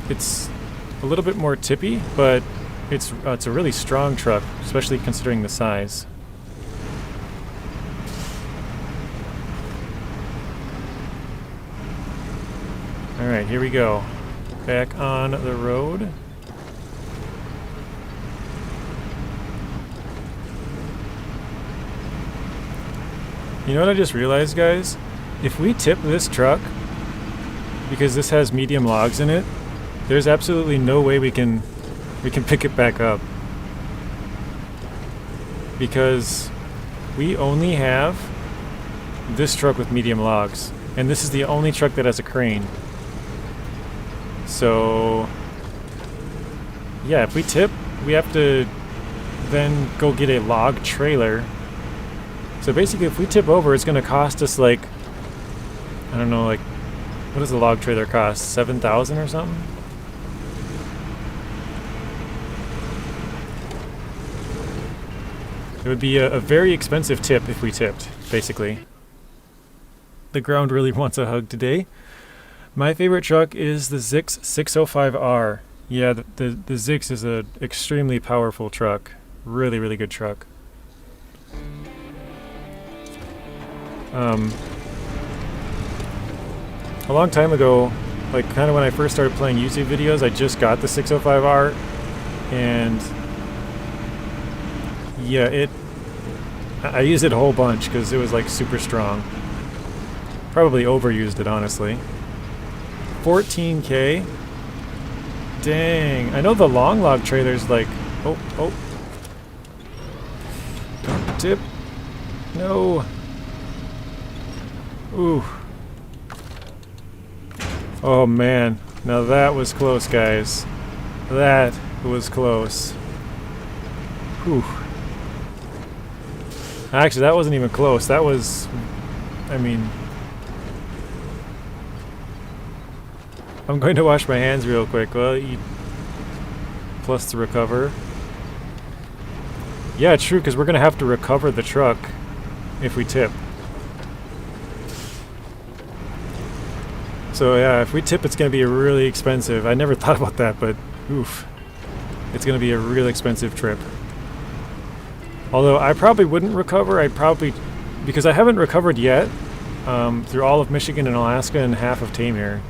It's a little bit more tippy, but it's a really strong truck, especially considering the size. Alright, here we go. Back on the road. You know what I just realized, guys? If we tip this truck, because this has medium logs in it, there's absolutely no way we can pick it back up, because we only have this truck with medium logs, and this is the only truck that has a crane. So yeah, if we tip, we have to then go get a log trailer. So basically if we tip over, it's going to cost us like, I don't know, like, what does a log trailer cost? 7,000 or something? It would be a very expensive tip if we tipped, basically. The ground really wants a hug today. My favorite truck is the Zix 605R. Yeah, the Zix is an extremely powerful truck. Really, really good truck. A long time ago, like kind of when I first started playing YouTube videos, I just got the 605R, and yeah, I used it a whole bunch because it was like super strong. Probably overused it, honestly. 14K? Dang. I know the long log trailer's like, oh. Don't tip. No. Ooh. Oh man. Now that was close, guys. That was close. Whew. Actually, that wasn't even close. That was... I mean... I'm going to wash my hands real quick. Well, plus to recover. Yeah, true, because we're going to have to recover the truck if we tip. So yeah, if we tip, it's going to be really expensive. I never thought about that, but oof. It's going to be a real expensive trip. Although I probably wouldn't recover. I'd probably... Because I haven't recovered yet through all of Michigan and Alaska and half of Taymyr.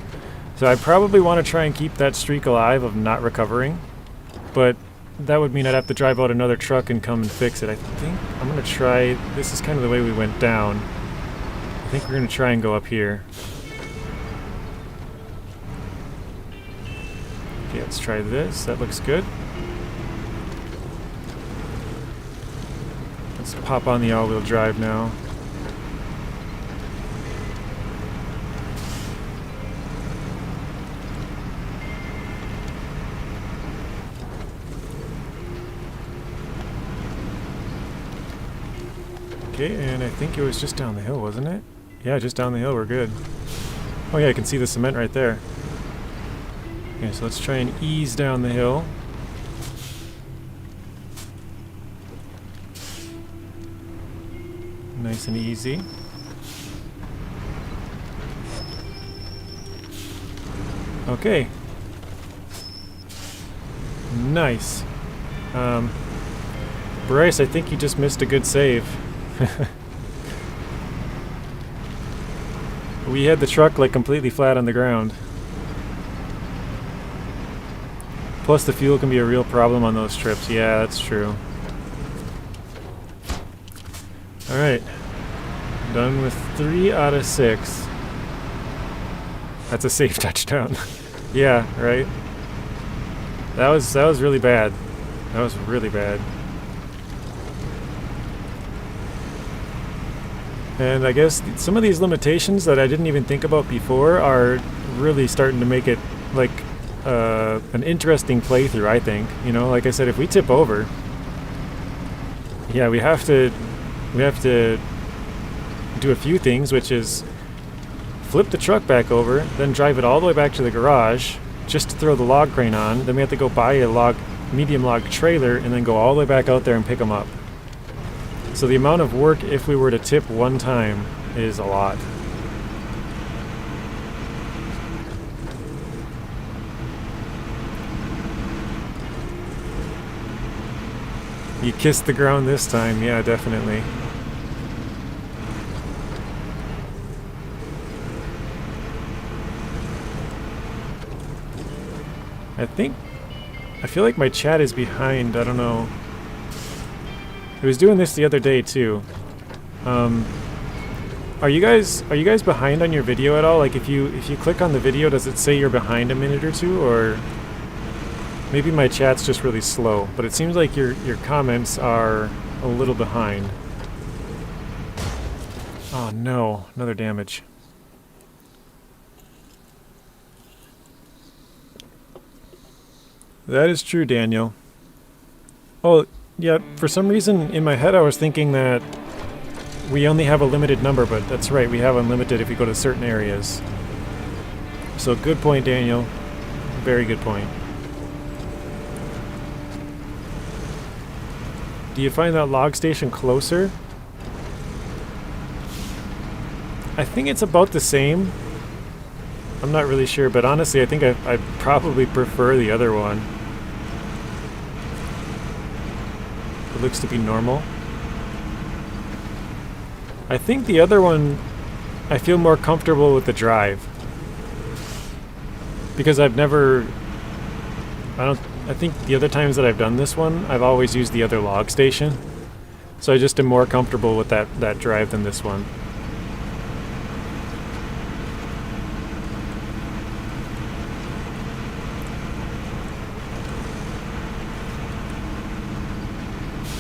So I probably want to try and keep that streak alive of not recovering. But that would mean I'd have to drive out another truck and come and fix it. I think I'm going to try... This is kind of the way we went down. I think we're going to try and go up here. Okay, let's try this. That looks good. Let's pop on the all-wheel drive now. Okay, and I think it was just down the hill, wasn't it? Yeah, just down the hill, we're good. Oh yeah, I can see the cement right there. Okay, so let's try and ease down the hill. Nice and easy. Okay. Nice. Bryce, I think you just missed a good save. We had the truck like completely flat on the ground. Plus the fuel can be a real problem on those trips. Yeah, that's true. Alright. Done with 3 out of 6. That's a safe touchdown. Yeah, right? That was really bad. That was really bad. And I guess some of these limitations that I didn't even think about before are really starting to make it like an interesting playthrough, I think. You know, like I said, if we tip over, yeah, we have to do a few things, which is flip the truck back over, then drive it all the way back to the garage just to throw the log crane on. Then we have to go buy a medium log trailer and then go all the way back out there and pick them up. So the amount of work if we were to tip one time is a lot. You kissed the ground this time, yeah, definitely. I feel like my chat is behind, I don't know. I was doing this the other day too. Are you guys behind on your video at all? Like if you click on the video, does it say you're behind a minute or two, or maybe my chat's just really slow, but it seems like your comments are a little behind. Oh no, another damage. That is true, Daniel. Oh, yeah, for some reason in my head I was thinking that we only have a limited number, but that's right, we have unlimited if we go to certain areas. So good point, Daniel. Very good point. Do you find that log station closer? I think it's about the same. I'm not really sure, but honestly I think I probably prefer the other one. It looks to be normal. I think the other one, I feel more comfortable with the drive. Because I think the other times that I've done this one, I've always used the other log station. So I just am more comfortable with that drive than this one.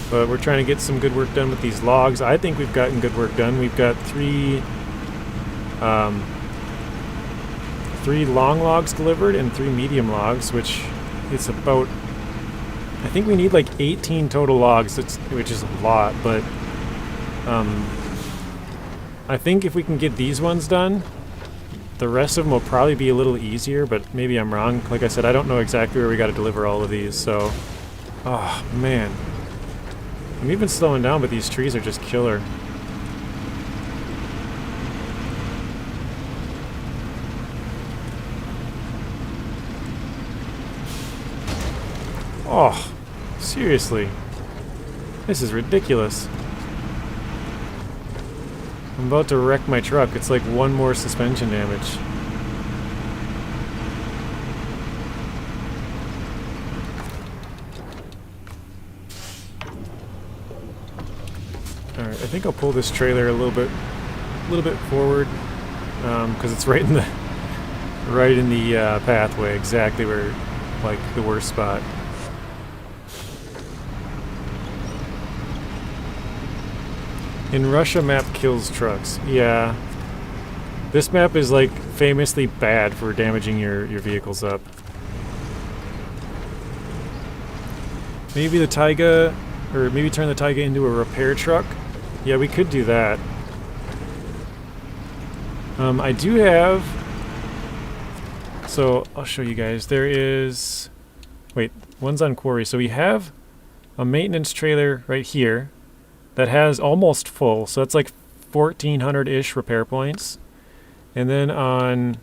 But we're trying to get some good work done with these logs. I think we've gotten good work done. We've got three long logs delivered and 3 medium logs, which is about, I think we need like 18 total logs, which is a lot, but I think if we can get these ones done, the rest of them will probably be a little easier, but maybe I'm wrong. Like I said, I don't know exactly where we got to deliver all of these, so, oh man. I'm even slowing down, but these trees are just killer. Oh, seriously. This is ridiculous. I'm about to wreck my truck. It's like one more suspension damage. Alright, I think I'll pull this trailer a little bit forward, because it's right in the pathway, exactly where, like, the worst spot. In Russia, map kills trucks. Yeah. This map is, like, famously bad for damaging your vehicles up. Maybe the Tayga, or maybe turn the Tayga into a repair truck. Yeah, we could do that. I do have... So, I'll show you guys. There is... Wait, one's on quarry. So we have a maintenance trailer right here that has almost full. So that's like 1,400-ish repair points. And then on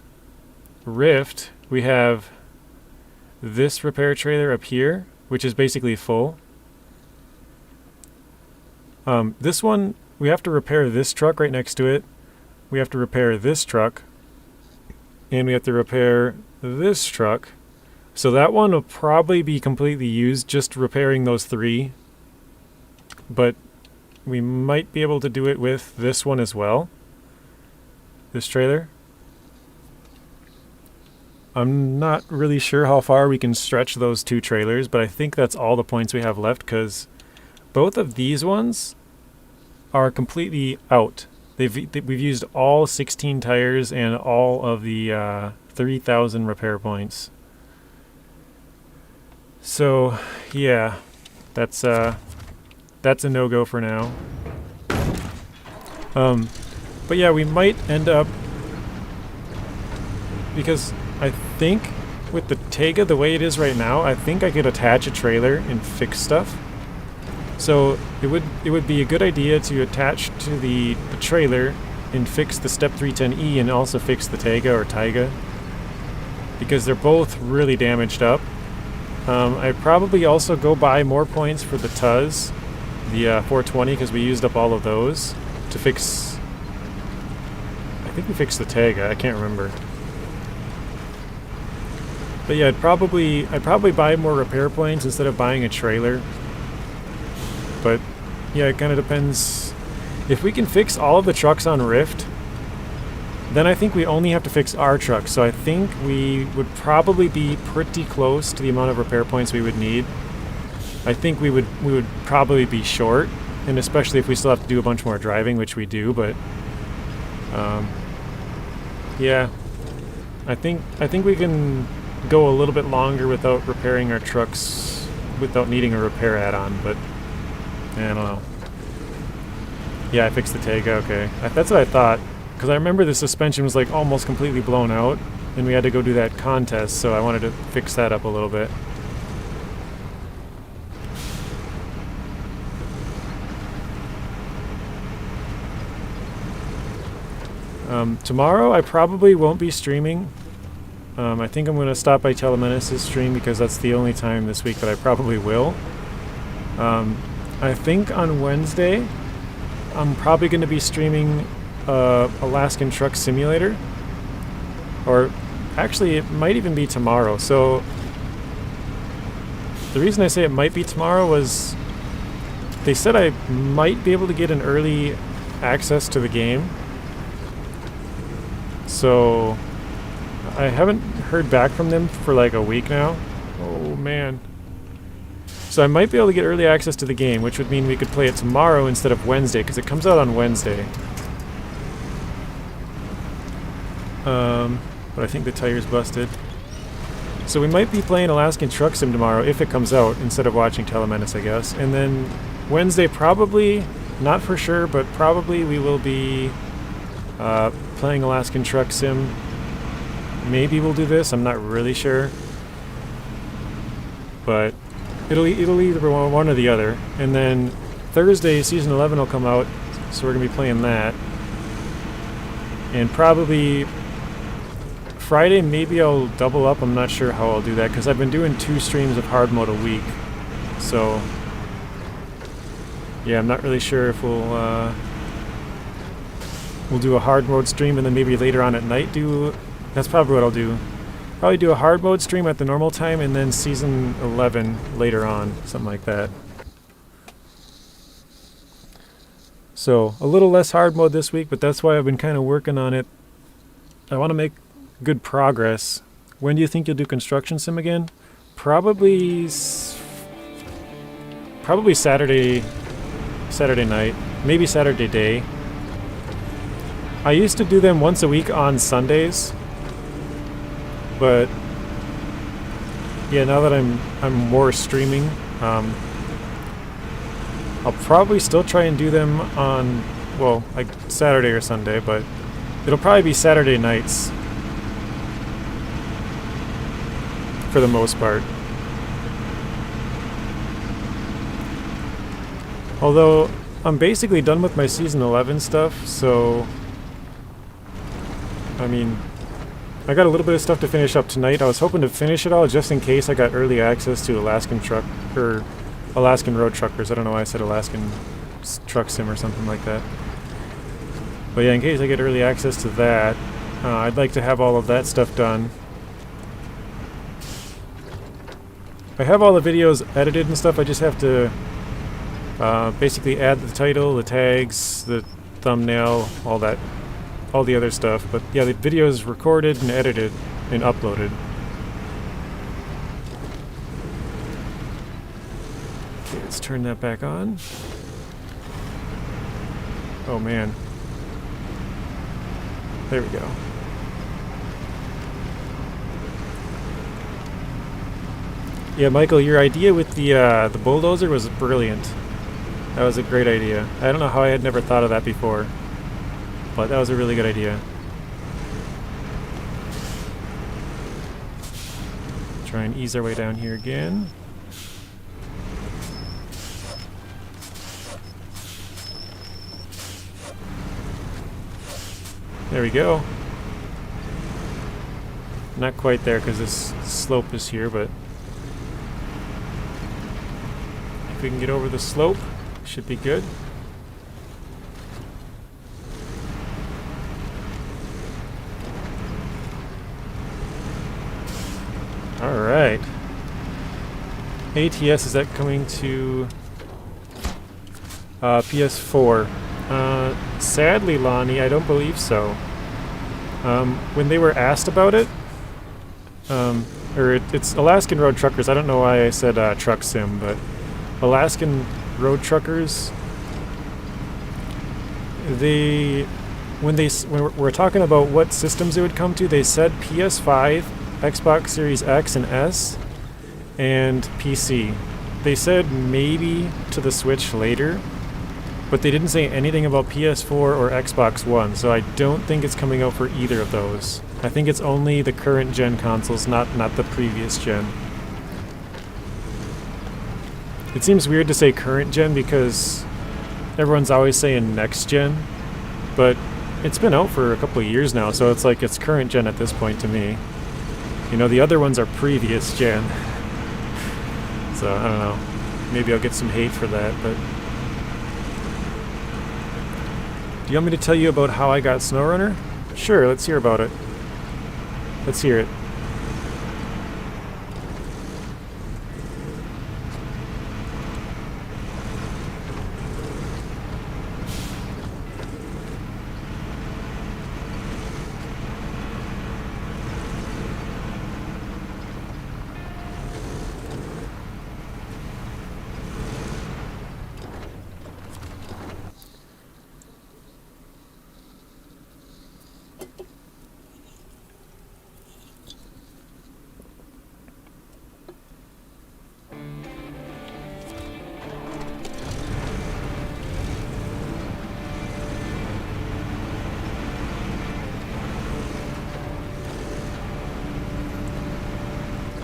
Rift, we have this repair trailer up here, which is basically full. This one, we have to repair this truck right next to it. We have to repair this truck. And we have to repair this truck. So that one will probably be completely used, just repairing those three. But we might be able to do it with this one as well. This trailer. I'm not really sure how far we can stretch those two trailers, but I think that's all the points we have left, because both of these ones are completely out. We've used all 16 tires and all of the 3,000 repair points. So, yeah, that's a no-go for now. But yeah, we might end up, because I think with the Tayga the way it is right now, I think I could attach a trailer and fix stuff. So it would be a good idea to attach to the trailer and fix the Step 310E and also fix the Tayga or Tayga, because they're both really damaged up. I'd probably also go buy more points for the Tuz, the 420, because we used up all of those to fix. I think we fixed the Tayga. I can't remember. But yeah, I'd probably buy more repair points instead of buying a trailer. But yeah, it kind of depends. If we can fix all of the trucks on Rift, then I think we only have to fix our truck. So I think we would probably be pretty close to the amount of repair points we would need. I think we would probably be short, and especially if we still have to do a bunch more driving, which we do. But yeah, I think we can go a little bit longer without repairing our trucks, without needing a repair add-on. But I don't know. Yeah, I fixed the Tayga. Okay, that's what I thought. Because I remember the suspension was like almost completely blown out, and we had to go do that contest, so I wanted to fix that up a little bit. Tomorrow I probably won't be streaming. I think I'm going to stop by Telemenace's stream, because that's the only time this week that I probably will. I think on Wednesday I'm probably going to be streaming Alaskan Truck Simulator, or actually it might even be tomorrow. So the reason I say it might be tomorrow was they said I might be able to get an early access to the game. So I haven't heard back from them for like a week now. Oh man. So I might be able to get early access to the game, which would mean we could play it tomorrow instead of Wednesday, because it comes out on Wednesday. But I think the tire's busted. So we might be playing Alaskan Truck Sim tomorrow if it comes out, instead of watching Telemenace, I guess. And then Wednesday, probably, not for sure, but probably we will be playing Alaskan Truck Sim. Maybe we'll do this, I'm not really sure. But it'll either be one or the other. And then Thursday, Season 11 will come out, so we're going to be playing that. And probably Friday, maybe I'll double up. I'm not sure how I'll do that, because I've been doing 2 streams of hard mode a week. So, yeah, I'm not really sure if we'll do a hard mode stream, and then maybe later on at night do... That's probably what I'll do. Probably do a hard mode stream at the normal time, and then Season 11 later on, something like that. So, a little less hard mode this week, but that's why I've been kind of working on it. I want to make good progress. When do you think you'll do Construction Sim again? Probably Saturday night, maybe Saturday day. I used to do them once a week on Sundays, but yeah, now that I'm more streaming, I'll probably still try and do them on, well, like Saturday or Sunday, but it'll probably be Saturday nights for the most part. Although, I'm basically done with my Season 11 stuff, so... I mean, I got a little bit of stuff to finish up tonight. I was hoping to finish it all just in case I got early access to Alaskan Road Truckers. I don't know why I said Alaskan Truck Sim or something like that. But yeah, in case I get early access to that, I'd like to have all of that stuff done. I have all the videos edited and stuff. I just have to basically add the title, the tags, the thumbnail, all that, all the other stuff. But yeah, the video is recorded and edited and uploaded. Okay, let's turn that back on. Oh man. There we go. Yeah, Michael, your idea with the bulldozer was brilliant. That was a great idea. I don't know how I had never thought of that before, but that was a really good idea. Try and ease our way down here again. There we go. Not quite there because this slope is here, but if we can get over the slope, should be good. Alright. ATS, is that coming to PS4? Sadly, Lonnie, I don't believe so. When they were asked about it, it's Alaskan Road Truckers. I don't know why I said Truck Sim, but Alaskan Road Truckers, when we're talking about what systems it would come to, they said PS5, Xbox Series X and S, and PC. They said maybe to the Switch later, but they didn't say anything about PS4 or Xbox One, so I don't think it's coming out for either of those. I think it's only the current gen consoles, not the previous gen. It seems weird to say current gen because everyone's always saying next gen, but it's been out for a couple of years now, so it's like it's current gen at this point to me. You know, the other ones are previous gen. So, I don't know. Maybe I'll get some hate for that, but... Do you want me to tell you about how I got SnowRunner? Sure, let's hear about it. Let's hear it.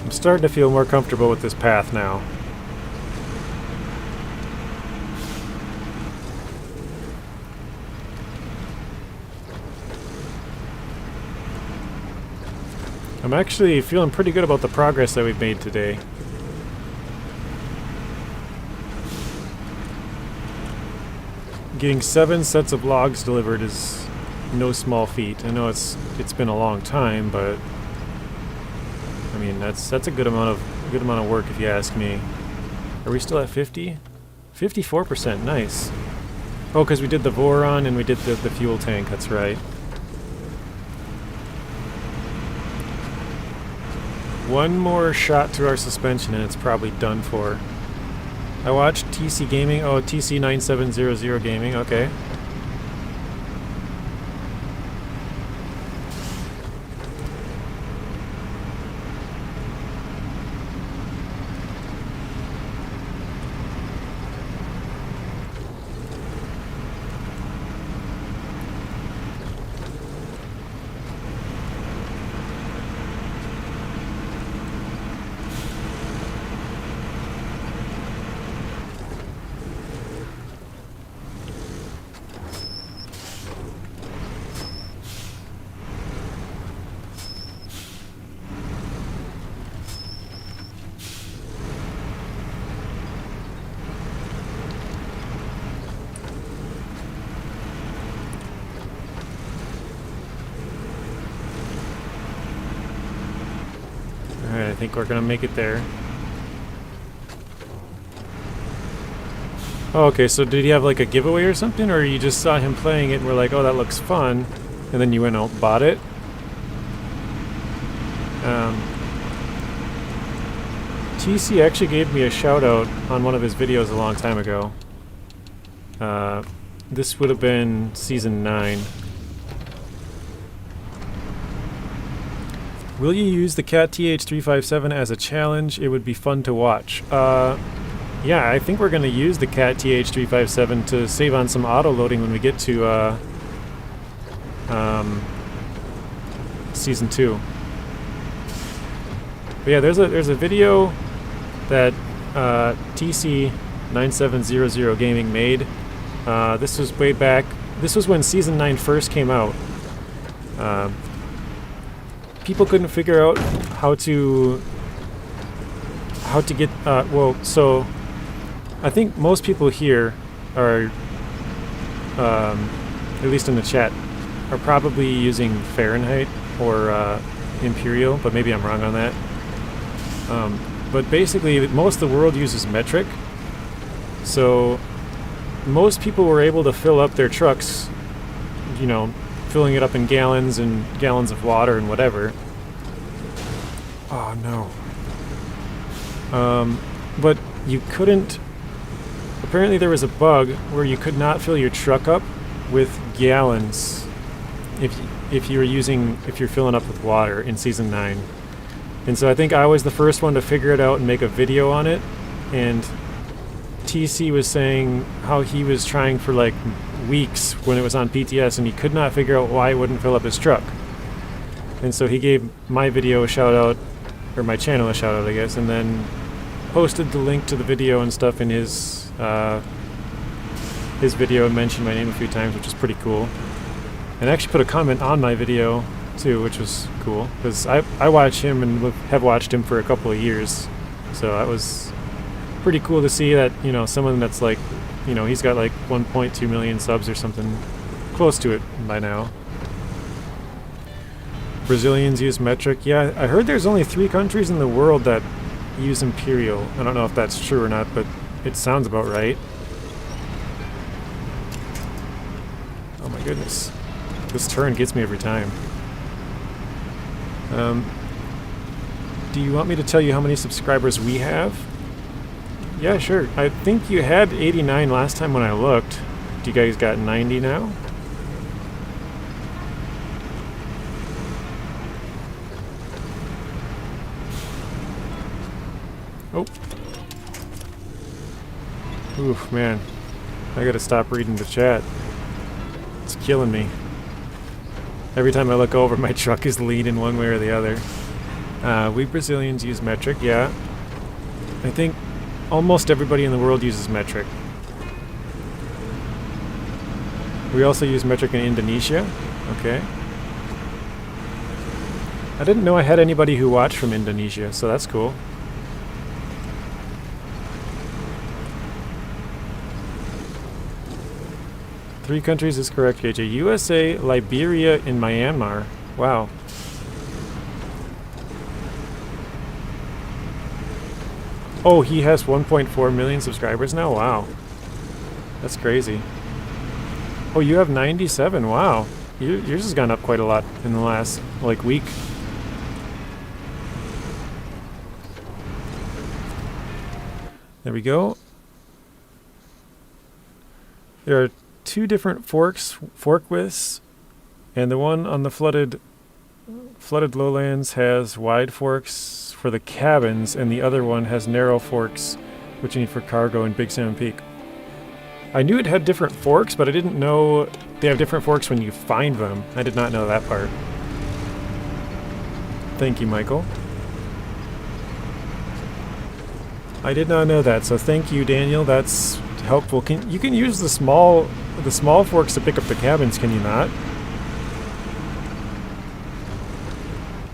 I'm starting to feel more comfortable with this path now. I'm actually feeling pretty good about the progress that we've made today. Getting 7 sets of logs delivered is no small feat. I know it's been a long time, but I mean that's a good amount of work if you ask me. Are we still at 50? 54%, nice. Oh, because we did the Voron and we did the fuel tank, that's right. One more shot through our suspension and it's probably done for. I watched TC Gaming, oh, TC9700 Gaming, okay. Alright, I think we're gonna make it there. Oh, okay, so did he have like a giveaway or something, or you just saw him playing it and were like, oh, that looks fun, and then you went out and bought it? TC actually gave me a shout out on one of his videos a long time ago. This would have been Season 9. Will you use the Cat TH357 as a challenge? It would be fun to watch. Yeah, I think we're going to use the Cat TH357 to save on some auto-loading when we get to Season 2. But yeah, there's a video that TC9700 Gaming made. This was way back. This was when Season 9 first came out. People couldn't figure out how to get well, so I think most people here are at least in the chat are probably using Fahrenheit or Imperial, but maybe I'm wrong on that. But basically most of the world uses metric, so most people were able to fill up their trucks, you know, filling it up in gallons and gallons of water and whatever. Oh no. But you couldn't. Apparently there was a bug where you could not fill your truck up with gallons if you're filling up with water in Season 9. And so I think I was the first one to figure it out and make a video on it, and TC was saying how he was trying for like weeks when it was on PTS and he could not figure out why it wouldn't fill up his truck. And so he gave my video a shout out, or my channel a shout out, I guess, and then posted the link to the video and stuff in his video and mentioned my name a few times, which is pretty cool. And actually put a comment on my video too, which was cool, because I watch him and have watched him for a couple of years. So that was pretty cool to see that, you know, someone that's like, you know, he's got like 1.2 million subs or something, close to it by now. Brazilians use metric. Yeah, I heard there's only 3 countries in the world that use Imperial. I don't know if that's true or not, but it sounds about right. Oh my goodness. This turn gets me every time. Do you want me to tell you how many subscribers we have? Yeah, sure. I think you had 89 last time when I looked. Do you guys got 90 now? Oh. Oof, man. I gotta stop reading the chat. It's killing me. Every time I look over, my truck is leaning one way or the other. We Brazilians use metric, yeah. I think almost everybody in the world uses metric. We also use metric in Indonesia. Okay. I didn't know I had anybody who watched from Indonesia, so that's cool. Three countries is correct, AJ. USA, Liberia, and Myanmar. Wow. Oh, he has 1.4 million subscribers now? Wow. That's crazy. Oh, you have 97. Wow. Yours has gone up quite a lot in the last, like, week. There we go. There are two different fork widths, and the one on the flooded lowlands has wide forks for the cabins, and the other one has narrow forks, which you need for cargo in Big Salmon Peak. I knew it had different forks, but I didn't know they have different forks when you find them. I did not know that part. Thank you, Michael. I did not know that, so thank you, Daniel. That's helpful. You can use the small forks to pick up the cabins, can you not?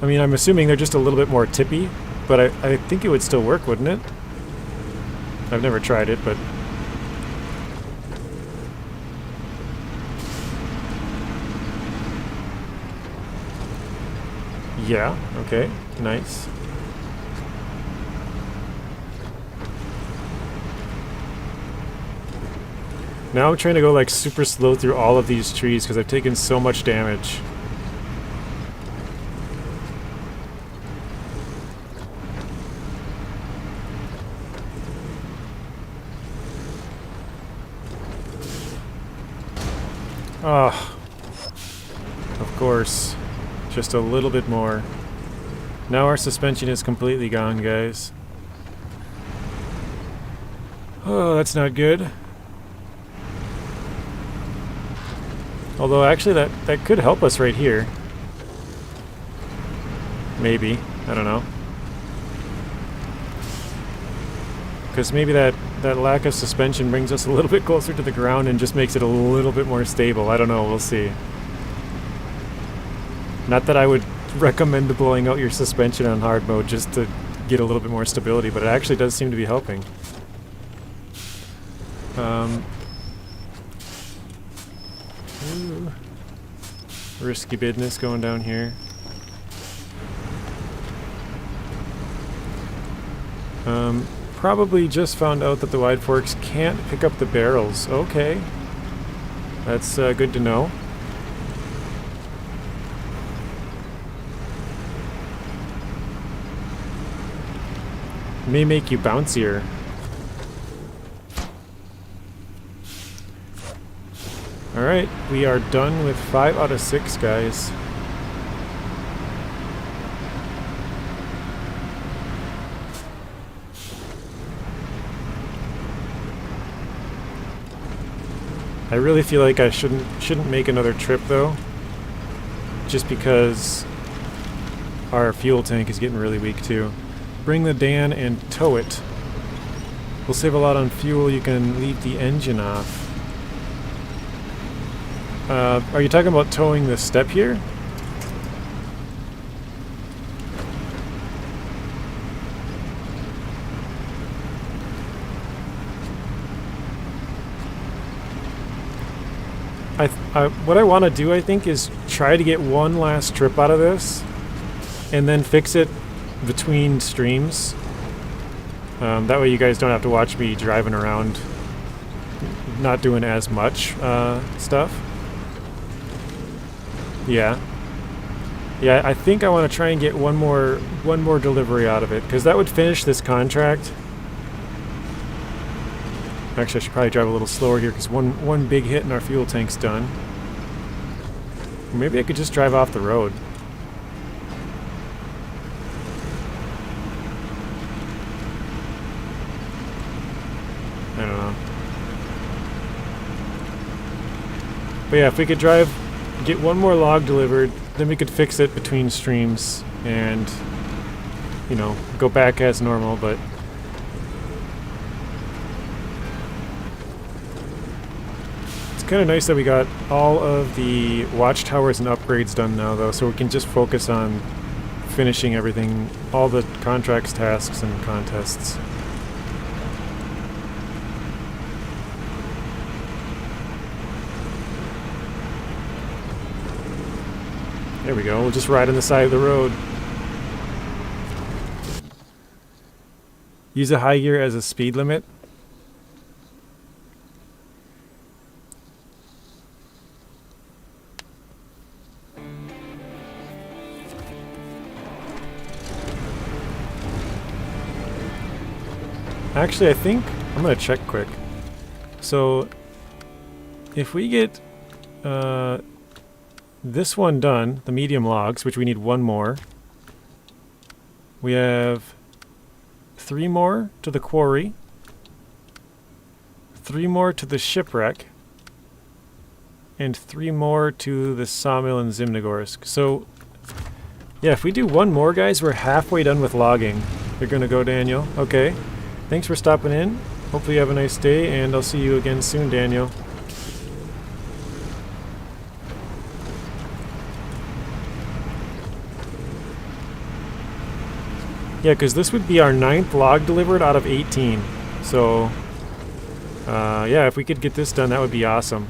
I mean, I'm assuming they're just a little bit more tippy, but I think it would still work, wouldn't it? I've never tried it, but... yeah, okay, nice. Now I'm trying to go like super slow through all of these trees because I've taken so much damage. Ah, of course. Just a little bit more. Now our suspension is completely gone, guys. Oh, that's not good. Although actually that could help us right here. Maybe. I don't know. Because maybe that lack of suspension brings us a little bit closer to the ground and just makes it a little bit more stable. I don't know. We'll see. Not that I would recommend blowing out your suspension on hard mode just to get a little bit more stability, but it actually does seem to be helping. Ooh. Risky business going down here. Probably just found out that the wide forks can't pick up the barrels. Okay. That's good to know. May make you bouncier. Alright, we are done with 5 out of 6, guys. I really feel like I shouldn't make another trip though, just because our fuel tank is getting really weak too. Bring the Dan and tow it. We'll save a lot on fuel. You can leave the engine off. Are you talking about towing the step here? What I want to do, I think, is try to get one last trip out of this and then fix it between streams. That way you guys don't have to watch me driving around not doing as much stuff. Yeah. Yeah, I think I want to try and get one more delivery out of it, because that would finish this contract. Actually, I should probably drive a little slower here, because one big hit and our fuel tank's done. Or maybe I could just drive off the road. I don't know. But yeah, if we could get one more log delivered, then we could fix it between streams and, you know, go back as normal, but... It's kind of nice that we got all of the watchtowers and upgrades done now, though, so we can just focus on finishing everything, all the contracts, tasks, and contests. There we go, we'll just ride on the side of the road. Use a high gear as a speed limit. Actually, I think I'm gonna check quick. So if we get this one done, the medium logs, which we need one more, we have 3 more to the quarry, 3 more to the shipwreck, and 3 more to the sawmill in Zimnogorsk. So yeah, if we do one more, guys, we're halfway done with logging. You're gonna go, Daniel? Okay. Thanks for stopping in. Hopefully you have a nice day, and I'll see you again soon, Daniel. Yeah, because this would be our 9th log delivered out of 18. So, yeah, if we could get this done, that would be awesome.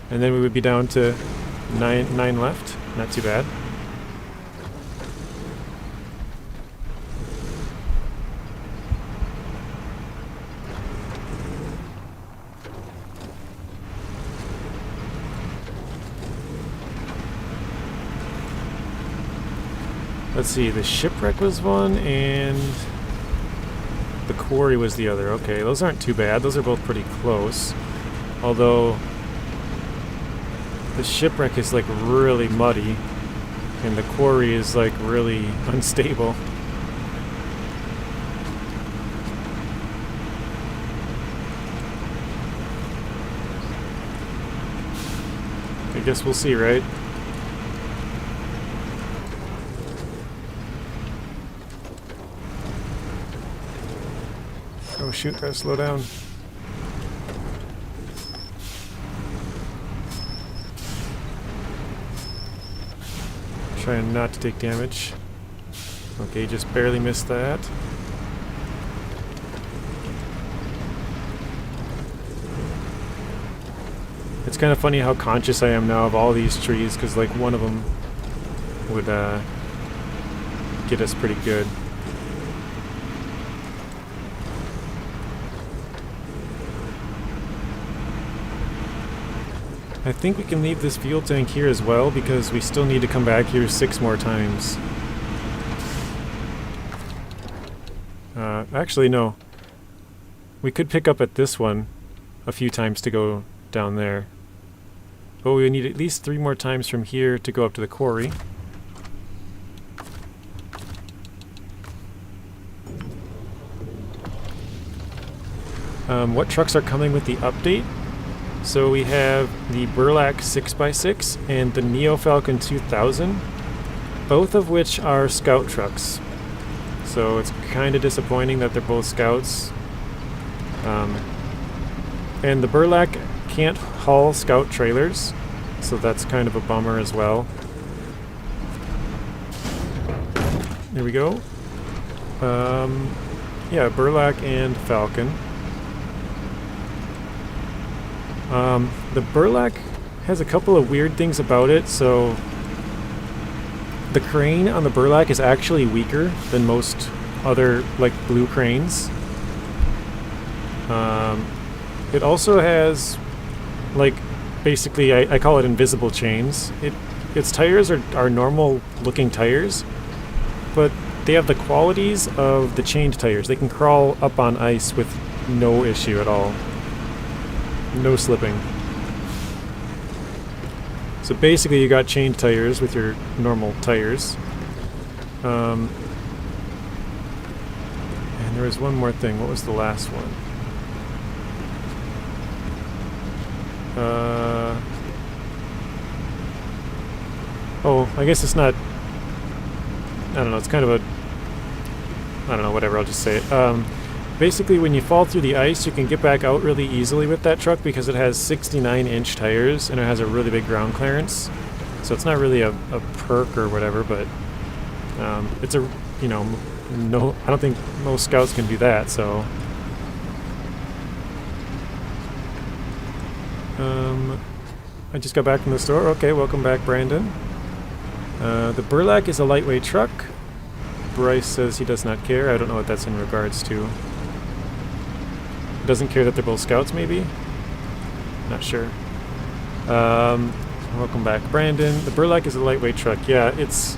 And then we would be down to 9 left. Not too bad. Let's see, the shipwreck was one, and the quarry was the other. Okay, those aren't too bad. Those are both pretty close. Although, the shipwreck is like really muddy, and the quarry is like really unstable. I guess we'll see, right? Oh shoot, gotta slow down. Trying not to take damage. Okay, just barely missed that. It's kind of funny how conscious I am now of all these trees, because like one of them would get us pretty good. I think we can leave this fuel tank here as well, because we still need to come back here 6 more times. Actually, no. We could pick up at this one a few times to go down there. But we need at least 3 more times from here to go up to the quarry. What trucks are coming with the update? So we have the Burlak 6x6 and the Neo Falcon 2000, both of which are scout trucks. So it's kind of disappointing that they're both scouts. And the Burlak can't haul scout trailers, so that's kind of a bummer as well. There we go. Yeah, Burlak and Falcon. The Burlak has a couple of weird things about it. So the crane on the Burlak is actually weaker than most other like blue cranes. It also has like basically I call it invisible chains. Its tires are normal looking tires, but they have the qualities of the chained tires. They can crawl up on ice with no issue at all. No slipping. So basically you got chained tires with your normal tires. And there was one more thing. What was the last one? Oh, I guess it's not... I don't know, it's kind of a... I don't know, whatever, I'll just say it. Basically, when you fall through the ice, you can get back out really easily with that truck because it has 69-inch tires and it has a really big ground clearance. So it's not really a perk or whatever, but It's a, you know, no, I don't think most scouts can do that, so. I just got back from the store. Okay, welcome back, Brandon. The Burlak is a lightweight truck. Bryce says he does not care. I don't know what that's in regards to. He doesn't care that they're both scouts, maybe? Not sure. Welcome back, Brandon. The Burlak is a lightweight truck. Yeah, it's...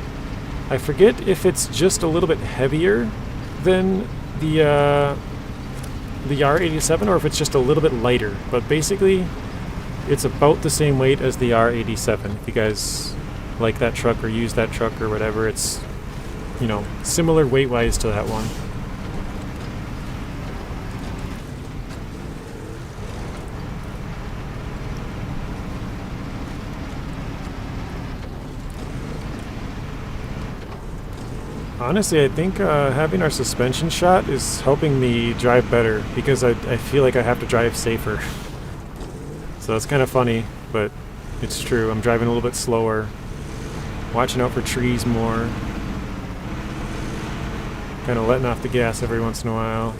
I forget if it's just a little bit heavier than the R87 or if it's just a little bit lighter. But basically, it's about the same weight as the R87. If you guys like that truck or use that truck or whatever, it's, you know, similar weight-wise to that one. Honestly, I think having our suspension shot is helping me drive better because I feel like I have to drive safer. So that's kind of funny, but it's true. I'm driving a little bit slower, watching out for trees more, kind of letting off the gas every once in a while.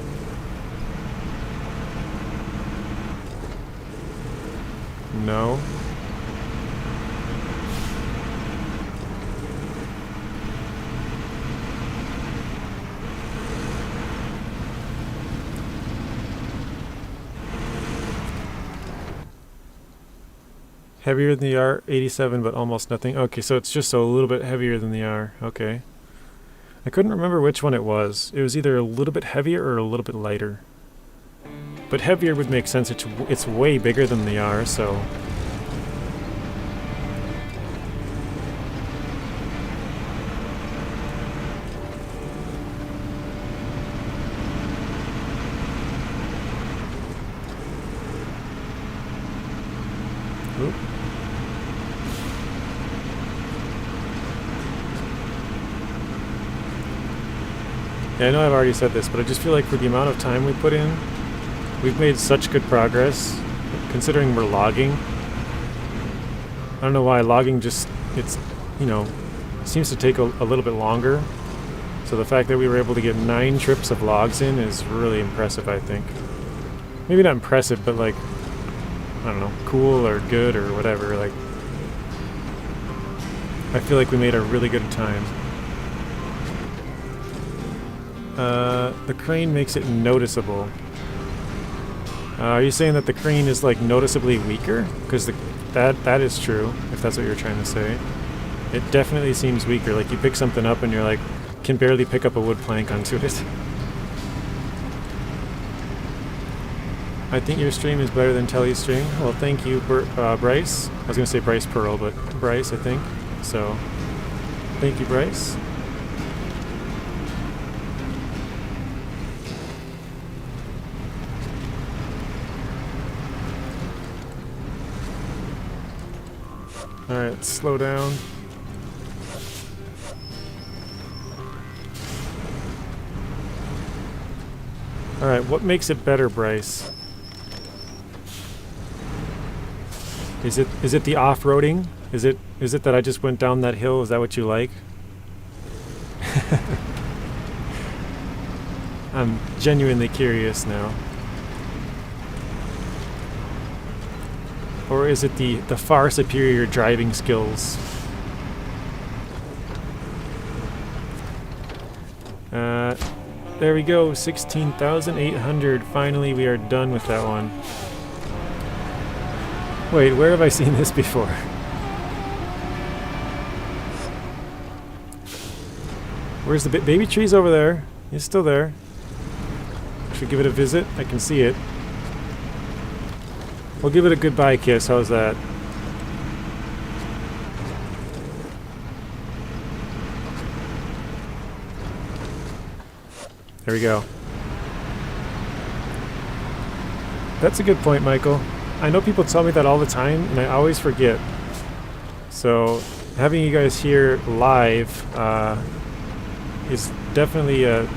No. Heavier than the R87, but almost nothing. Okay, so it's just a little bit heavier than the R. Okay. I couldn't remember which one it was. It was either a little bit heavier or a little bit lighter. But heavier would make sense. It's way bigger than the R, so... Oop. Yeah, I know I've already said this, but I just feel like for the amount of time we put in, we've made such good progress, considering we're logging. I don't know why, logging just, it's, you know, seems to take a little bit longer. So the fact that we were able to get 9 trips of logs in is really impressive, I think. Maybe not impressive, but like, I don't know, cool or good or whatever. Like, I feel like we made a really good time. The crane makes it noticeable. Are you saying that the crane is like noticeably weaker? Because that is true, if that's what you're trying to say. It definitely seems weaker. Like you pick something up and you're like, can barely pick up a wood plank onto it. I think your stream is better than Telly's stream. Well, thank you, Bryce. I was going to say Bryce Pearl, but Bryce, I think. So, thank you, Bryce. Alright, let's slow down. Alright, what makes it better, Bryce? Is it the off-roading? Is it that I just went down that hill? Is that what you like? I'm genuinely curious now. Or is it the far superior driving skills? There we go, 16,800. Finally, we are done with that one. Wait, where have I seen this before? Where's the baby tree's over there? It's still there. Should give it a visit. I can see it. We'll give it a goodbye kiss. How's that? There we go. That's a good point, Michael. I know people tell me that all the time, and I always forget. So, having you guys here live is definitely a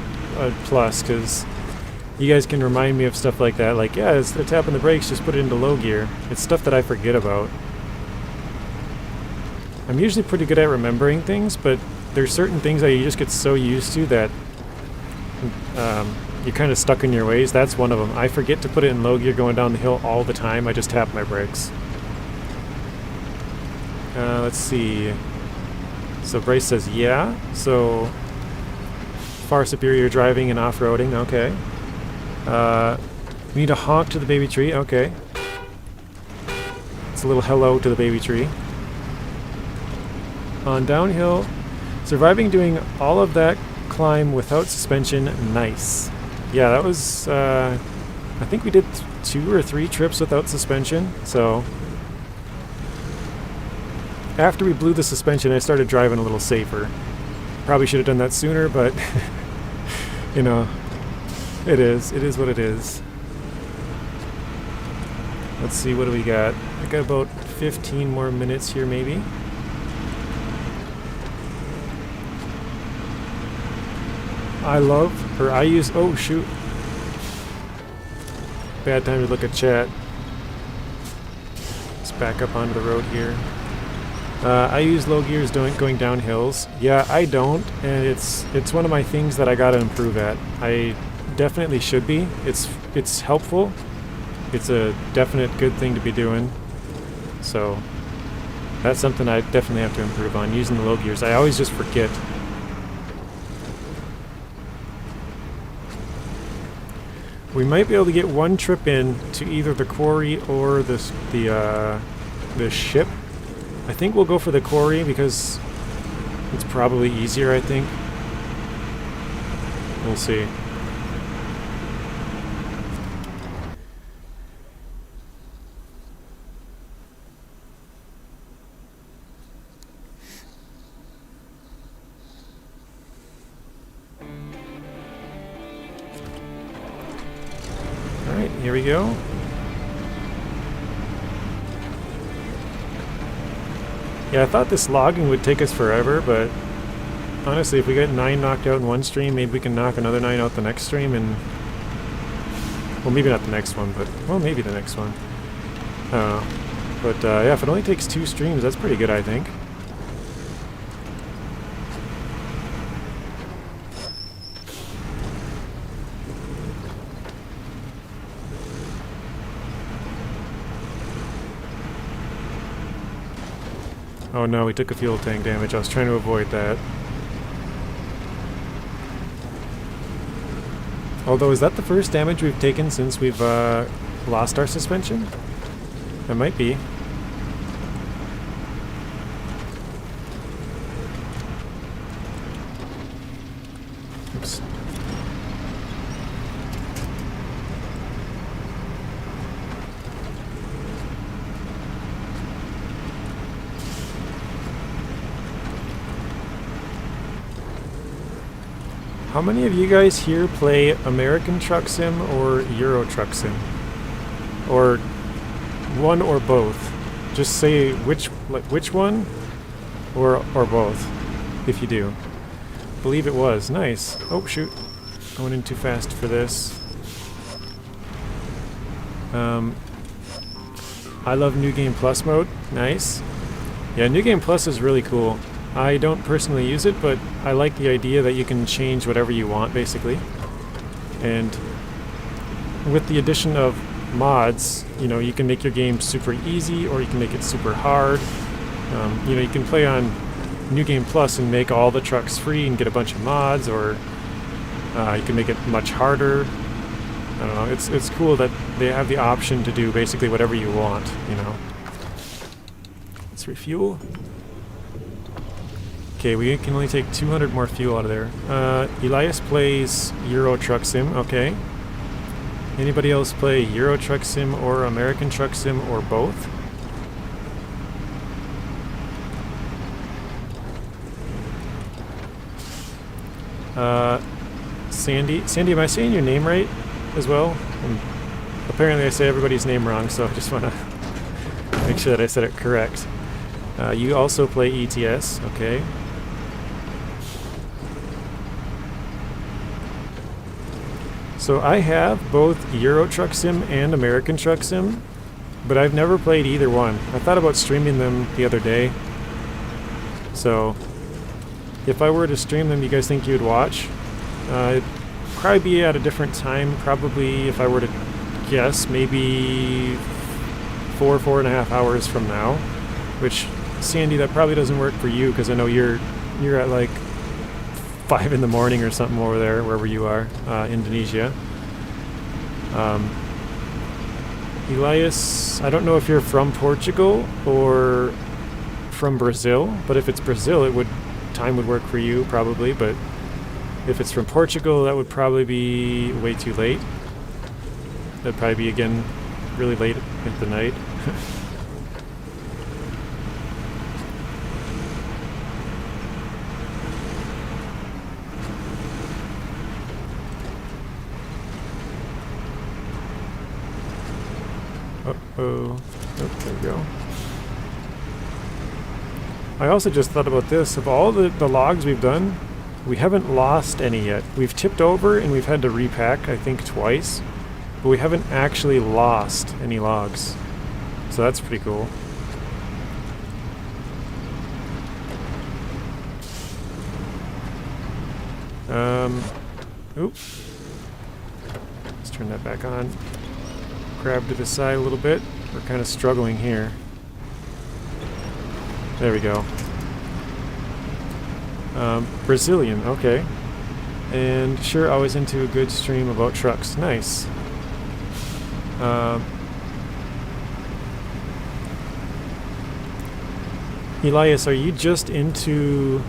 plus, because you guys can remind me of stuff like that. Like, yeah, they're tapping the brakes, just put it into low gear. It's stuff that I forget about. I'm usually pretty good at remembering things, but there's certain things that you just get so used to that you're kind of stuck in your ways. That's one of them. I forget to put it in low gear going down the hill all the time. I just tap my brakes. Let's see. So Bryce says, yeah. So far superior driving and off-roading. Okay. We need a honk to the baby tree. Okay. It's a little hello to the baby tree. On downhill, surviving doing all of that climb without suspension. Nice. Yeah, that was, I think we did 2 or 3 trips without suspension, so after we blew the suspension, I started driving a little safer. Probably should have done that sooner, but you know, it is what it is. Let's see, what do we got? I got about 15 more minutes here, maybe. I use, oh shoot. Bad time to look at chat. Let's back up onto the road here. I use low gears going down hills. Yeah, I don't, and it's one of my things that I gotta improve at. I definitely should be. It's helpful. It's a definite good thing to be doing. So that's something I definitely have to improve on, using the low gears. I always just forget. We might be able to get one trip in to either the quarry or the ship. I think we'll go for the quarry because it's probably easier, I think. We'll see. Alright, here we go. Yeah, I thought this logging would take us forever, but honestly, if we get 9 knocked out in one stream, maybe we can knock another 9 out the next stream, and well, maybe not the next one, but well, maybe the next one. But yeah, if it only takes 2 streams, that's pretty good, I think. Oh no, we took a fuel tank damage. I was trying to avoid that. Although, is that the first damage we've taken since we've lost our suspension? That might be. Oops. How many of you guys here play American Truck Sim or Euro Truck Sim? Or one or both? Just say which one or both, if you do. I believe it was. Nice. Oh shoot. Going in too fast for this. I love New Game Plus mode. Nice. Yeah, New Game Plus is really cool. I don't personally use it, but I like the idea that you can change whatever you want, basically. And with the addition of mods, you know, you can make your game super easy, or you can make it super hard. You know, you can play on New Game Plus and make all the trucks free and get a bunch of mods, or you can make it much harder. I don't know, it's cool that they have the option to do basically whatever you want, you know. Let's refuel. Okay, we can only take 200 more fuel out of there. Elias plays Euro Truck Sim, okay. Anybody else play Euro Truck Sim or American Truck Sim or both? Sandy, am I saying your name right as well? Apparently I say everybody's name wrong, so I just want to make sure that I said it correct. You also play ETS, okay. So I have both Euro Truck Sim and American Truck Sim, but I've never played either one. I thought about streaming them the other day. So if I were to stream them, you guys think you'd watch? It'd probably be at a different time. Probably, if I were to guess, maybe 4.5 hours from now. Which, Sandy, that probably doesn't work for you because I know you're at like 5 in the morning or something over there, wherever you are, Indonesia. Elias, I don't know if you're from Portugal or from Brazil, but if it's Brazil, time would work for you probably, but if it's from Portugal, that would probably be way too late. That'd probably be, again, really late at the night. Oh, there we go. I also just thought about this. Of all the logs we've done, we haven't lost any yet. We've tipped over and we've had to repack, I think, twice. But we haven't actually lost any logs. So that's pretty cool. Oops. Let's turn that back on. Grab to the side a little bit. We're kind of struggling here. There we go. Brazilian, okay. And sure, always into a good stream about trucks. Nice. Elias, are you just into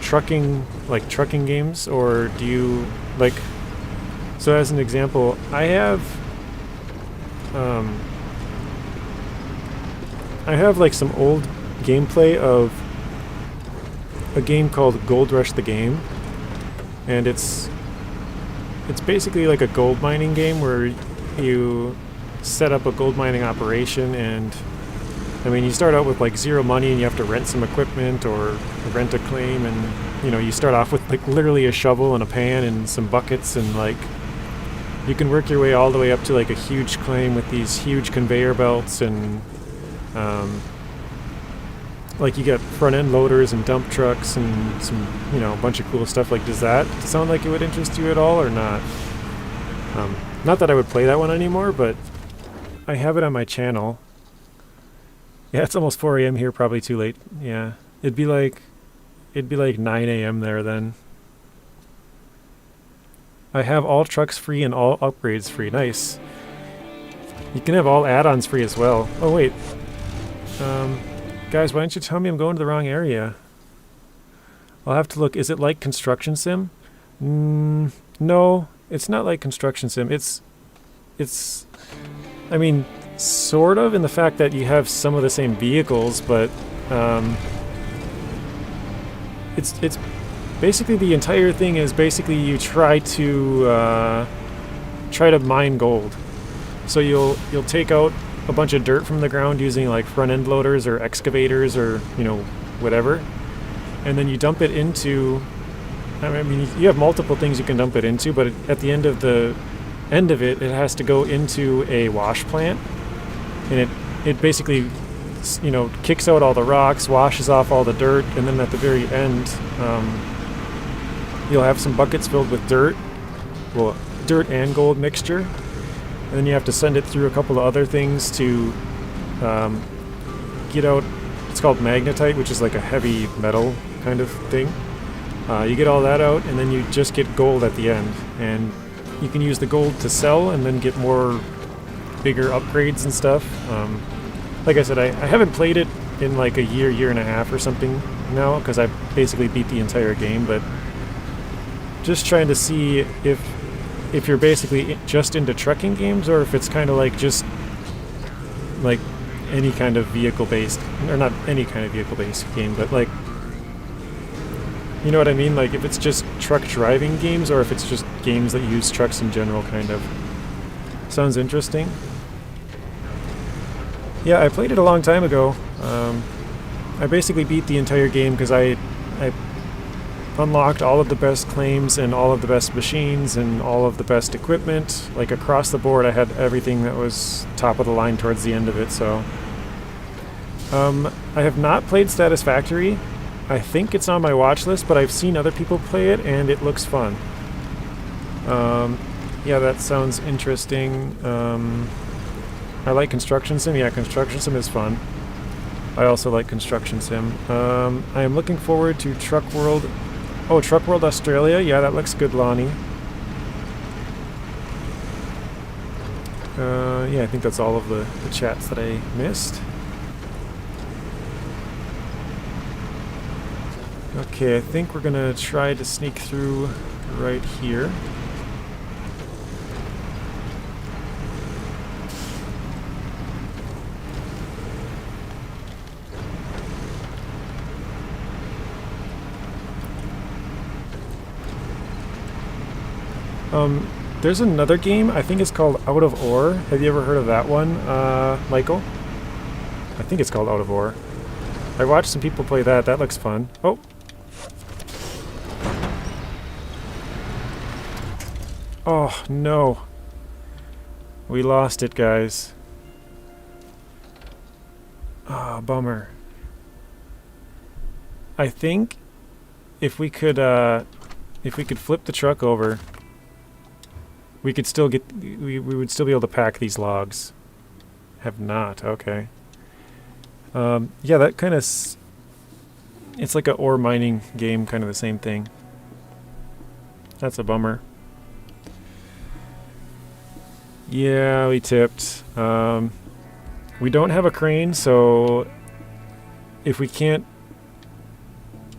trucking, like trucking games, or do you like? So as an example, I have like some old gameplay of a game called Gold Rush the Game, and it's basically like a gold mining game where you set up a gold mining operation, and I mean you start out with like zero money and you have to rent some equipment or rent a claim, and you know you start off with like literally a shovel and a pan and some buckets, and like you can work your way all the way up to like a huge claim with these huge conveyor belts, and like you get front end loaders and dump trucks and some, you know, a bunch of cool stuff. Like, does that sound like it would interest you at all or not? Not that I would play that one anymore, but I have it on my channel. Yeah, it's almost 4 a.m. here, probably too late. Yeah, it'd be like 9 a.m. there then. I have all trucks free and all upgrades free. Nice. You can have all add-ons free as well. Oh wait. Guys, why don't you tell me I'm going to the wrong area? I'll have to look. Is it like Construction Sim? No, it's not like Construction Sim. It's I mean, sort of, in the fact that you have some of the same vehicles, but it's basically the entire thing is basically you try to mine gold. So you'll take out a bunch of dirt from the ground using like front end loaders or excavators or, you know, whatever, and then you dump it into, I mean you have multiple things you can dump it into, but at the end of it has to go into a wash plant, and it basically, you know, kicks out all the rocks, washes off all the dirt, and then at the very end you'll have some buckets filled with dirt, well, dirt and gold mixture. And then you have to send it through a couple of other things to get out, it's called magnetite, which is like a heavy metal kind of thing. You get all that out, and then you just get gold at the end. And you can use the gold to sell and then get more bigger upgrades and stuff. Like I said, I haven't played it in like a year and a half or something now, because I basically beat the entire game, but just trying to see if you're basically just into trucking games, or if it's kind of like just like any kind of vehicle-based, or not any kind of vehicle-based game, but like, you know what I mean? Like if it's just truck driving games, or if it's just games that use trucks in general, kind of. Sounds interesting. Yeah, I played it a long time ago. I basically beat the entire game because I unlocked all of the best claims and all of the best machines and all of the best equipment. Like across the board, I had everything that was top of the line towards the end of it. So I have not played Satisfactory. I think it's on my watch list, but I've seen other people play it and it looks fun. Yeah, that sounds interesting. I like Construction Sim. Yeah, Construction Sim is fun. I also like Construction Sim. I am looking forward to Truck World. Oh, Truck World Australia. Yeah, that looks good, Lonnie. Yeah, I think that's all of the chats that I missed. Okay, I think we're gonna try to sneak through right here. There's another game, I think it's called Out of Ore. Have you ever heard of that one, Michael? I think it's called Out of Ore. I watched some people play that. That looks fun. Oh. Oh, no. We lost it, guys. Ah, oh, bummer. I think if we could flip the truck over, we could still get, we would still be able to pack these logs. Have not, okay. Yeah, that kind of, it's like a ore mining game, kind of the same thing. That's a bummer. Yeah, we tipped. We don't have a crane, so if we can't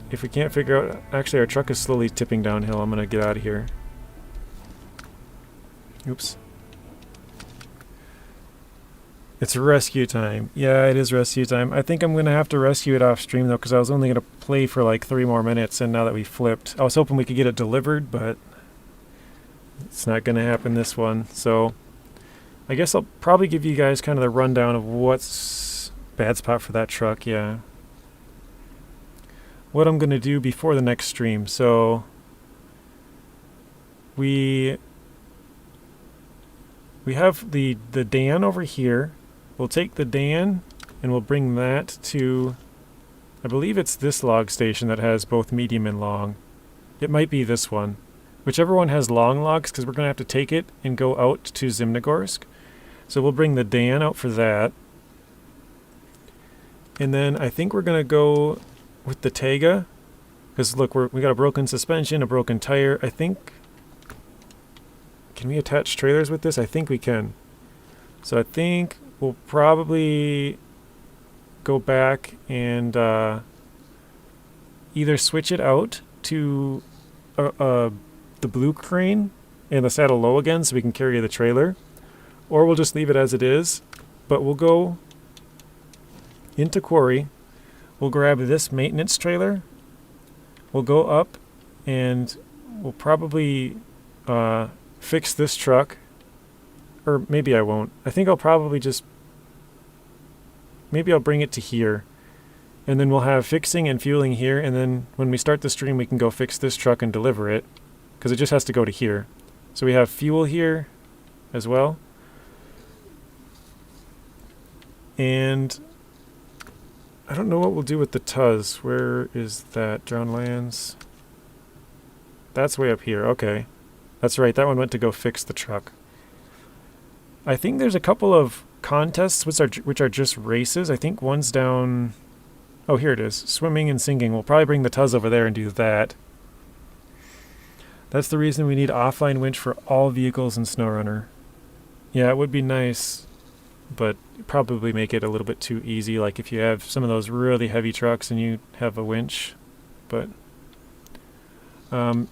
figure out, actually our truck is slowly tipping downhill. I'm gonna get out of here. Oops. It's rescue time. Yeah, it is rescue time. I think I'm going to have to rescue it off stream though, because I was only going to play for like 3 more minutes, and now that we flipped, I was hoping we could get it delivered, but it's not going to happen this one. So I guess I'll probably give you guys kind of the rundown of what's bad spot for that truck, yeah. What I'm going to do before the next stream. So we have the Dan over here. We'll take the Dan and we'll bring that to, I believe it's this log station that has both medium and long. It might be this one. Whichever one has long logs, because we're going to have to take it and go out to Zimnogorsk. So we'll bring the Dan out for that. And then I think we're going to go with the Tayga. Because look, we got a broken suspension, a broken tire. I think... Can we attach trailers with this? I think we can. So I think we'll probably go back and either switch it out to the blue crane and the saddle low again so we can carry the trailer, or we'll just leave it as it is. But we'll go into quarry, we'll grab this maintenance trailer, we'll go up and we'll probably fix this truck, or maybe I won't. I think I'll probably just, maybe I'll bring it to here, and then we'll have fixing and fueling here, and then when we start the stream we can go fix this truck and deliver it, because it just has to go to here. So we have fuel here as well, and I don't know what we'll do with the Tuz. Where is that? Drown lands. That's way up here. Okay. That's right, that one went to go fix the truck. I think there's a couple of contests which are just races. I think one's down... Oh, here it is. Swimming and singing. We'll probably bring the Tuz over there and do that. That's the reason we need offline winch for all vehicles in SnowRunner. Yeah, it would be nice, but probably make it a little bit too easy, like if you have some of those really heavy trucks and you have a winch. But...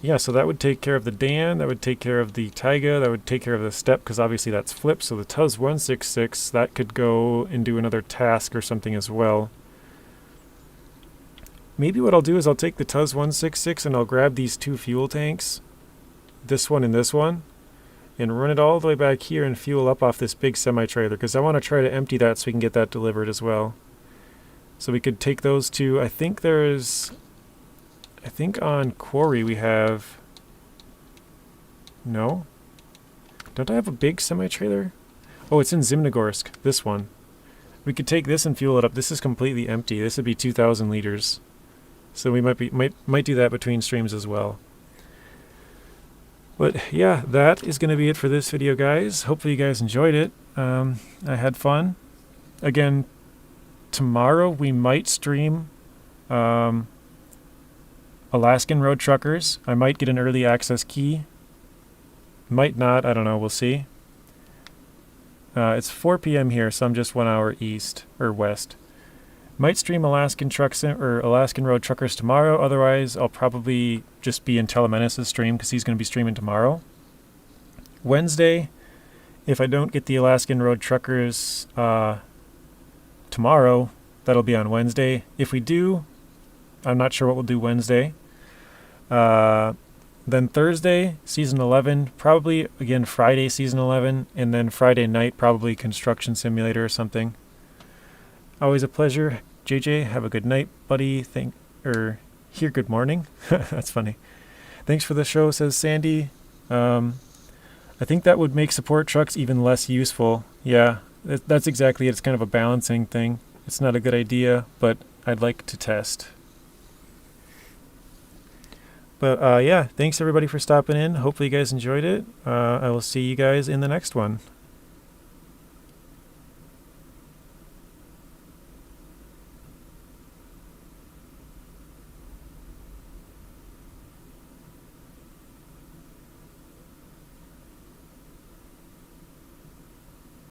yeah, so that would take care of the Dan, that would take care of the Tayga, that would take care of the step, because obviously that's flipped. So the Tuz 166, that could go and do another task or something as well. Maybe what I'll do is I'll take the Tuz 166 and I'll grab these 2 fuel tanks, this one and this one, and run it all the way back here and fuel up off this big semi-trailer, because I want to try to empty that so we can get that delivered as well. So we could take those 2. I think on Quarry we have... No? Don't I have a big semi-trailer? Oh, it's in Zimnogorsk, this one. We could take this and fuel it up. This is completely empty. This would be 2,000 liters. So we might do that between streams as well. But yeah, that is going to be it for this video, guys. Hopefully you guys enjoyed it. I had fun. Again, tomorrow we might stream Alaskan Road Truckers. I might get an early access key. Might not, I don't know, we'll see. It's 4 p.m. here, so I'm just 1 hour east or west. Might stream Alaskan Road Truckers tomorrow. Otherwise, I'll probably just be in Telemenace's stream because he's going to be streaming tomorrow. Wednesday, if I don't get the Alaskan Road Truckers tomorrow, that'll be on Wednesday. If we do, I'm not sure what we'll do Wednesday. Then Thursday, Season 11, probably, again, Friday, Season 11, and then Friday night, probably Construction Simulator or something. Always a pleasure. JJ, have a good night, buddy. Here, good morning. That's funny. Thanks for the show, says Sandy. I think that would make support trucks even less useful. Yeah, that's exactly it. It's kind of a balancing thing. It's not a good idea, but I'd like to test. But yeah, thanks everybody for stopping in. Hopefully you guys enjoyed it. I will see you guys in the next one.